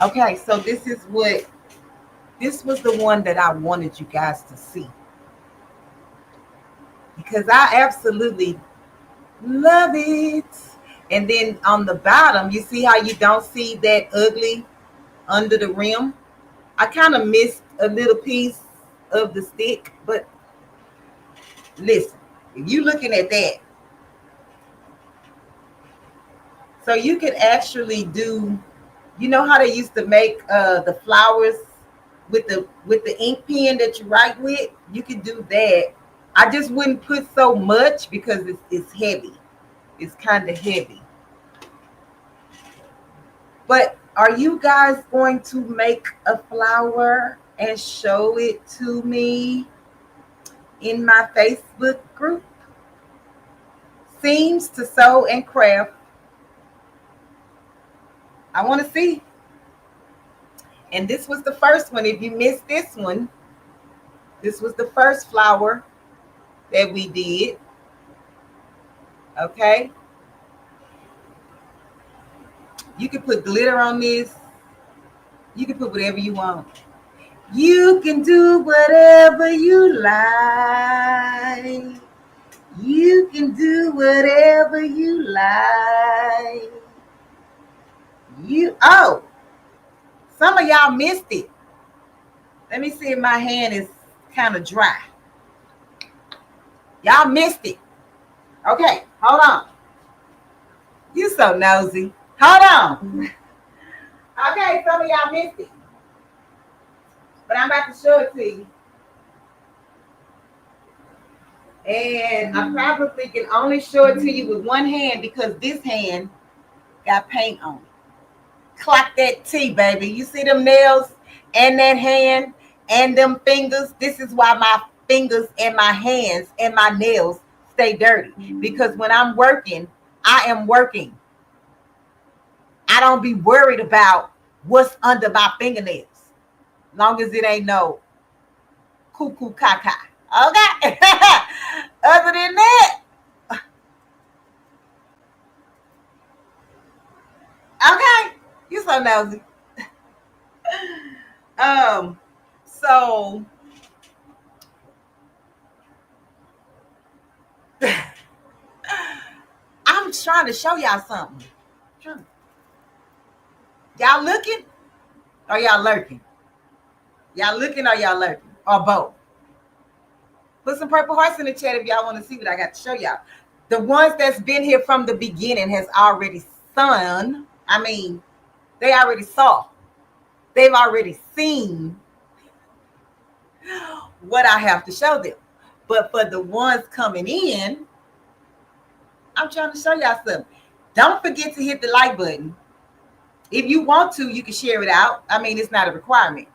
Okay, so this was the one that I wanted you guys to see. Because I absolutely love it. And then on the bottom, you see how you don't see that ugly under the rim? I kind of missed a little piece of the stick, but listen, if you looking at that, so you can actually do, you know how they used to make the flowers with the ink pen that you write with? You could do that. I just wouldn't put so much because it's heavy. It's kind of heavy. But are you guys going to make a flower and show it to me in my Facebook group? Seams to Sew and Craft. I want to see. And this was the first one. If you missed this one, this was the first flower that we did. Okay. You can put glitter on this. You can put whatever you want. You can do whatever you like. You can do whatever you like. Some of y'all missed it. Let me see if my hand is kind of dry. Y'all missed it. Okay, hold on. You so nosy. Hold on. Okay, some of y'all missed it. But I'm about to show it to you. And I probably can only show it to you with one hand because this hand got paint on it. Clock that T, baby. You see them nails and that hand and them fingers? This is why my fingers and my hands and my nails stay dirty. Because when I'm working, I am working. I don't be worried about what's under my fingernails. Long as it ain't no cuckoo caca. Okay. Other than that. Okay. You so nosy. So I'm trying to show y'all something. Y'all looking or y'all lurking? Y'all looking or y'all lurking? Or both? Put some purple hearts in the chat if y'all want to see what I got to show y'all. The ones that's been here from the beginning has already seen. I mean, they already saw. They've already seen what I have to show them. But for the ones coming in, I'm trying to show y'all something. Don't forget to hit the like button. If you want to, you can share it out. I mean, it's not a requirement.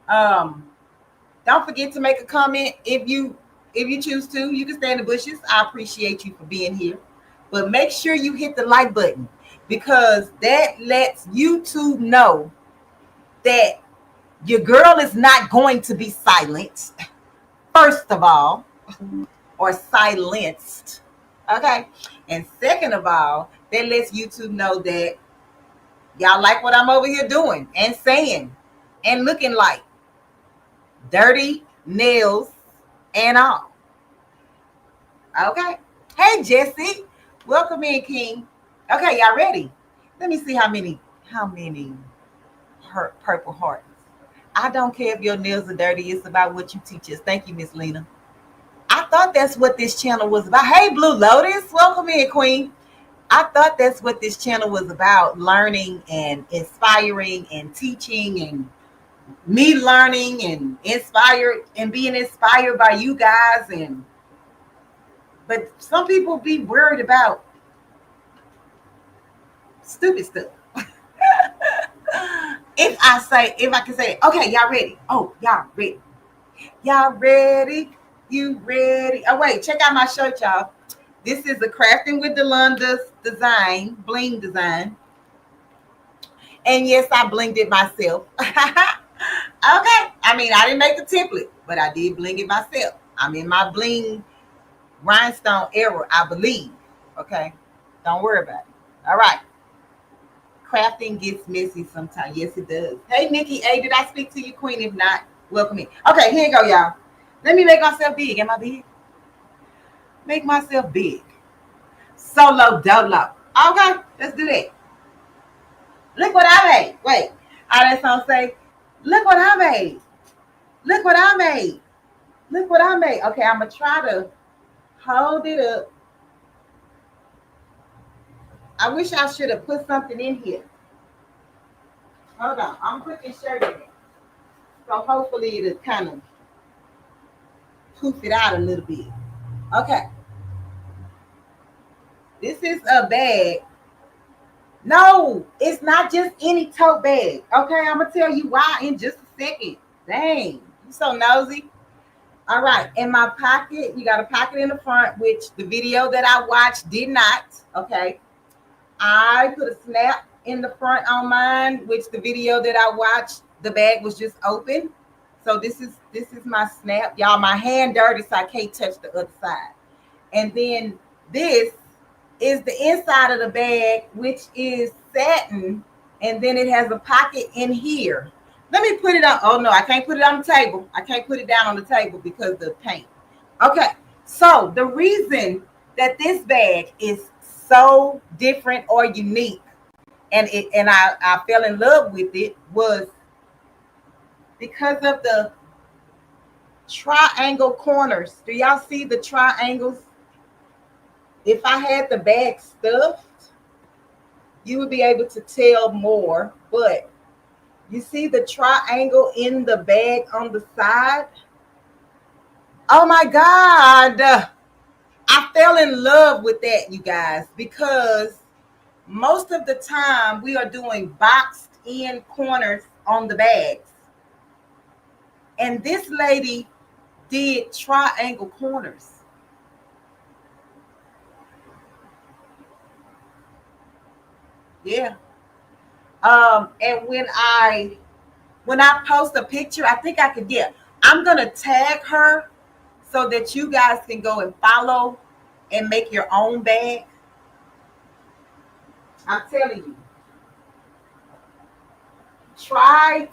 Don't forget to make a comment if you choose to. You can stay in the bushes. I appreciate you for being here. But make sure you hit the like button, because that lets YouTube know that your girl is not going to be silenced, first of all, or silenced. Okay. And second of all, that lets YouTube know that y'all like what I'm over here doing and saying and looking like. Dirty nails and all. Okay. Hey, Jesse. Welcome in, King. Okay, y'all ready? Let me see how many purple hearts. I don't care if your nails are dirty. It's about what you teach us. Thank you, Miss Lena. I thought that's what this channel was about. Hey, Blue Lotus. Welcome in, Queen. I thought that's what this channel was about, learning and inspiring and teaching, and me learning and inspired and being inspired by you guys. But some people be worried about stupid stuff. If I can say, okay, y'all ready? Oh, y'all ready? Y'all ready? You ready? Oh, wait, check out my shirt, y'all. This is a Crafting with Delonda's design, bling design. And yes, I blinged it myself. Okay. I mean, I didn't make the template, but I did bling it myself. I'm in my bling rhinestone era, I believe. Okay. Don't worry about it. All right. Crafting gets messy sometimes. Yes, it does. Hey, Nikki A, did I speak to you, Queen? If not, welcome in. Okay, here you go, y'all. Let me make myself big. Am I big? Make myself big. Solo dolo. Okay, let's do that. Look what I made. Wait. How that song say? Look what I made. Look what I made. Look what I made. Okay, I'm going to try to hold it up. I wish I should have put something in here. Hold on. I'm putting this shirt in there. So hopefully it'll kind of poof it out a little bit. Okay. This is a bag. No, it's not just any tote bag. Okay, I'm going to tell you why in just a second. Dang, you so nosy. All right, in my pocket, you got a pocket in the front, which the video that I watched did not. Okay. I put a snap in the front on mine, which the video that I watched, the bag was just open. So this is my snap. Y'all, my hand dirty, so I can't touch the other side. And then this is the inside of the bag, which is satin, and then it has a pocket in here. Let me put it on. Oh no, I can't put it on the table. I can't put it down on the table because of the paint. Okay, so the reason that this bag is so different or unique, and I fell in love with it, was because of the triangle corners. Do y'all see the triangles? If I had the bag stuffed, you would be able to tell more, but you see the triangle in the bag on the side? Oh my God. I fell in love with that, you guys, because most of the time we are doing boxed in corners on the bags. And this lady did triangle corners. Yeah. And when I post a picture, I think I could get, I'm gonna tag her so that you guys can go and follow and make your own bag. I'm telling you, try.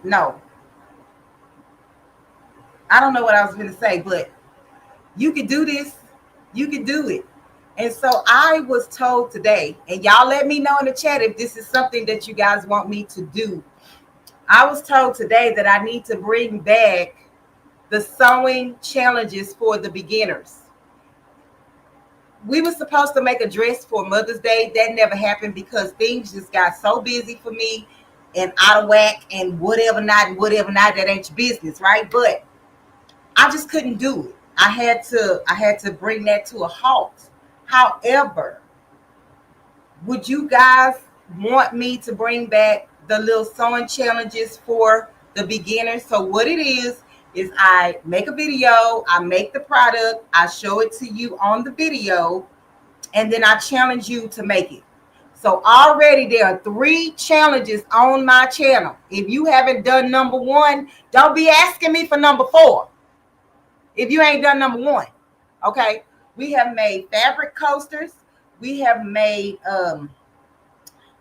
No, I don't know what I was going to say, but you could do this. You could do it. And so I was told today, and y'all let me know in the chat if this is something that you guys want me to do. I was told today that I need to bring back the sewing challenges for the beginners. We were supposed to make a dress for Mother's Day. That never happened because things just got so busy for me and out of whack and whatever not, that ain't your business, right? But I just couldn't do it. I had to bring that to a halt. However, would you guys want me to bring back the little sewing challenges for the beginners? So what it is I make a video, I make the product, I show it to you on the video, and then I challenge you to make it. So already there are 3 challenges on my channel. If you haven't done number 1, don't be asking me for number 4. If you ain't done number 1, okay? We have made fabric coasters. We have made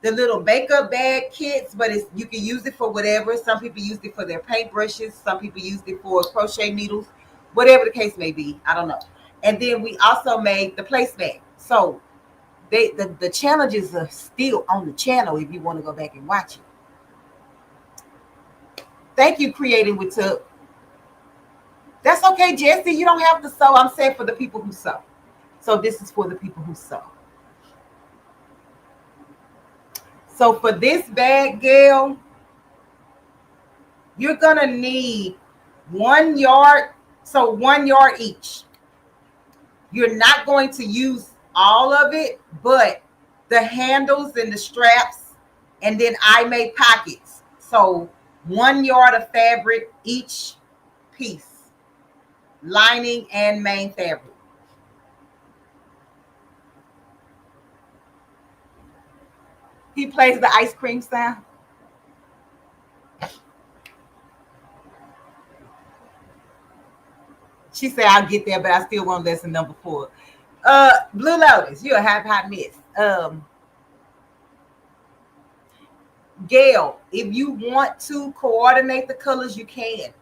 the little makeup bag kits, but you can use it for whatever. Some people use it for their paintbrushes. Some people use it for crochet needles, whatever the case may be. I don't know. And then we also made the placemat. So the challenges are still on the channel if you want to go back and watch it. Thank you, Creating with Tub. That's okay, Jesse. You don't have to sew. I'm saying for the people who sew. So this is for the people who sew. So for this bag, Gail, you're going to need 1 yard. So 1 yard each. You're not going to use all of it, but the handles and the straps, and then I made pockets. So 1 yard of fabric each piece, lining and main fabric. He plays the ice cream sound. She said, I'll get there, but I still want lesson number 4. Blue Lotus, you're a hot miss. Gail, if you want to coordinate the colors, you can.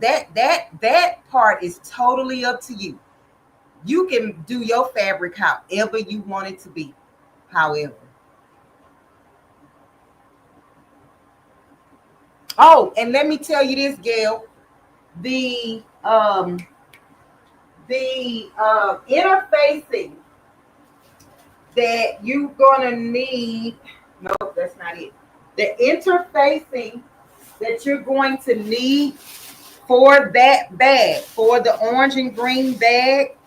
That part is totally up to you. You can do your fabric however you want it to be. However. Oh, and let me tell you this, Gail. The interfacing that you're gonna need. Nope, that's not it. The interfacing that you're going to need for that bag, for the orange and green bag,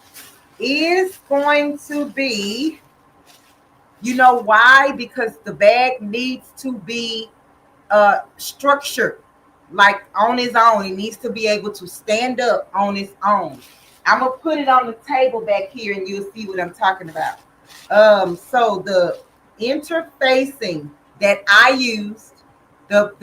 is going to be, you know why? Because the bag needs to be structured, like on its own. It needs to be able to stand up on its own. I'm gonna put it on the table back here and you'll see what I'm talking about. So the interfacing that I used, the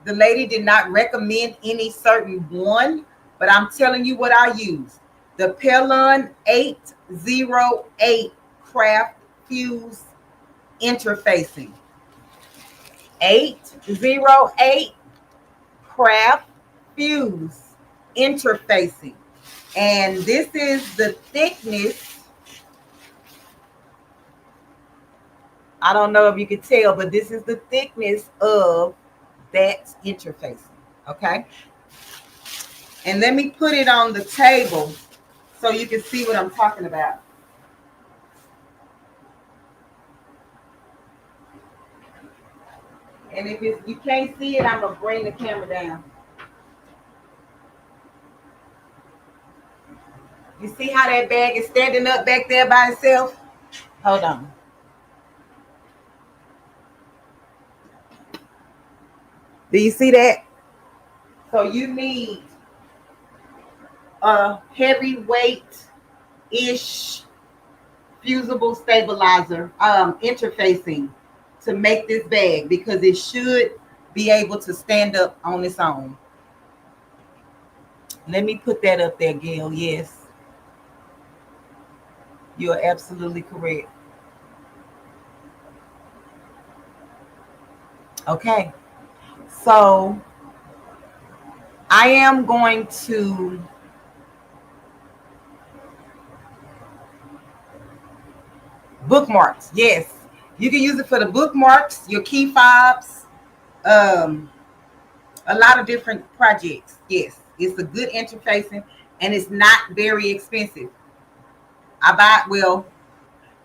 lady did not recommend any certain one, but I'm telling you what I used. The Pelon 808 Craft Fuse interfacing. 808 Craft Fuse interfacing. And this is the thickness. I don't know if you can tell, but this is the thickness of that interfacing. Okay. And let me put it on the table so you can see what I'm talking about. And if you can't see it, I'm going to bring the camera down. You see how that bag is standing up back there by itself? Hold on. Do you see that? So you need a heavyweight-ish fusible stabilizer interfacing to make this bag, because it should be able to stand up on its own. Let me put that up there, Gail. Yes. You are absolutely correct. Okay. So I am going to bookmarks. Yes, you can use it for the bookmarks, your key fobs, um, a lot of different projects. Yes, it's a good interfacing and it's not very expensive. I buy well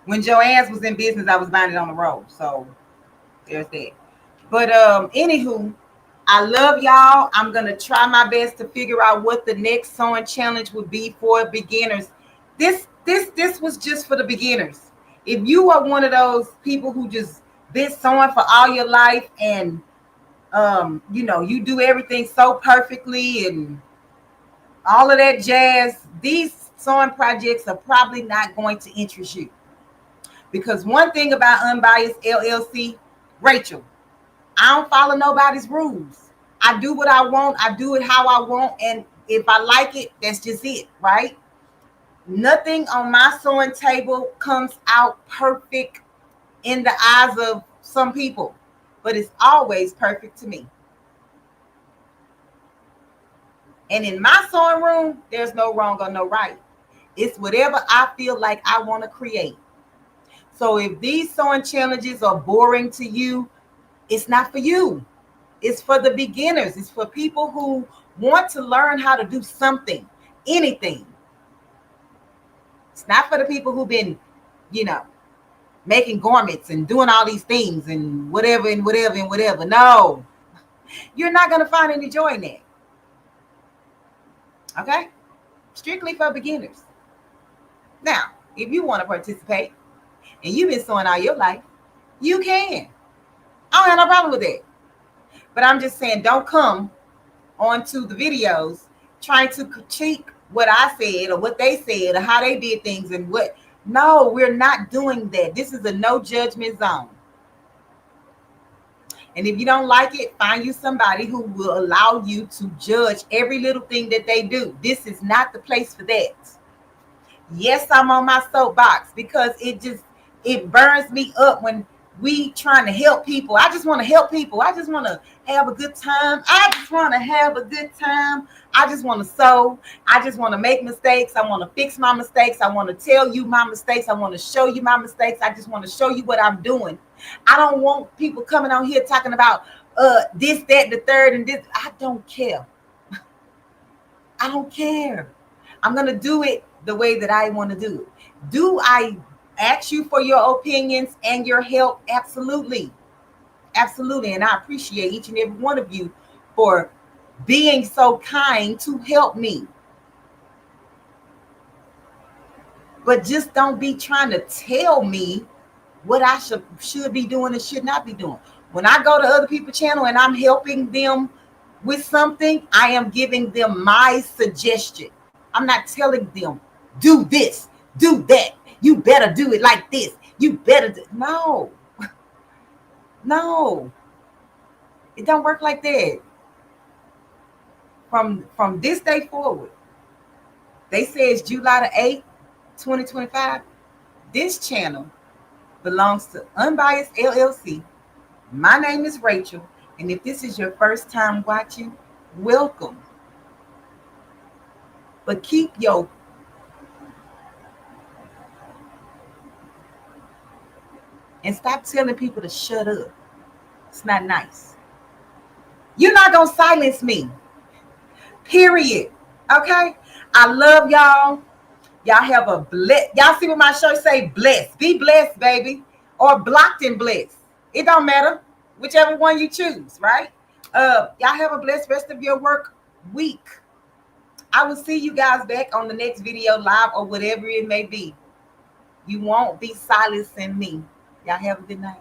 when Joanne's was in business, I was buying it on the road. So there's that. But anywho, I love y'all. I'm gonna try my best to figure out what the next sewing challenge would be for beginners. This was just for the beginners. If you are one of those people who just been sewing for all your life and you do everything so perfectly and all of that jazz, these sewing projects are probably not going to interest you. Because one thing about Unbiased LLC, Rachel, I don't follow nobody's rules. I do what I want. I do it how I want. And if I like it, that's just it, right? Nothing on my sewing table comes out perfect in the eyes of some people, but it's always perfect to me. And in my sewing room, there's no wrong or no right. It's whatever I feel like I want to create. So if these sewing challenges are boring to you, it's not for you. It's for the beginners. It's for people who want to learn how to do something, anything. It's not for the people who've been, you know, making garments and doing all these things and whatever and whatever and whatever. No, you're not going to find any joy in that. Okay? Strictly for beginners. Now, if you want to participate and you've been sewing all your life, you can. I don't have no problem with that. But I'm just saying, don't come onto the videos trying to critique what I said or what they said or how they did things and what. No, we're not doing that. This is a no judgment zone. And if you don't like it, find you somebody who will allow you to judge every little thing that they do. This is not the place for that. Yes, I'm on my soapbox because it burns me up when we trying to help people. I just want to help people. I just want to have a good time. I just want to have a good time. I just want to sew. I just want to make mistakes. I want to fix my mistakes. I want to tell you my mistakes. I want to show you my mistakes. I just want to show you what I'm doing. I don't want people coming on here talking about this, that, the third, and this. I don't care. I don't care. I'm going to do it the way that I want to do it. Do I ask you for your opinions and your help? Absolutely. Absolutely. And I appreciate each and every one of you for being so kind to help me. But just don't be trying to tell me what I should be doing and should not be doing. When I go to other people's channel and I'm helping them with something, I am giving them my suggestion. I'm not telling them, do this, do that. You better do it like this. You better do. No. No. It don't work like that. From this day forward, they say it's July the 8th, 2025. This channel belongs to Unbiased LLC. My name is Rachel, and if this is your first time watching, welcome. But keep your and stop telling people to shut up. It's not nice. You're not gonna silence me. Period. Okay? I love y'all. Y'all have a bless. Y'all see what my shirt say? Blessed. Be blessed, baby. Or blocked and blessed. It don't matter. Whichever one you choose, right? Y'all have a blessed rest of your work week. I will see you guys back on the next video live or whatever it may be. You won't be silencing me. Y'all have a good night.